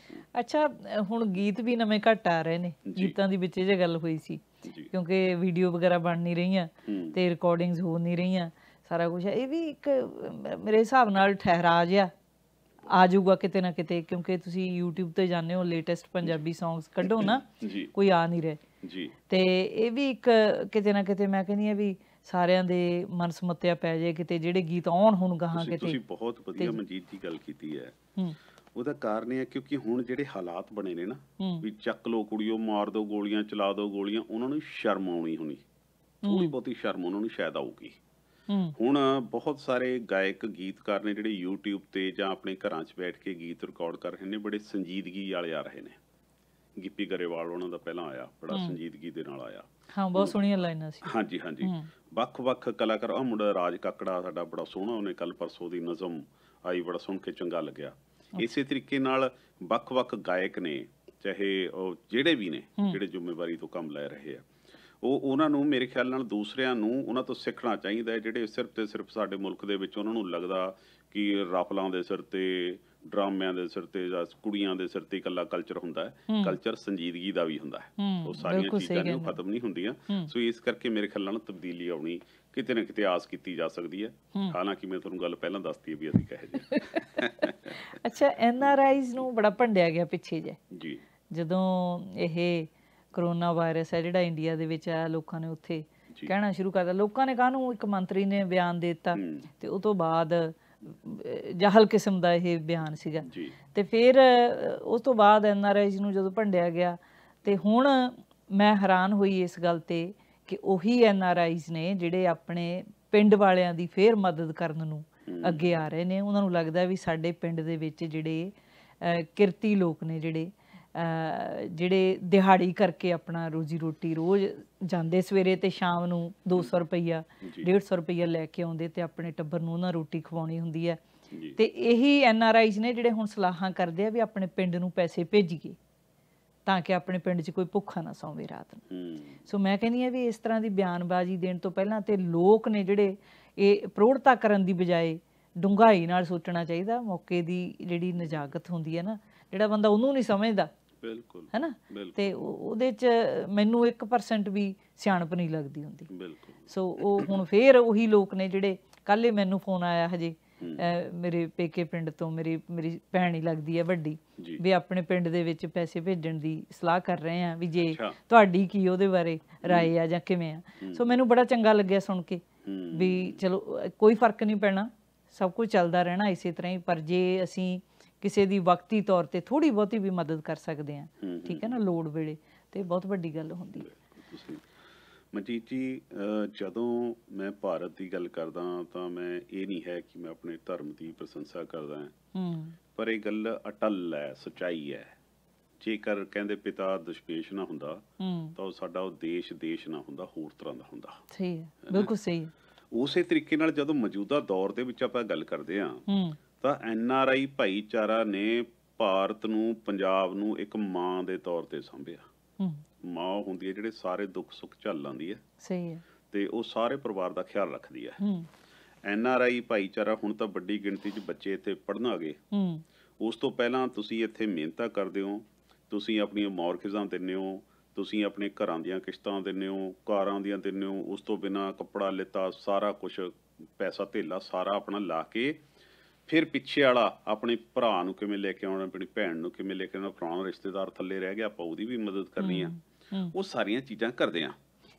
ਅੱਛਾ, ਹੁਣ ਗੀਤ ਵੀ ਨਵੇਂ ਘੱਟ ਆ ਰਹੇ ਨੇ, ਗੀਤਾਂ ਦੀ ਵਿੱਚ ਇਹ ਗੱਲ ਹੋਈ ਸੀ ਕਿਉਂਕਿ ਵੀਡੀਓ ਵਗੈਰਾ ਬਣ ਨਹੀਂ ਰਹੀਆਂ ਤੇ ਰਿਕਾਰਡਿੰਗਸ ਹੋ ਨਹੀਂ ਰਹੀਆਂ, ਸਾਰਾ ਕੁਝ। ਇਹ ਵੀ ਇੱਕ ਮੇਰੇ ਹਿਸਾਬ ਨਾਲ ਠਹਿਰਾ ਜਿਹਾ ਆ ਜਾਊਗਾ ਕਿਤੇ ਨਾ ਕਿਤੇ, ਕਿਉਂਕਿ ਤੁਸੀਂ YouTube ਤੇ ਜਾਂਦੇ ਹੋ, ਲੇਟੈਸਟ ਪੰਜਾਬੀ ਸੌਂਗਸ ਕੱਢੋ ਨਾ, ਕੋਈ ਆ ਨਹੀਂ ਰਹੇ। ਤੇ ਇਹ ਵੀ ਇੱਕ ਕਿਤੇ ਨਾ ਕਿਤੇ ਮੈਂ ਕਹਿੰਦੀ ਹਾਂ ਵੀ ਸਾਰਿਆਂ ਦੇ ਮਨ ਸਮੱਤਿਆ ਪੈ ਜਾਏ ਕਿਤੇ, ਜਿਹੜੇ ਗੀਤ ਆਉਣ ਹੁਣ ਗਾਹਾਂ ਕਿਤੇ।
ਤੁਸੀਂ ਬਹੁਤ ਵਧੀਆ ਮਨਜੀਤ ਦੀ ਗੱਲ ਕੀਤੀ ਹੈ। ਉਹਦਾ ਕਾਰਨ ਇਹ ਹੈ ਕਿਉਂਕਿ ਹੁਣ ਜਿਹੜੇ ਹਾਲਾਤ ਬਣੇ ਨੇ ਨਾ, ਵੀ ਚੱਕ ਲੋ ਕੁੜੀਓ, ਮਾਰ ਦੋ ਗੋਲੀਆਂ, ਚਲਾ ਦੋ ਗੋਲੀਆਂ, ਉਹਨਾਂ ਨੂੰ ਸ਼ਰਮ ਆਉਣੀ ਹੋਣੀ, ਥੋੜੀ ਬਹੁਤੀ ਸ਼ਰਮ ਉਹਨਾਂ ਨੂੰ ਸ਼ਾਇਦ ਆਊਗੀ। ਹੁਣ ਬਹੁਤ ਸਾਰੇ ਗਾਇਕ ਗੀਤਕਾਰ ਨੇ ਜਿਹੜੇ YouTube ਤੇ ਜਾਂ ਆਪਣੇ ਘਰਾਂ 'ਚ ਬੈਠ ਕੇ ਗੀਤ ਰਿਕਾਰਡ ਕਰ ਰਹੇ ਨੇ, ਬੜੇ ਸੰਜੀਦਗੀ ਵਾਲੇ ਆ ਰਹੇ ਨੇ। ਗਿੱਪੀ ਗਰੇਵਾਲ ਉਹਨਾਂ ਦਾ ਪਹਿਲਾਂ ਆਇਆ, ਬੜਾ ਸੰਜੀਦਗੀ ਦੇ ਨਾਲ ਆਇਆ।
ਹਾਂ, ਬਹੁਤ ਸੋਹਣੀਆਂ ਲਾਈਨਾਂ ਸੀ।
ਹਾਂਜੀ ਹਾਂਜੀ, ਵੱਖ-ਵੱਖ ਕਲਾਕਾਰ। ਆਹ ਮੁੰਡਾ ਰਾਜ ਕਾਕੜਾ ਸਾਡਾ ਬੜਾ ਸੋਹਣਾ, ਉਹਨੇ ਕੱਲ ਪਰਸੋਂ ਦੀ ਨਜ਼ਮ ਆਈ, ਬੜਾ ਸੁਣ ਕੇ ਚੰਗਾ ਲੱਗਿਆ। ਇਸੇ ਤਰੀਕੇ ਨਾਲ ਵੱਖ-ਵੱਖ ਗਾਇਕ ਨੇ, ਚਾਹੇ ਉਹ ਜਿਹੜੇ ਵੀ ਨੇ, ਜਿਹੜੇ ਜ਼ਿੰਮੇਵਾਰੀ ਤੋਂ ਕੰਮ ਲੈ ਰਹੇ ਆ, ਉਹਨਾਂ ਨੂੰ ਮੇਰੇ ਖਿਆਲ ਨਾਲ ਦੂਸਰਿਆਂ ਨੂੰ ਉਹਨਾਂ ਤੋਂ ਸਿੱਖਣਾ ਚਾਹੀਦਾ ਹੈ, ਜਿਹੜੇ ਸਿਰਫ ਤੇ ਸਿਰਫ ਸਾਡੇ ਮੁਲਕ ਦੇ ਵਿੱਚ ਉਹਨਾਂ ਨੂੰ ਲੱਗਦਾ ਕਿ ਰਫਲਾਂ ਦੇ ਸਿਰ ਤੇ, ਡਰਾਮਿਆਂ ਦੇ ਸਿਰ ਤੇ ਜਾਂ ਕੁੜੀਆਂ ਦੇ ਸਿਰ ਤੇ ਇਕੱਲਾ ਕਲਚਰ ਹੁੰਦਾ ਹੈ। ਕਲਚਰ ਸੰਜੀਦਗੀ ਦਾ ਵੀ ਹੁੰਦਾ ਹੈ, ਉਹ ਸਾਰੀਆਂ ਚੀਜ਼ਾਂ ਨੇ ਉਹ ਖਤਮ ਨਹੀਂ ਹੁੰਦੀਆਂ। ਸੋ ਇਸ ਕਰਕੇ ਮੇਰੇ ਖਿਆਲ ਨਾਲ ਤਬਦੀਲੀ ਆਉਣੀ ਕਿਤੇ ਨਾ ਕਿਤੇ ਆਸ ਕੀਤੀ ਜਾ ਸਕਦੀ ਹੈ। ਹਾਲਾਂਕਿ ਮੈਂ ਤੁਹਾਨੂੰ ਗੱਲ ਪਹਿਲਾਂ ਦੱਸਤੀ ਹੈ ਵੀ ਅਸੀਂ ਕਹੇ ਜੀ।
ਅੱਛਾ, NRIs ਨੂੰ ਬੜਾ ਭੰਡਿਆ ਗਿਆ ਪਿੱਛੇ
ਜੀ,
ਜਦੋਂ ਇਹ ਕਰੋਨਾ ਵਾਇਰਸ ਹੈ ਜਿਹੜਾ ਇੰਡੀਆ ਦੇ ਵਿੱਚ ਆਇਆ, ਲੋਕਾਂ ਨੇ ਉੱਥੇ ਕਹਿਣਾ ਸ਼ੁਰੂ ਕਰਤਾ। ਲੋਕਾਂ ਨੇ ਕਾਹਨੂੰ, ਇੱਕ ਮੰਤਰੀ ਨੇ ਬਿਆਨ ਦੇ ਦਿੱਤਾ ਤੇ ਉਹ ਤੋਂ ਬਾਅਦ ਜਾਹਲ ਕਿਸਮ ਦਾ ਇਹ ਬਿਆਨ ਸੀਗਾ। ਤੇ ਫਿਰ ਉਸ ਤੋਂ ਬਾਅਦ NRIs ਨੂੰ ਜਦੋਂ ਭੰਡਿਆ ਗਿਆ, ਤੇ ਹੁਣ ਮੈਂ ਹੈਰਾਨ ਹੋਈ ਇਸ ਗੱਲ ਤੇ ਕਿ ਉਹੀ NRIs ਨੇ ਜਿਹੜੇ ਆਪਣੇ ਪਿੰਡ ਵਾਲਿਆਂ ਦੀ ਫੇਰ ਮਦਦ ਕਰਨ ਨੂੰ ਅੱਗੇ ਆ ਰਹੇ ਨੇ। ਉਹਨਾਂ ਨੂੰ ਲੱਗਦਾ ਵੀ ਸਾਡੇ ਪਿੰਡ ਦੇ ਵਿੱਚ ਜਿਹੜੇ ਕਿਰਤੀ ਲੋਕ ਨੇ, ਜਿਹੜੇ ਦਿਹਾੜੀ ਕਰਕੇ ਆਪਣਾ ਰੋਜੀ ਰੋਟੀ ਰੋਜ਼ ਜਾਂਦੇ, ਸਵੇਰੇ ਤੇ ਸ਼ਾਮ ਨੂੰ 200 ਰੁਪਈਆ 150 ਰੁਪਈਆ ਲੈ ਕੇ ਆਉਂਦੇ ਤੇ ਆਪਣੇ ਟੱਬਰ ਨੂੰ ਉਹਨਾਂ ਰੋਟੀ ਖਵਾਉਣੀ ਹੁੰਦੀ ਹੈ, ਤੇ ਇਹੀ NRIs ਨੇ ਜਿਹੜੇ ਹੁਣ ਸਲਾਹਾਂ ਕਰਦੇ ਆ ਵੀ ਆਪਣੇ ਪਿੰਡ ਨੂੰ ਪੈਸੇ ਭੇਜੀਏ ਤਾਂ ਕਿ ਆਪਣੇ ਪਿੰਡ 'ਚ ਕੋਈ ਭੁੱਖਾ ਨਾ ਸੌਵੇ ਰਾਤ ਨੂੰ। ਸੋ ਮੈਂ ਕਹਿੰਦੀ ਹਾਂ ਵੀ ਇਸ ਤਰ੍ਹਾਂ ਦੀ ਬਿਆਨਬਾਜ਼ੀ ਦੇਣ ਤੋਂ ਪਹਿਲਾਂ ਤੇ ਲੋਕ ਨੇ ਜਿਹੜੇ ਇਹ ਪ੍ਰੋੜਤਾ ਕਰਨ ਦੀ ਬਜਾਏ ਡੂੰਘਾਈ ਨਾਲ ਸੋਚਣਾ ਚਾਹੀਦਾ। ਮੌਕੇ ਦੀ ਜਿਹੜੀ ਨਜ਼ਾਕਤ ਹੁੰਦੀ ਹੈ ਨਾ, ਜਿਹੜਾ ਬੰਦਾ ਉਹਨੂੰ ਨਹੀਂ ਸਮਝਦਾ,
ਬਿਲਕੁਲ,
ਹੈ ਨਾ, ਤੇ ਉਹਦੇ 'ਚ ਮੈਨੂੰ 1% ਵੀ ਸਿਆਣਪ ਨਹੀਂ ਲੱਗਦੀ ਹੁੰਦੀ। ਸੋ ਉਹ ਹੁਣ ਫੇਰ ਉਹੀ ਲੋਕ ਨੇ ਜਿਹੜੇ ਕੱਲ੍ਹ ਹੀ ਮੈਨੂੰ ਫੋਨ ਆਇਆ ਹਜੇ ਮੇਰੇ ਪੇਕੇ ਪਿੰਡ ਤੋਂ, ਮੇਰੀ ਭੈਣ ਹੀ ਲੱਗਦੀ ਹੈ ਵੱਡੀ, ਵੀ ਆਪਣੇ ਪਿੰਡ ਦੇ ਵਿੱਚ ਪੈਸੇ ਭੇਜਣ ਦੀ ਸਲਾਹ ਕਰ ਰਹੇ ਆ, ਵੀ ਜੇ ਤੁਹਾਡੀ ਕੀ ਉਹਦੇ ਬਾਰੇ ਰਾਏ ਆ ਜਾਂ ਕਿਵੇਂ ਆ। ਸੋ ਮੈਨੂੰ ਬੜਾ ਚੰਗਾ ਲੱਗਿਆ ਸੁਣ ਕੇ ਵੀ ਚਲੋ ਕੋਈ ਫਰਕ ਨਹੀਂ ਪੈਣਾ, ਸਭ ਕੁਝ ਚੱਲਦਾ ਰਹਿਣਾ ਇਸੇ ਤਰ੍ਹਾਂ ਹੀ, ਪਰ ਜੇ ਅਸੀਂ ਕਿਸੇ ਦੀ ਵਕਤੀ ਤੌਰ ਤੇ ਥੋੜੀ ਬਹੁਤੀ ਵੀ ਮਦਦ ਕਰ ਸਕਦੇ ਹਾਂ, ਠੀਕ ਹੈ ਨਾ, ਲੋੜ ਵੇਲੇ, ਤੇ ਬਹੁਤ ਵੱਡੀ ਗੱਲ ਹੁੰਦੀ ਹੈ।
ਮਨਜੀਤ ਜੀ, ਜਦੋਂ ਮੈਂ ਭਾਰਤ ਦੀ ਗੱਲ ਕਰਦਾ ਤਾਂ ਮੈਂ ਇਹ ਨਹੀਂ ਹੈ ਕਿ ਮੈਂ ਆਪਣੇ ਧਰਮ ਦੀ ਪ੍ਰਸ਼ੰਸਾ ਕਰਦਾ ਹਾਂ, ਪਰ ਇਹ ਗੱਲ ਅਟਲ ਹੈ, ਸੱਚਾਈ ਹੈ। ਜੇਕਰ ਕਹਿੰਦੇ ਪਿਤਾ ਦਸ਼ਮੇਸ਼ ਨਾ ਹੁੰਦਾ ਤਾਂ ਉਹ ਸਾਡਾ ਉਹ ਦੇਸ਼ ਨਾ ਹੁੰਦਾ, ਹੋਰ ਤਰ੍ਹਾਂ ਦਾ ਹੁੰਦਾ।
ਸਹੀ ਹੈ, ਬਿਲਕੁਲ ਸਹੀ ਹੈ।
ਉਸੇ ਤਰੀਕੇ ਨਾਲ ਜਦੋਂ ਮੌਜੂਦਾ ਦੌਰ ਦੇ ਵਿੱਚ ਆਪਾਂ ਗੱਲ ਕਰਦੇ ਹਾਂ ਤਾਂ NRI ਭਾਈਚਾਰਾ ਨੇ ਭਾਰਤ ਨੂੰ, ਪੰਜਾਬ ਨੂੰ ਇੱਕ ਮਾਂ ਦੇ ਤੌਰ ਤੇ ਸਾਂਭਿਆ। ਮਾਂ ਹੁੰਦੀ ਹੈ ਜਿਹੜੇ ਸਾਰੇ ਦੁੱਖ ਸੁੱਖ ਝੱਲ ਲਾਂਦੀ ਹੈ, ਸਹੀ ਹੈ, ਤੇ ਉਹ ਸਾਰੇ ਪਰਿਵਾਰ ਦਾ ਖਿਆਲ ਰੱਖਦੀ ਹੈ। NRI ਭਾਈਚਾਰਾ ਹੁਣ ਤਾਂ ਵੱਡੀ ਗਿਣਤੀ 'ਚ ਬੱਚੇ ਇੱਥੇ ਪੜ੍ਹਨ ਆ ਗਏ। ਉਸ ਤੋਂ ਪਹਿਲਾਂ ਤੁਸੀਂ ਇੱਥੇ ਮਿਹਨਤਾਂ ਕਰਦੇ ਹੋ, ਤੁਸੀਂ ਆਪਣੀਆਂ ਮੌਰਗੇਜ਼ਾਂ ਦਿੰਦੇ ਹੋ, ਤੁਸੀਂ ਆਪਣੇ ਘਰਾਂ ਦੀਆਂ ਕਿਸ਼ਤਾਂ ਦਿੰਦੇ ਹੋ, ਕਾਰਾਂ ਦੀਆਂ ਦਿੰਦੇ ਹੋ, ਉਸ ਤੋਂ ਬਿਨਾਂ ਕੱਪੜਾ ਲਿੱਤਾ ਸਾਰਾ ਕੁਛ, ਪੈਸਾ ਧੇਲਾ ਸਾਰਾ ਆਪਣਾ ਲਾ ਕੇ, ਫਿਰ ਪਿੱਛੇ ਵਾਲਾ ਆਪਣੇ ਭਰਾ ਨੂੰ ਕਿਵੇਂ ਲੈ ਕੇ ਆਉਣਾ, ਆਪਣੀ ਭੈਣ ਨੂੰ ਕਿਵੇਂ ਲੈ ਕੇ ਆਉਣਾ, ਫਲਾਣਾ ਰਿਸ਼ਤੇਦਾਰ ਥੱਲੇ ਰਹਿ ਗਿਆ ਆਪਾਂ ਉਹਦੀ ਵੀ ਮਦਦ ਕਰਨੀ ਆ, ਉਹ ਸਾਰੀਆਂ ਚੀਜ਼ਾਂ ਕਰਦੇ ਆ।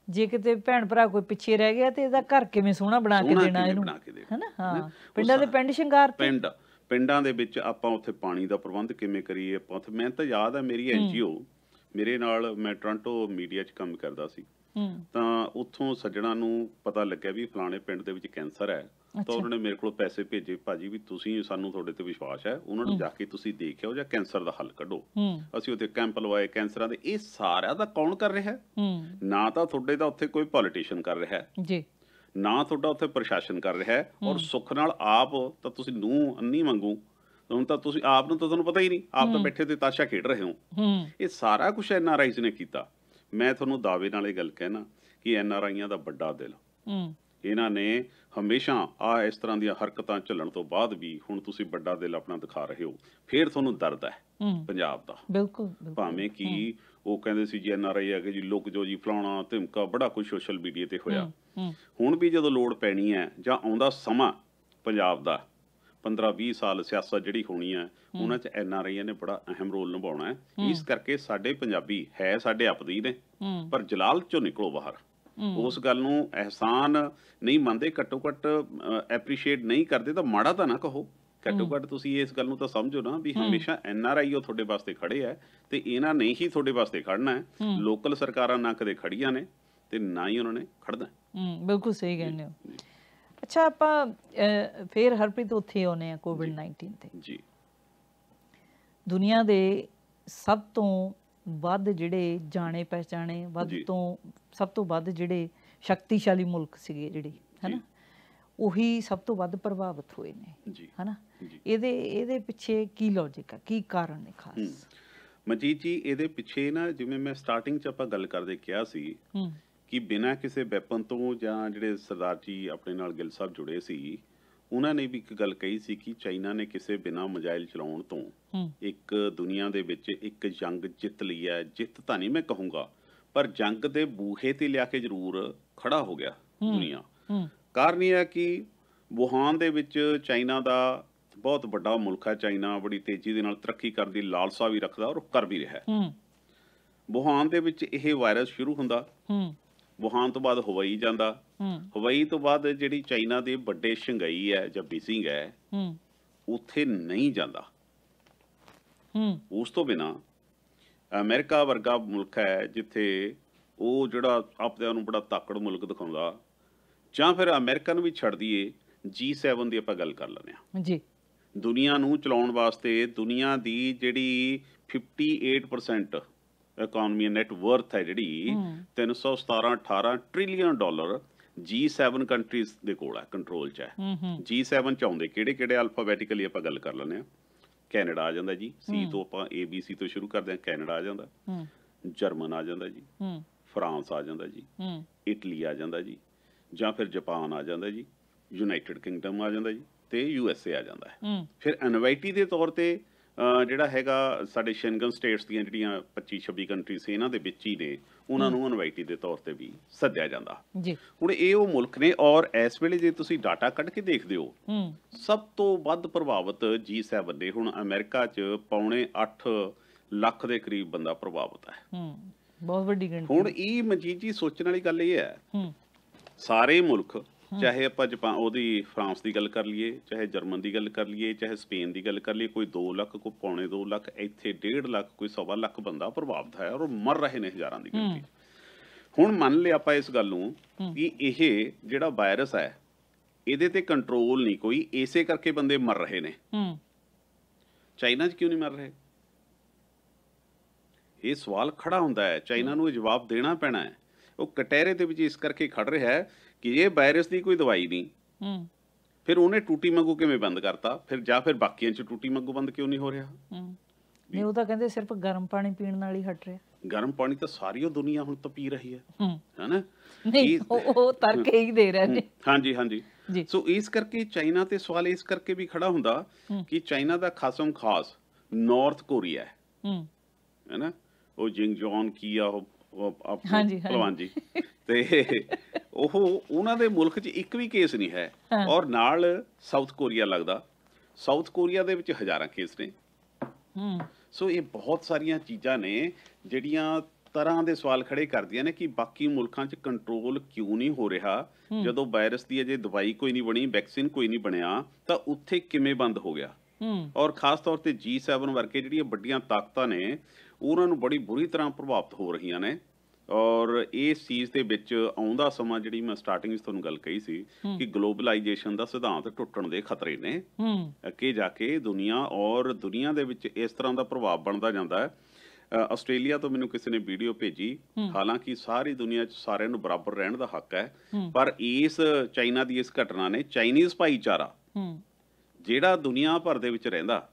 ਜੇ ਕਿਤੇ ਭੈਣ ਭਰਾ ਕੋਈ ਪਿੱਛੇ ਰਹਿ ਗਿਆ ਤੇ ਇਹਦਾ ਘਰ ਕਿਵੇਂ ਸੋਹਣਾ ਬਣਾ ਕੇ ਦੇਣਾ ਇਹਨੂੰ, ਹੈਨਾ। ਹਾਂ, ਪਿੰਡਾਂ ਦੇ ਪਿੰਡ ਸ਼ਿੰਗਾਰ ਤੇ
ਪਿੰਡਾਂ ਦੇ ਵਿੱਚ ਆਪਾਂ ਉੱਥੇ ਪਾਣੀ ਦਾ ਪ੍ਰਬੰਧ ਕਿਵੇਂ ਕਰੀਏ। ਆਪਾਂ ਉੱਥੇ, ਮੈਂ ਤਾਂ ਯਾਦ ਆ ਮੇਰੀ NGO ਮੇਰੇ ਨਾਲ, ਮੈਂ ਟੋਰਾਂਟੋ ਮੀਡੀਆ 'ਚ ਕੰਮ ਕਰਦਾ ਸੀ, ਤਾਂ ਉੱਥੋਂ ਸੱਜਣਾ ਨੂੰ ਪਤਾ ਲੱਗਿਆ ਵੀ ਫਲਾਣੇ ਪਿੰਡ ਦੇ ਵਿੱਚ ਕੈਂਸਰ ਹੈ, ਤਾਂ ਉਹਨਾਂ ਨੇ ਮੇਰੇ ਕੋਲ ਪੈਸੇ ਭੇਜੇ, ਭਾਜੀ ਵੀ ਤੁਸੀਂ, ਸਾਨੂੰ ਤੁਹਾਡੇ ਤੇ ਵਿਸ਼ਵਾਸ ਹੈ, ਉਹਨਾਂ ਨੂੰ ਜਾ ਕੇ ਤੁਸੀਂ ਦੇਖ ਆਓ ਜਾਂ ਕੈਂਸਰ ਦਾ ਹੱਲ ਕੱਢੋ। ਅਸੀਂ ਉੱਥੇ ਕੈਂਪ ਲਵਾਏ ਕੈਂਸਰਾਂ ਦੇ। ਇਹ ਸਾਰਿਆਂ ਦਾ ਕੌਣ ਕਰ ਰਿਹਾ? ਨਾ ਤਾਂ ਤੁਹਾਡੇ ਦਾ ਉੱਥੇ ਕੋਈ ਪੋਲੀਟੀਸ਼ੀਅਨ ਕਰ ਰਿਹਾ ਜੀ, ਨਾ ਤੁਹਾਡਾ ਉੱਥੇ ਪ੍ਰਸ਼ਾਸਨ ਕਰ ਰਿਹਾ ਹੈ, ਔਰ ਸੁੱਖ ਨਾਲ ਆਪ ਤਾਂ ਤੁਸੀਂ ਨੂੰ ਅੰਨੀ ਵਾਂਗੂ, ਹੁਣ ਤਾਂ ਤੁਸੀਂ ਆਪ ਨੂੰ ਤਾਂ ਤੁਹਾਨੂੰ ਪਤਾ ਹੀ ਨਹੀਂ, ਆਪ ਤਾਂ ਬੈਠੇ ਤੇ ਤਾਸ਼ਾ ਖੇਡ ਰਹੇ ਹੋ। ਇਹ ਸਾਰਾ ਕੁਛ NRIs ਨੇ ਕੀਤਾ। ਮੈਂ ਤੁਹਾਨੂੰ ਦਾਅਵੇ ਨਾਲ ਇਹ ਗੱਲ ਕਹਿਣਾ ਕਿ NRIਆਂ ਦਾ ਵੱਡਾ ਦਿਲ, ਇਹਨਾਂ ਨੇ ਹਮੇਸ਼ਾ ਇਸ ਤਰ੍ਹਾਂ ਦੀਆਂ ਹਰਕਤਾਂ ਝੱਲਣ ਤੋਂ ਬਾਅਦ ਵੀ ਹੁਣ ਤੁਸੀਂ ਵੱਡਾ ਦਿਲ ਆਪਣਾ ਦਿਖਾ ਰਹੇ ਹੋ। ਫਿਰ ਤੁਹਾਨੂੰ ਦਰਦ ਹੈ ਪੰਜਾਬ ਦਾ, ਬਿਲਕੁਲ, ਭਾਵੇਂ ਕਿ ਉਹ ਕਹਿੰਦੇ ਸੀ ਜੀ NRI ਹੈਗੇ ਜੀ, ਲੁੱਕ ਜੋ ਜੀ, ਫਲਾਉਣਾ ਧਮਕਾ, ਬੜਾ ਕੁਛ ਸੋਸ਼ਲ ਮੀਡੀਆ ਤੇ ਹੋਇਆ। ਹੁਣ ਵੀ ਜਦੋਂ ਲੋੜ ਪੈਣੀ ਹੈ ਜਾਂ ਆਉਂਦਾ ਸਮਾਂ ਪੰਜਾਬ ਦਾ 15-20 ਸਾਲ ਸਿਆਸਤ ਜਿਹੜੀ ਹੋਣੀ ਹੈ, ਉਹਨਾਂ 'ਚ NRIਆਂ ਨੇ ਬੜਾ ਅਹਿਮ ਰੋਲ ਨਿਭਾਉਣਾ ਹੈ। ਇਸ ਕਰਕੇ ਸਾਡੇ ਪੰਜਾਬੀ ਹੈ ਸਾਡੇ ਆਪਦੇ ਨੇ, ਪਰ ਜਲਾਲ 'ਚੋਂ ਨਿਕਲੋ ਬਾਹਰ। ਉਸ ਗੱਲ ਨੂੰ ਅਹਿਸਾਨ ਨਹੀਂ ਮੰਨਦੇ, ਘੱਟੋ ਘੱਟ ਐਪਰੀਸ਼ੀਏਟ ਨਹੀਂ ਕਰਦੇ ਤਾਂ ਮਾੜਾ ਤਾਂ ਨਾ ਕਹੋ, ਘੱਟੋ ਘੱਟ ਤੁਸੀਂ ਇਸ ਗੱਲ ਨੂੰ ਤਾਂ ਸਮਝੋ ਨਾ ਵੀ ਹਮੇਸ਼ਾ NRI ਉਹ ਤੁਹਾਡੇ ਵਾਸਤੇ ਖੜੇ ਹੈ, ਤੇ ਇਹਨਾਂ ਨੇ ਹੀ ਤੁਹਾਡੇ ਵਾਸਤੇ ਖੜਨਾ ਹੈ। ਲੋਕਲ ਸਰਕਾਰਾਂ ਨਾ ਕਦੇ ਖੜੀਆਂ ਨੇ ਤੇ ਨਾ ਹੀ ਉਹਨਾਂ ਨੇ ਖੜਨਾ।
ਬਿਲਕੁਲ ਸਹੀ ਕਹਿੰਦੇ ਹੋ। ਅੱਛਾ, ਆਪਾਂ ਫੇਰ ਹਰਪ੍ਰੀਤ ਉੱਥੇ ਆਉਂਦੇ ਆ COVID-19 ਤੇ ਜੀ। ਦੁਨੀਆ ਦੇ ਸਭ ਤੋਂ ਵੱਧ ਜਿਹੜੇ ਜਾਣੇ ਪਹਿਚਾਣੇ, ਸਭ ਤੋਂ ਵੱਧ ਜਿਹੜੇ ਸ਼ਕਤੀਸ਼ਾਲੀ ਮੁਲਕ ਸੀਗੇ ਜਿਹੜੇ, ਹਨਾ, ਉਹੀ ਸਭ ਤੋਂ ਵੱਧ ਪ੍ਰਭਾਵਿਤ ਹੋਏ ਨੇ, ਹਨਾ। ਇਹਦੇ ਪਿੱਛੇ ਕੀ ਲੌਜਿਕ ਹੈ, ਕੀ ਕਾਰਨ ਨੇ ਖਾਸ?
ਮਨਜੀਤ ਜੀ, ਇਹਦੇ ਪਿੱਛੇ ਨਾ, ਜਿਵੇਂ ਮੈਂ ਸਟਾਰਟਿੰਗ 'ਚ ਆਪਾਂ ਗੱਲ ਕਰਦੇ ਕਿਹਾ ਸੀ ਕਿ ਬਿਨਾਂ ਕਿਸੇ ਵੈਪਨ ਤੋਂ, ਜਾਂ ਜਿਹੜੇ ਸਰਦਾਰ ਜੀ ਆਪਣੇ ਨਾਲ ਗਿੱਲ ਸਾਹਿਬ ਜੁੜੇ ਸੀ, ਉਹਨਾਂ ਨੇ ਵੀ ਇੱਕ ਗੱਲ ਕਹੀ ਸੀ ਕਿ ਚਾਈਨਾ ਨੇ ਕਿਸੇ ਬਿਨਾਂ ਮਿਜ਼ਾਈਲ ਚਲਾਉਣ ਤੋਂ ਇੱਕ ਦੁਨੀਆ ਦੇ ਵਿੱਚ ਇੱਕ ਜੰਗ ਜਿੱਤ ਲਈ ਹੈ। ਜਿੱਤ ਤਾਂ ਨਹੀਂ ਮੈਂ ਕਹੂੰਗਾ, ਪਰ ਜੰਗ ਦੇ ਬੂਹੇ ਤੇ ਲਿਆ ਕੇ ਜ਼ਰੂਰ ਖੜਾ ਹੋ ਗਿਆ ਦੁਨੀਆ। ਕਾਰਨ ਇਹ ਹੈ ਕਿ ਵੁਹਾਨ ਦੇ ਵਿੱਚ ਚਾਈਨਾ ਦਾ ਬਹੁਤ ਵੱਡਾ ਮੁਲਕ ਹੈ, ਚਾਈਨਾ ਬੜੀ ਤੇਜ਼ੀ ਦੇ ਨਾਲ ਤਰੱਕੀ ਕਰਨ ਦੀ ਲਾਲਸਾ ਵੀ ਰੱਖਦਾ ਔਰ ਕਰ ਵੀ ਰਿਹਾ ਹੈ। ਵੁਹਾਨ ਦੇ ਵਿੱਚ ਇਹ ਵਾਇਰਸ ਸ਼ੁਰੂ ਹੁੰਦਾ, ਵੁਹਾਨ ਤੋਂ ਬਾਅਦ ਹਵਾਈ ਜਾਂਦਾ, ਹਵਾਈ ਤੋਂ ਬਾਅਦ ਜਿਹੜੀ ਚਾਈਨਾ ਦੇ ਵੱਡੇ ਸ਼ੰਘਾਈ ਹੈ ਜਾਂ ਬੀਜਿੰਗ ਹੈ, ਉੱਥੇ ਨਹੀਂ ਜਾਂਦਾ। ਉਸ ਤੋਂ ਬਿਨਾਂ ਅਮਰੀਕਾ ਵਰਗਾ ਮੁਲਕ ਹੈ ਜਿੱਥੇ ਉਹ ਜਿਹੜਾ ਆਪਦਿਆਂ ਨੂੰ ਬੜਾ ਤਾਕੜ ਮੁਲਕ ਦਿਖਾਉਂਦਾ, ਜਾਂ ਫਿਰ ਅਮਰੀਕਾ ਨੂੰ ਵੀ ਛੱਡ ਦਈਏ, G7 ਦੀ ਆਪਾਂ ਗੱਲ ਕਰ ਲੈਂਦੇ ਹਾਂ ਜੀ। ਦੁਨੀਆ ਨੂੰ ਚਲਾਉਣ ਵਾਸਤੇ ਦੁਨੀਆ ਦੀ ਜਿਹੜੀ 58% ਇਕਨੋਮੀ ਨੈਟ ਵਰਥ ਹੈ ਜਿਹੜੀ $317-18 ਟ੍ਰਿਲੀਅਨ, G7 ਕੰਟਰੀਜ਼ ਦੇ ਕੋਲ ਹੈ, ਕੰਟਰੋਲ 'ਚ ਹੈ। G7 'ਚ ਆਉਂਦੇ ਕਿਹੜੇ ਅਲਫਾਬੈਟਿਕਲੀ ਆਪਾਂ ਗੱਲ ਕਰ ਲੈਂਦੇ ਹਾਂ। ਕੈਨੇਡਾ ਆ ਜਾਂਦਾ ਜੀ, ਸੀ ਤੋਂ ਆਪਾਂ ABC ਤੋਂ ਸ਼ੁਰੂ ਕਰਦੇ ਹਾਂ, ਕੈਨੇਡਾ ਆ ਜਾਂਦਾ, ਜਰਮਨ ਆ ਜਾਂਦਾ ਜੀ, ਫਰਾਂਸ ਆ ਜਾਂਦਾ ਜੀ, ਇਟਲੀ ਆ ਜਾਂਦਾ ਜੀ, ਜਾਂ ਫਿਰ ਜਾਪਾਨ ਆ ਜਾਂਦਾ ਜੀ, ਯੂਨਾਈਟਿਡ ਕਿੰਗਡਮ ਆ ਜਾਂਦਾ ਜੀ, ਤੇ USA ਆ ਜਾਂਦਾ ਹੈ। ਫਿਰ ਇਨਵਾਈਟੀ ਦੇ ਤੌਰ ਤੇ ਜਿਹੜਾ ਹੈਗਾ ਸਾਡੇ ਸ਼ੈਂਗਨ ਸਟੇਟਸ ਦੀਆਂ ਜਿਹੜੀਆਂ 25-26 ਕੰਟਰੀਜ਼ ਇਹਨਾਂ ਦੇ ਵਿੱਚ ਹੀ ਨੇ, ਉਹਨਾਂ ਨੂੰ ਇਨਵਾਈਟੀ ਦੇ ਤੌਰ ਤੇ ਵੀ ਸੱਦਿਆ ਜਾਂਦਾ ਜੀ। ਹੁਣ ਇਹ ਉਹ ਮੁਲਕ ਨੇ, ਔਰ ਇਸ ਵੇਲੇ ਜੇ ਤੁਸੀਂ ਡਾਟਾ ਕੱਢ ਕੇ ਦੇਖਦੇ ਹੋ, ਸਭ ਤੋਂ ਵੱਧ ਪ੍ਰਭਾਵਿਤ G7 ਨੇ। ਹੁਣ ਅਮਰੀਕਾ 'ਚ 8.25 ਲੱਖ ਦੇ ਕਰੀਬ ਬੰਦਾ ਪ੍ਰਭਾਵਿਤ ਹੈ,
ਬਹੁਤ ਵੱਡੀ ਗਿਣਤੀ।
ਹੁਣ ਇਹ ਮਨਜੀਤ ਜੀ ਸੋਚਣ ਵਾਲੀ ਗੱਲ ਇਹ ਹੈ, ਸਾਰੇ ਮੁਲਕ, ਚਾਹੇ ਆਪਾਂ ਜਾਪਾਨ ਉਹਦੀ ਫਰਾਂਸ ਦੀ ਗੱਲ ਕਰ ਲਈਏ, ਚਾਹੇ ਜਰਮਨ ਦੀ ਗੱਲ ਕਰ ਲਈਏ, ਚਾਹੇ ਸਪੇਨ ਦੀ ਗੱਲ ਕਰ ਲਈਏ, ਕੋਈ 2 ਲੱਖ, ਕੋਈ 2.25 ਲੱਖ, ਇੱਥੇ 1.5 ਲੱਖ, ਕੋਈ 1.25 ਲੱਖ ਬੰਦਾ ਪ੍ਰਭਾਵਿਤ ਹੈ, ਔਰ ਮਰ ਰਹੇ ਨੇ ਹਜ਼ਾਰਾਂ ਦੀ ਗਿਣਤੀ। ਹੁਣ ਮੰਨ ਲਿਆ ਆਪਾਂ ਇਸ ਗੱਲ ਨੂੰ ਕਿ ਇਹ ਜਿਹੜਾ ਵਾਇਰਸ ਹੈ ਇਹਦੇ ਤੇ ਕੰਟਰੋਲ ਨਹੀਂ ਕੋਈ, ਇਸੇ ਕਰਕੇ ਬੰਦੇ ਮਰ ਰਹੇ ਨੇ। ਚਾਈਨਾ 'ਚ ਕਿਉਂ ਨਹੀਂ ਮਰ ਰਹੇ? ਇਹ ਸਵਾਲ ਖੜਾ ਹੁੰਦਾ ਹੈ, ਚਾਈਨਾ ਨੂੰ ਇਹ ਜਵਾਬ ਦੇਣਾ ਪੈਣਾ ਹੈ। ਉਹ ਕਟਹਿਰੇ ਦੇ ਵਿੱਚ ਇਸ ਕਰਕੇ ਖੜ ਰਿਹਾ ਹੈ ਕਿ ਇਹ ਵਾਇਰਸ ਦੀ ਕੋਈ ਦਵਾਈ ਨਹੀਂ, ਫਿਰ ਉਹਨੇ ਟੂਟੀ ਵਾਂਗੂ ਕਿਵੇਂ ਬੰਦ ਕਰਤਾ, ਫਿਰ ਬਾਕੀਆਂ 'ਚ ਟੂਟੀ ਵਾਂਗੂ ਬੰਦ ਕਿਉਂ ਨਹੀਂ ਹੋ ਰਿਹਾ?
ਨਹੀਂ, ਉਹ ਤਾਂ ਕਹਿੰਦੇ ਸਿਰਫ ਗਰਮ ਪਾਣੀ ਪੀਣ ਨਾਲ ਹੀ ਹਟ ਰਿਹਾ।
ਗਰਮ ਪਾਣੀ ਤਾਂ ਸਾਰੀ ਉਹ ਦੁਨੀਆ ਹੁਣ ਤਾਂ ਪੀ ਰਹੀ ਹੈ, ਹੈਨਾ?
ਨਹੀਂ, ਉਹ ਤਰਕ ਹੀ ਦੇ ਰਹੇ ਨੇ।
ਹਾਂਜੀ ਹਾਂਜੀ। ਸੋ ਇਸ ਕਰਕੇ ਚਾਈਨਾ ਤੇ ਸਵਾਲ ਇਸ ਕਰਕੇ ਵੀ ਖੜਾ ਹੁੰਦਾ ਕਿ ਚਾਈਨਾ ਦਾ ਖਾਸਮ ਖਾਸ ਨਾਰਥ ਕੋਰੀਆ ਹੈ, ਹੈਨਾ? ਉਹ ਜਿੰਗ ਜੌਨ ਕੀ ਆ, ਉਹ ਭਲਵਾਨ ਜੀ, ਤੇ ਉਹਨਾਂ ਦੇ ਮੁਲਕ 'ਚ ਇੱਕ ਵੀ ਕੇਸ ਨਹੀਂ ਹੈ, ਔਰ ਨਾਲ ਸਾਊਥ ਕੋਰੀਆ ਲੱਗਦਾ। ਸਾਊਥ ਕੋਰੀਆ ਦੇ ਵਿੱਚ ਹਜ਼ਾਰਾਂ ਕੇਸ ਨੇ। ਸੋ ਇਹ ਬਹੁਤ ਸਾਰੀਆਂ ਚੀਜ਼ਾਂ ਨੇ ਜਿਹੜੀਆਂ ਤਰ੍ਹਾਂ ਦੇ ਸਵਾਲ ਖੜੇ ਕਰਦੀਆਂ ਨੇ ਕਿ ਬਾਕੀ ਮੁਲਕਾਂ 'ਚ ਕੰਟਰੋਲ ਕਿਉਂ ਨਹੀਂ ਹੋ ਰਿਹਾ। ਜਦੋਂ ਵਾਇਰਸ ਦੀ ਅਜੇ ਦਵਾਈ ਕੋਈ ਨਹੀਂ ਬਣੀ, ਵੈਕਸੀਨ ਕੋਈ ਨਹੀਂ ਬਣਿਆ, ਤਾਂ ਉੱਥੇ ਕਿਵੇਂ ਬੰਦ ਹੋ ਗਿਆ? ਔਰ ਖਾਸ ਤੌਰ ਤੇ G7 ਵਰਗੇ ਜਿਹੜੀਆਂ ਵੱਡੀਆਂ ਤਾਕਤਾਂ ਨੇ, ਉਹਨਾਂ ਨੂੰ ਬੜੀ ਬੁਰੀ ਤਰ੍ਹਾਂ ਪ੍ਰਭਾਵਿਤ ਹੋ ਰਹੀਆਂ ਨੇ। ਔਰ ਇਸ ਚੀਜ਼ ਦੇ ਵਿੱਚ ਆਉਂਦਾ ਸਮਾਂ, ਜਿਹੜੀ ਮੈਂ ਸਟਾਰਟਿੰਗ ਵਿੱਚ ਤੁਹਾਨੂੰ ਗੱਲ ਕਹੀ ਸੀ ਕਿ ਗਲੋਬਲਾਈਜੇਸ਼ਨ ਦਾ ਸਿਧਾਂਤ ਟੁੱਟਣ ਦੇ ਖਤਰੇ ਨੇ। ਅੱਗੇ ਜਾ ਕੇ ਦੁਨੀਆ ਦੇ ਵਿੱਚ ਇਸ ਤਰ੍ਹਾਂ ਦਾ ਪ੍ਰਭਾਵ ਬਣਦਾ ਜਾਂਦਾ ਹੈ। ਆਸਟ੍ਰੇਲੀਆ ਤੋਂ ਮੈਨੂੰ ਕਿਸੇ ਨੇ ਵੀਡੀਓ ਭੇਜੀ, ਹਾਲਾਂਕਿ ਸਾਰੀ ਦੁਨੀਆ 'ਚ ਸਾਰਿਆਂ ਨੂੰ ਬਰਾਬਰ ਰਹਿਣ ਦਾ ਹੱਕ ਹੈ, ਪਰ ਇਸ ਚਾਈਨਾ ਦੀ ਇਸ ਘਟਨਾ ਨੇ ਚਾਈਨੀਜ਼ ਭਾਈਚਾਰਾ ਜਿਹੜਾ ਦੁਨੀਆ ਭਰ ਦੇ ਵਿੱਚ ਰਹਿੰਦਾ,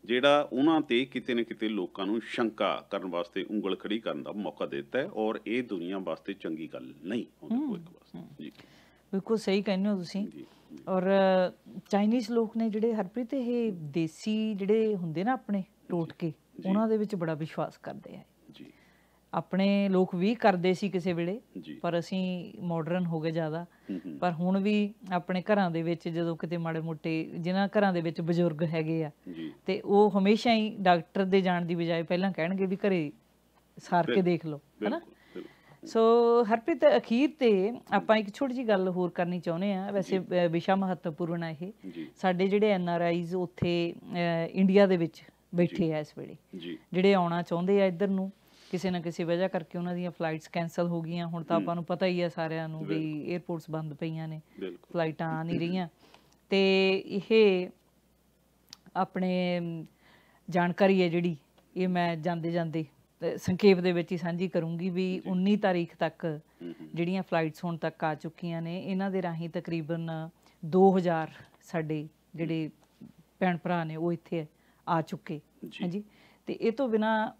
ਜਿਹੜਾ ਉਹਨਾਂ ਤੇ ਕਿਤੇ ਨਾ ਕਿਤੇ ਲੋਕਾਂ ਨੂੰ ਸ਼ੰਕਾ ਕਰਨ ਵਾਸਤੇ ਉਂਗਲ ਖੜੀ ਕਰਨ ਦਾ ਮੌਕਾ ਦਿੱਤਾ ਹੈ, ਔਰ ਇਹ ਦੁਨੀਆ ਵਾਸਤੇ ਚੰਗੀ ਗੱਲ ਨਹੀਂ ਹੁੰਦੀ। ਜੀ
ਬਿਲਕੁਲ ਸਹੀ ਕਹਿੰਦੇ ਹੋ ਤੁਸੀਂ। ਔਰ ਚਾਈਨੀਜ਼ ਲੋਕ ਨੇ ਜਿਹੜੇ, ਹਰਪ੍ਰੀਤ, ਇਹ ਦੇਸੀ ਜਿਹੜੇ ਹੁੰਦੇ ਨਾ ਆਪਣੇ ਟੋਟਕੇ, ਉਹਨਾਂ ਦੇ ਵਿੱਚ ਬੜਾ ਵਿਸ਼ਵਾਸ ਕਰਦੇ ਆ ਜੀ। ਆਪਣੇ ਲੋਕ ਵੀ ਕਰਦੇ ਸੀ ਕਿਸੇ ਵੇਲੇ, ਪਰ ਅਸੀਂ ਮਾਡਰਨ ਹੋ ਗਏ ਜ਼ਿਆਦਾ। ਪਰ ਹੁਣ ਵੀ ਆਪਣੇ ਘਰਾਂ ਦੇ ਵਿੱਚ ਜਦੋਂ ਕਿਤੇ ਮਾੜੇ ਮੋਟੇ, ਜਿਨ੍ਹਾਂ ਘਰਾਂ ਦੇ ਵਿੱਚ ਬਜ਼ੁਰਗ ਹੈਗੇ ਆ, ਤੇ ਉਹ ਹਮੇਸ਼ਾ ਹੀ ਡਾਕਟਰ ਦੇ ਜਾਣ ਦੀ ਬਜਾਏ ਪਹਿਲਾਂ ਕਹਿਣਗੇ ਵੀ ਘਰੇ ਸਾਰ ਕੇ ਦੇਖ ਲਓ, ਹੈਨਾ? ਸੋ ਹਰਪ੍ਰੀਤ, ਅਖੀਰ ਤੇ ਆਪਾਂ ਇੱਕ ਛੋਟੀ ਜਿਹੀ ਗੱਲ ਹੋਰ ਕਰਨੀ ਚਾਹੁੰਦੇ ਆ। ਵੈਸੇ ਵਿਸ਼ਾ ਮਹੱਤਵਪੂਰਨ ਹੈ ਇਹ। ਸਾਡੇ ਜਿਹੜੇ NRIs ਉੱਥੇ ਇੰਡੀਆ ਦੇ ਵਿੱਚ ਬੈਠੇ ਆ ਇਸ ਵੇਲੇ, ਜਿਹੜੇ ਆਉਣਾ ਚਾਹੁੰਦੇ ਆ ਇੱਧਰ ਨੂੰ, ਕਿਸੇ ਨਾ ਕਿਸੇ ਵਜ੍ਹਾ ਕਰਕੇ ਉਹਨਾਂ ਦੀਆਂ ਫਲਾਈਟਸ ਕੈਂਸਲ ਹੋ ਗਈਆਂ। ਹੁਣ ਤਾਂ ਆਪਾਂ ਨੂੰ ਪਤਾ ਹੀ ਹੈ ਸਾਰਿਆਂ ਨੂੰ ਵੀ ਏਅਰਪੋਰਟਸ ਬੰਦ ਪਈਆਂ ਨੇ, ਫਲਾਈਟਾਂ ਆ ਨਹੀਂ ਰਹੀਆਂ। ਤੇ ਇਹ ਆਪਣੇ ਜਾਣਕਾਰੀ ਹੈ ਜਿਹੜੀ, ਇਹ ਮੈਂ ਜਾਂਦੇ ਜਾਂਦੇ ਸੰਖੇਪ ਦੇ ਵਿੱਚ ਹੀ ਸਾਂਝੀ ਕਰੂੰਗੀ ਵੀ 19 ਤਾਰੀਖ ਤੱਕ ਜਿਹੜੀਆਂ ਫਲਾਈਟਸ ਹੁਣ ਤੱਕ ਆ ਚੁੱਕੀਆਂ ਨੇ, ਇਹਨਾਂ ਦੇ ਰਾਹੀਂ ਤਕਰੀਬਨ 2000 ਸਾਡੇ ਜਿਹੜੇ ਭੈਣ ਭਰਾ ਨੇ ਉਹ ਇੱਥੇ ਆ ਚੁੱਕੇ। ਹਾਂਜੀ, ਤੇ ਇਹ ਤੋਂ ਬਿਨਾਂ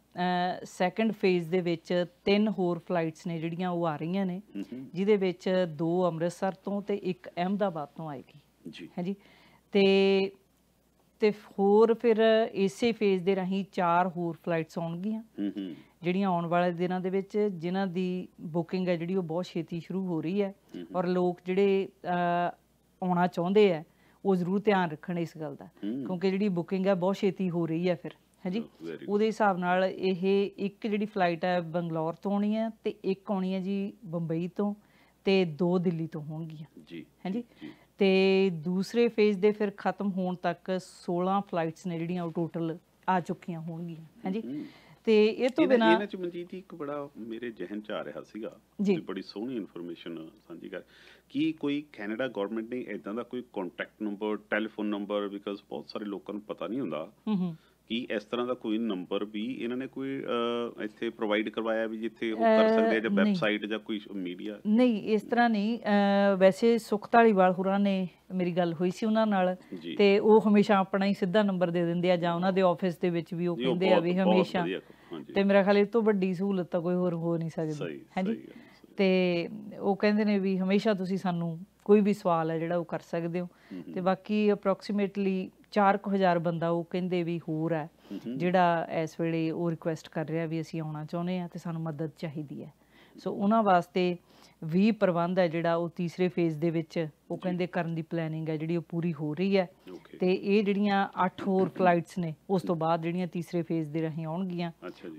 ਸੈਕੰਡ ਫੇਜ਼ ਦੇ ਵਿੱਚ 3 ਹੋਰ ਫਲਾਈਟਸ ਨੇ ਜਿਹੜੀਆਂ ਉਹ ਆ ਰਹੀਆਂ ਨੇ, ਜਿਹਦੇ ਵਿੱਚ 2 ਅੰਮ੍ਰਿਤਸਰ ਤੋਂ ਤੇ 1 ਅਹਿਮਦਾਬਾਦ ਤੋਂ ਆਏਗੀ। ਹਾਂਜੀ, ਤੇ ਹੋਰ ਫਿਰ ਇਸੇ ਫੇਜ਼ ਦੇ ਰਾਹੀਂ 4 ਹੋਰ ਫਲਾਈਟਸ ਆਉਣਗੀਆਂ ਜਿਹੜੀਆਂ ਆਉਣ ਵਾਲੇ ਦਿਨਾਂ ਦੇ ਵਿੱਚ, ਜਿਨ੍ਹਾਂ ਦੀ ਬੁਕਿੰਗ ਹੈ ਜਿਹੜੀ ਉਹ ਬਹੁਤ ਛੇਤੀ ਸ਼ੁਰੂ ਹੋ ਰਹੀ ਹੈ। ਔਰ ਲੋਕ ਜਿਹੜੇ ਆਉਣਾ ਚਾਹੁੰਦੇ ਆ ਉਹ ਜ਼ਰੂਰ ਧਿਆਨ ਰੱਖਣ ਇਸ ਗੱਲ ਦਾ, ਕਿਉਂਕਿ ਜਿਹੜੀ ਬੁਕਿੰਗ ਹੈ ਬਹੁਤ ਛੇਤੀ ਹੋ ਰਹੀ ਹੈ ਫਿਰ। ਹਾਂਜੀ, ਉਹਦੇ ਹਿਸਾਬ ਨਾਲ ਇਹ ਇੱਕ ਜਿਹੜੀ ਫਲਾਈਟ ਹੈ ਬੰਗਲੌਰ ਤੋਂ ਆਉਣੀ ਹੈ, ਤੇ ਇੱਕ ਆਉਣੀ ਹੈ ਜੀ ਬੰਬਈ ਤੋਂ, ਤੇ 2 ਦਿੱਲੀ ਤੋਂ ਹੋਣਗੀਆਂ। ਹਾਂਜੀ, ਤੇ ਦੂਸਰੇ ਫੇਜ਼ ਦੇ ਫਿਰ ਖਤਮ ਹੋਣ ਤੱਕ 16 ਫਲਾਈਟਸ ਨੇ ਜਿਹੜੀਆਂ ਉਹ ਟੋਟਲ ਆ ਚੁੱਕੀਆਂ ਹੋਣਗੀਆਂ। ਹਾਂਜੀ, ਤੇ ਇਹ ਤੋਂ ਬਿਨਾਂ
ਇਹਨਾਂ 'ਚ ਮਨਜੀਤ ਇੱਕ ਬੜਾ ਮੇਰੇ ਜ਼ਿਹਨ 'ਚ ਆ ਰਿਹਾ ਸੀਗਾ, ਬੜੀ ਸੋਹਣੀ ਇਨਫੋਰਮੇਸ਼ਨ ਸਾਂਝੀ ਕਰ, ਕੀ ਕੋਈ ਕੈਨੇਡਾ ਗਵਰਨਮੈਂਟ ਨੇ ਇੱਦਾਂ ਦਾ ਕੋਈ contact number, telephone number, because ਬਹੁਤ ਸਾਰੇ ਲੋਕਾਂ ਨੂੰ ਪਤਾ ਨਹੀਂ ਹੁੰਦਾ ਕੀ ਇਸ ਤਰ੍ਹਾਂ ਦਾ ਕੋਈ ਨੰਬਰ ਵੀ ਇਹਨਾਂ ਨੇ ਕੋਈ ਇੱਥੇ ਪ੍ਰੋਵਾਈਡ ਕਰਵਾਇਆ ਵੀ ਜਿੱਥੇ ਉਹ ਕਰ ਸਕਦੇ ਆ, ਜਾਂ ਵੈਬਸਾਈਟ ਜਾਂ ਕੋਈ ਮੀਡੀਆ?
ਨਹੀਂ, ਇਸ ਤਰ੍ਹਾਂ ਨਹੀਂ। ਵੈਸੇ ਸੁਖ ਧਾਲੀਵਾਲ ਹੋਰਾਂ ਨੇ ਮੇਰੀ ਗੱਲ ਹੋਈ ਸੀ ਉਹਨਾਂ ਨਾਲ, ਤੇ ਉਹ ਹਮੇਸ਼ਾ ਆਪਣਾ ਹੀ ਸਿੱਧਾ ਨੰਬਰ ਦੇ ਦਿੰਦੇ ਆ, ਜਾਂ ਉਹਨਾਂ ਦੇ ਆਫਿਸ ਦੇ ਵਿੱਚ ਵੀ ਉਹ ਕਹਿੰਦੇ ਆ ਵੀ ਹਮੇਸ਼ਾ। ਤੇ ਮੇਰਾ ਖਿਆਲ ਇਹ ਤੋਂ ਵੱਡੀ ਸਹੂਲਤ ਤਾਂ ਕੋਈ ਹੋਰ ਹੋ ਨਹੀਂ ਸਕਦੀ। ਹਾਂਜੀ, ਤੇ ਉਹ ਕਹਿੰਦੇ ਨੇ ਵੀ ਹਮੇਸ਼ਾ ਤੁਸੀਂ ਸਾਨੂੰ ਕੋਈ ਵੀ ਸਵਾਲ ਹੈ ਜਿਹੜਾ ਉਹ ਕਰ ਸਕਦੇ ਹੋ। ਤੇ ਬਾਕੀ ਅਪਰੋਕਸੀਮੇਟਲੀ 4000 ਬੰਦਾ ਉਹ ਕਹਿੰਦੇ ਵੀ ਹੋਰ ਹੈ ਜਿਹੜਾ ਇਸ ਵੇਲੇ ਉਹ ਰਿਕੁਐਸਟ ਕਰ ਰਿਹਾ ਵੀ ਅਸੀਂ ਆਉਣਾ ਚਾਹੁੰਦੇ ਹਾਂ ਤੇ ਸਾਨੂੰ ਮਦਦ ਚਾਹੀਦੀ ਹੈ। ਸੋ ਉਹਨਾਂ ਵਾਸਤੇ 20 ਪ੍ਰਬੰਧ ਹੈ ਜਿਹੜਾ ਉਹ ਤੀਸਰੇ ਫੇਜ਼ ਦੇ ਵਿੱਚ ਉਹ ਕਹਿੰਦੇ ਕਰਨ ਦੀ ਪਲੈਨਿੰਗ ਹੈ ਜਿਹੜੀ ਉਹ ਪੂਰੀ ਹੋ ਰਹੀ ਹੈ। ਤੇ ਇਹ ਜਿਹੜੀਆਂ 8 ਹੋਰ ਫਲਾਈਟਸ ਨੇ ਉਸ ਤੋਂ ਬਾਅਦ ਜਿਹੜੀਆਂ ਤੀਸਰੇ ਫੇਜ਼ ਦੇ ਰਾਹੀਂ ਆਉਣਗੀਆਂ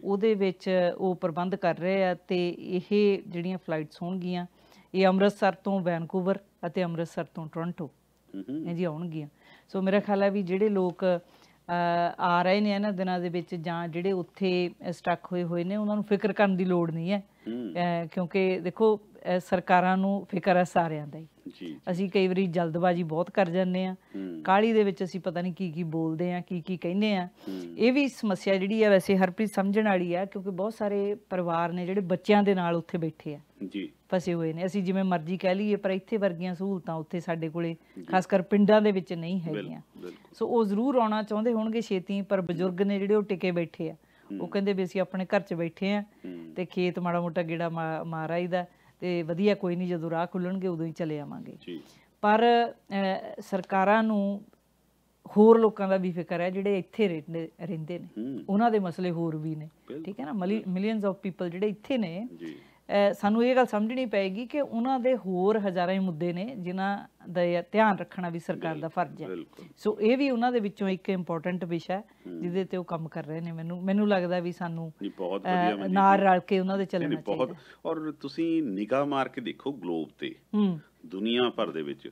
ਉਹਦੇ ਵਿੱਚ ਉਹ ਪ੍ਰਬੰਧ ਕਰ ਰਹੇ ਆ। ਤੇ ਇਹ ਜਿਹੜੀਆਂ ਫਲਾਈਟਸ ਹੋਣਗੀਆਂ ਇਹ ਅੰਮ੍ਰਿਤਸਰ ਤੋਂ ਵੈਨਕੂਵਰ ਅਤੇ ਅੰਮ੍ਰਿਤਸਰ ਤੋਂ ਟੋਰਾਂਟੋ ਇਹ ਜੀ ਆਉਣਗੀਆਂ। ਸੋ ਮੇਰਾ ਖਿਆਲ ਹੈ ਵੀ ਜਿਹੜੇ ਲੋਕ ਆ ਰਹੇ ਨੇ ਇਹਨਾਂ ਦਿਨਾਂ ਦੇ ਵਿੱਚ, ਜਾਂ ਜਿਹੜੇ ਉੱਥੇ ਸਟਕ ਹੋਏ ਨੇ, ਉਹਨਾਂ ਨੂੰ ਫਿਕਰ ਕਰਨ ਦੀ ਲੋੜ ਨਹੀਂ ਹੈ, ਕਿਉਂਕਿ ਦੇਖੋ ਸਰਕਾਰਾਂ ਨੂੰ ਫਿਕਰ ਹੈ ਸਾਰਿਆਂ ਦਾ ਹੀ। ਅਸੀਂ ਕਈ ਵਾਰੀ ਜਲਦਬਾਜ਼ੀ ਬਹੁਤ ਕਰ ਜਾਂਦੇ ਹਾਂ, ਕਾਹਲੀ ਦੇ ਵਿੱਚ ਅਸੀਂ ਪਤਾ ਨਹੀਂ ਕੀ ਬੋਲਦੇ ਹਾਂ, ਕੀ ਕਹਿੰਦੇ ਹਾਂ। ਇਹ ਵੀ ਸਮੱਸਿਆ ਜਿਹੜੀ ਹੈ ਵੈਸੇ ਹਰਪ੍ਰੀਤ ਸਮਝਣ ਵਾਲੀ ਆ, ਕਿਉਂਕਿ ਬਹੁਤ ਸਾਰੇ ਪਰਿਵਾਰ ਨੇ ਜਿਹੜੇ ਬੱਚਿਆਂ ਦੇ ਨਾਲ ਉੱਥੇ ਬੈਠੇ ਆ, ਫਸੇ ਹੋਏ ਨੇ। ਅਸੀਂ ਜਿਵੇਂ ਮਰਜ਼ੀ ਕਹਿ ਲਈਏ, ਪਰ ਇੱਥੇ ਵਰਗੀਆਂ ਸਹੂਲਤਾਂ ਉੱਥੇ ਸਾਡੇ ਕੋਲੇ ਖਾਸ ਕਰ ਪਿੰਡਾਂ ਦੇ ਵਿੱਚ ਨਹੀਂ ਹੈਗੀਆਂ। ਸੋ ਉਹ ਜ਼ਰੂਰ ਆਉਣਾ ਚਾਹੁੰਦੇ ਹੋਣਗੇ ਛੇਤੀ, ਪਰ ਬਜ਼ੁਰਗ ਨੇ ਜਿਹੜੇ ਉਹ ਟਿਕੇ ਬੈਠੇ ਆ। ਉਹ ਕਹਿੰਦੇ ਵੀ ਅਸੀਂ ਆਪਣੇ ਘਰ 'ਚ ਬੈਠੇ ਆ ਤੇ ਖੇਤ ਮਾੜਾ ਮੋਟਾ ਗੇੜਾ ਮਾਰ ਆਈਦਾ, ਤੇ ਵਧੀਆ ਕੋਈ ਨਹੀਂ, ਜਦੋਂ ਰਾਹ ਖੁੱਲਣਗੇ ਉਦੋਂ ਹੀ ਚਲੇ ਆਵਾਂਗੇ। ਪਰ ਸਰਕਾਰਾਂ ਨੂੰ ਹੋਰ ਲੋਕਾਂ ਦਾ ਵੀ ਫਿਕਰ ਹੈ ਜਿਹੜੇ ਇੱਥੇ ਰਹਿੰਦੇ ਨੇ, ਉਹਨਾਂ ਦੇ ਮਸਲੇ ਹੋਰ ਵੀ ਨੇ। ਠੀਕ ਹੈ ਨਾ, ਮਿਲੀਅਨਸ ਆਫ ਪੀਪਲ ਜਿਹੜੇ ਇੱਥੇ ਨੇ। ਸਾਨੂੰ ਇਹ ਗੱਲ ਸਮਝਣੀ ਪਏਗੀ ਕਿ ਉਹਨਾਂ ਦੇ ਹੋਰ ਹਜ਼ਾਰਾਂ ਹੀ ਮੁੱਦੇ ਨੇ ਜਿਨ੍ਹਾਂ ਦਾ ਧਿਆਨ ਰੱਖਣਾ ਵੀ ਸਰਕਾਰ ਦਾ ਫਰਜ਼ ਹੈ। ਸੋ ਇਹ ਵੀ ਉਹਨਾਂ ਦੇ ਵਿੱਚੋਂ ਇੱਕ ਇੰਪੋਰਟੈਂਟ ਵਿਸ਼ਾ ਹੈ ਜਿਹਦੇ ਤੇ ਉਹ ਕੰਮ ਕਰ ਰਹੇ ਨੇ। ਮੈਨੂੰ ਲੱਗਦਾ ਵੀ ਸਾਨੂੰ ਨਾਲ ਰਲ ਕੇ ਉਹਨਾਂ ਦੇ ਚੱਲਣਾ ਚਾਹੀਦਾ।
ਔਰ ਤੁਸੀਂ ਨਿਗਾਹ ਮਾਰ ਕੇ ਦੇਖੋ ਗਲੋਬ ਤੇ, ਦੁਨੀਆ ਭਰ ਦੇ ਵਿੱਚ,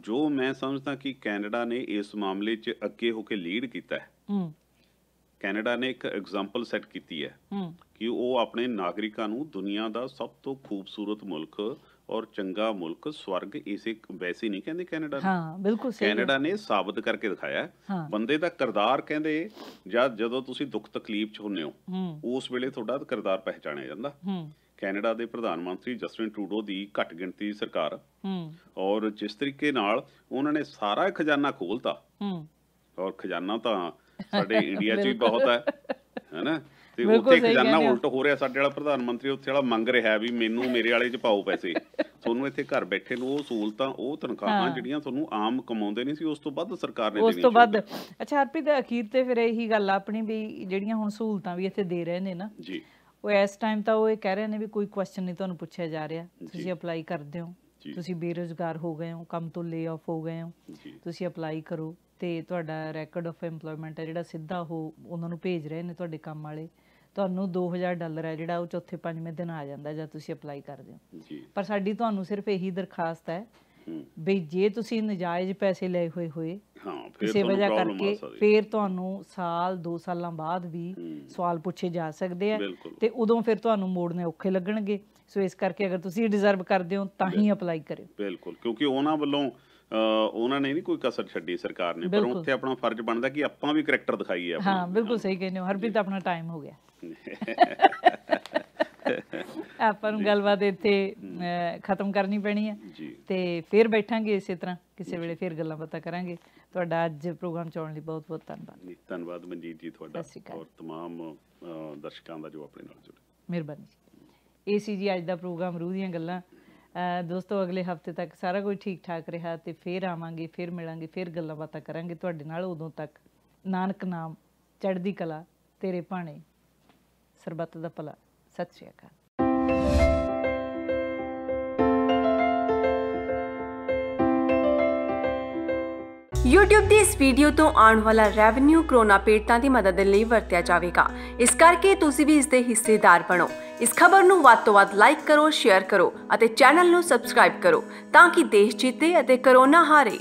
ਜੋ ਮੈਂ ਸਮਝਦਾ ਕਿ ਕੈਨੇਡਾ ਨੇ ਇਸ ਮਾਮਲੇ 'ਚ ਅੱਗੇ ਹੋ ਕੇ ਲੀਡ ਕੀਤਾ ਹੈ। ਕੈਨੇਡਾ ਨੇ ਇੱਕ ਐਗਜ਼ਾਮਪਲ ਸੈੱਟ ਕੀਤੀ ਹੈ ਕਿ ਉਹ ਆਪਣੇ ਨਾਗਰਿਕਾਂ ਨੂੰ ਦੁਨੀਆ ਦਾ ਸਭ ਤੋਂ ਖੂਬਸੂਰਤ ਮੁਲਕ ਔਰ ਚੰਗਾ ਮੁਲਕ, ਸਵਰਗ ਇਸੇ ਵੈਸੇ ਨਹੀਂ ਕਹਿੰਦੇ ਕੈਨੇਡਾ ਨੇ।
ਹਾਂ, ਬਿਲਕੁਲ ਸਹੀ।
ਕੈਨੇਡਾ ਨੇ ਸਾਬਤ ਕਰਕੇ ਦਿਖਾਇਆ ਬੰਦੇ ਦਾ ਕਿਰਦਾਰ। ਕਹਿੰਦੇ ਜਦੋਂ ਤੁਸੀਂ ਦੁੱਖ ਤਕਲੀਫ 'ਚ ਹੁੰਦੇ ਹੋ ਉਸ ਵੇਲੇ ਤੁਹਾਡਾ ਕਿਰਦਾਰ ਪਹਿਚਾਣਿਆ ਜਾਂਦਾ। ਕੈਨੇਡਾ ਦੇ ਪ੍ਰਧਾਨ ਮੰਤਰੀ ਜਸਟਿਨ ਟਰੂਡੋ ਦੀ ਘੱਟ ਗਿਣਤੀ ਸਰਕਾਰ, ਔਰ ਜਿਸ ਤਰੀਕੇ ਨਾਲ ਉਹਨਾਂ ਨੇ ਸਾਰਾ ਖਜ਼ਾਨਾ ਖੋਲਤਾ, ਔਰ ਖਜ਼ਾਨਾ ਤਾਂ ਸਾਡੇ ਇੰਡੀਆ 'ਚ ਵੀ ਬਹੁਤ ਹੈ ਨਾ, ਤੇ ਉੱਥੇ ਖਜ਼ਾਨਾ ਉਲਟ ਹੋ ਰਿਹਾ। ਸਾਡੇ ਵਾਲਾ ਪ੍ਰਧਾਨ ਮੰਤਰੀ ਉੱਥੇ ਵਾਲਾ ਮੰਗ ਰਿਹਾ ਵੀ ਮੈਨੂੰ ਮੇਰੇ ਵਾਲੇ 'ਚ ਪਾਓ ਪੈਸੇ, ਤੁਹਾਨੂੰ ਇੱਥੇ ਘਰ ਬੈਠੇ ਨੂੰ ਉਹ ਸਹੂਲਤਾਂ, ਉਹ ਤਨਖਾਹਾਂ ਜਿਹੜੀਆਂ ਤੁਹਾਨੂੰ ਆਮ ਕਮਾਉਂਦੇ ਨਹੀਂ ਸੀ, ਉਸ ਤੋਂ ਵੱਧ ਸਰਕਾਰ ਨੇ ਦੇਣੀਆਂ, ਉਸ ਤੋਂ ਵੱਧ।
ਅੱਛਾ ਹਰਪ੍ਰੀਤ, ਅਖੀਰ ਤੇ ਫਿਰ ਇਹੀ ਗੱਲ ਆਪਣੀ ਵੀ ਜਿਹੜੀਆਂ ਹੁਣ ਸਹੂਲਤਾਂ ਵੀ ਇੱਥੇ ਦੇ ਰਹੇ ਨੇ ਨਾ ਜੀ, ਉਹ ਇਸ ਟਾਈਮ ਤਾਂ ਉਹ ਇਹ ਕਹਿ ਰਹੇ ਨੇ ਵੀ ਕੋਈ ਕੁਐਸਚਨ ਨਹੀਂ ਤੁਹਾਨੂੰ ਪੁੱਛਿਆ ਜਾ ਰਿਹਾ, ਤੁਸੀਂ ਅਪਲਾਈ ਕਰਦੇ ਹੋ, ਤੁਸੀਂ ਬੇਰੁਜ਼ਗਾਰ ਹੋ ਗਏ ਹੋ, ਕੰਮ ਤੋਂ ਲੇ ਆਫ ਹੋ ਗਏ ਹੋ, ਤੁਸੀਂ ਅਪਲਾਈ ਕਰੋ, ਤੇ ਤੁਹਾਡਾ ਰੈਕਡ ਆਫ ਐਮਪਲੋਇਮੈਂਟ ਹੈ ਜਿਹੜਾ ਸਿੱਧਾ ਉਹ ਉਹਨਾਂ ਨੂੰ ਭੇਜ ਰਹੇ ਨੇ ਤੁਹਾਡੇ ਕੰਮ ਵਾਲੇ। ਤੁਹਾਨੂੰ $2000 ਹੈ ਜਿਹੜਾ ਉਹ ਚੌਥੇ ਪੰਜਵੇਂ ਦਿਨ ਆ ਜਾਂਦਾ ਜਦ ਤੁਸੀਂ ਅਪਲਾਈ ਕਰਦੇ ਹੋ। ਪਰ ਸਾਡੀ ਤੁਹਾਨੂੰ ਸਿਰਫ ਇਹੀ ਦਰਖਾਸਤ ਹੈ ਵੀ ਜੇ ਤੁਸੀਂ ਨਜਾਇਜ਼ ਪੈਸੇ ਲਏ ਹੋਏ ਕਿਸੇ ਵਜ੍ਹਾ ਕਰਕੇ, ਫਿਰ ਤੁਹਾਨੂੰ ਸਾਲ 2 ਸਾਲਾਂ ਬਾਅਦ ਵੀ ਸਵਾਲ ਪੁੱਛੇ ਜਾ ਸਕਦੇ ਆ, ਤੇ ਉਦੋਂ ਫਿਰ ਤੁਹਾਨੂੰ ਮੋੜਨੇ ਔਖੇ ਲੱਗਣਗੇ। ਸੋ ਇਸ ਕਰਕੇ ਅਗਰ ਤੁਸੀਂ ਡਿਜ਼ਰਵ ਕਰਦੇ ਹੋ ਤਾਂ ਹੀ ਅਪਲਾਈ ਕਰਿਓ।
ਬਿਲਕੁਲ, ਕਿਉਂਕਿ ਉਹਨਾਂ ਵੱਲੋਂ ਉਹਨਾਂ ਨੇ ਨਹੀਂ ਕੋਈ ਕਸਰ ਛੱਡੀ ਸਰਕਾਰ ਨੇ, ਪਰ ਉੱਥੇ ਆਪਣਾ ਫਰਜ਼ ਬਣਦਾ ਕਿ ਆਪਾਂ ਵੀ ਕਰੈਕਟਰ ਦਿਖਾਈਏ।
ਹਾਂ, ਬਿਲਕੁਲ ਸਹੀ ਕਹਿੰਦੇ ਹੋ ਹਰਪ੍ਰੀਤ, ਆਪਣਾ ਟਾਈਮ ਹੋ ਗਿਆ। ਆਪਾਂ ਨੂੰ ਗੱਲਬਾਤ ਇੱਥੇ ਖਤਮ ਕਰਨੀ ਪੈਣੀ ਹੈ, ਤੇ ਫਿਰ ਬੈਠਾਂਗੇ ਇਸੇ ਤਰ੍ਹਾਂ ਕਿਸੇ ਵੇਲੇ, ਫਿਰ ਗੱਲਾਂ ਬਾਤਾਂ ਕਰਾਂਗੇ। ਤੁਹਾਡਾ ਅੱਜ ਪ੍ਰੋਗਰਾਮ 'ਚ ਆਉਣ ਲਈ ਬਹੁਤ ਬਹੁਤ ਧੰਨਵਾਦ।
ਧੰਨਵਾਦ ਮਨਜੀਤ ਜੀ ਤੁਹਾਡਾ, ਔਰ ਤਮਾਮ ਦਰਸ਼ਕਾਂ ਦਾ ਜੋ ਆਪਣੇ ਨਾਲ ਜੁੜੇ।
ਮਿਹਰਬਾਨੀ ਜੀ। ਇਹ ਸੀ ਜੀ ਅੱਜ ਦਾ ਪ੍ਰੋਗਰਾਮ ਰੂਹ ਦੀਆਂ ਗੱਲਾਂ। ਦੋਸਤੋ, ਅਗਲੇ ਹਫਤੇ ਤੱਕ ਸਾਰਾ ਕੁਝ ਠੀਕ ਠਾਕ ਰਿਹਾ ਤੇ ਫਿਰ ਆਵਾਂਗੇ, ਫਿਰ ਮਿਲਾਂਗੇ, ਫਿਰ ਗੱਲਾਂ ਬਾਤਾਂ ਕਰਾਂਗੇ ਤੁਹਾਡੇ ਨਾਲ। ਉਦੋਂ ਤੱਕ ਨਾਨਕ ਨਾਮ, ਚੜ੍ਹਦੀ ਕਲਾ, ਤੇਰੇ ਭਾਣੇ, ਸਰਬੱਤ ਦਾ ਭਲਾ। ਸਤਿ ਸ਼੍ਰੀ ਅਕਾਲ।
YouTube ਦੀ ਇਸ ਵੀਡੀਓ ਤੋਂ ਆਉਣ ਵਾਲਾ ਰੈਵਨਿਊ ਕਰੋਨਾ ਪੀੜਤਾਂ ਦੀ ਮਦਦ ਲਈ ਵਰਤਿਆ ਜਾਵੇਗਾ। ਇਸ ਕਰਕੇ ਤੁਸੀਂ ਵੀ ਇਸ ਦੇ ਹਿੱਸੇਦਾਰ ਬਣੋ। ਇਸ ਖਬਰ ਨੂੰ ਵੱਧ ਤੋਂ ਵੱਧ ਲਾਈਕ ਕਰੋ, ਸ਼ੇਅਰ ਕਰੋ ਅਤੇ ਚੈਨਲ ਨੂੰ ਸਬਸਕ੍ਰਾਈਬ ਕਰੋ ਤਾਂ ਕਿ ਦੇਸ਼ ਜਿੱਤੇ ਅਤੇ ਕਰੋਨਾ ਹਾਰੇ।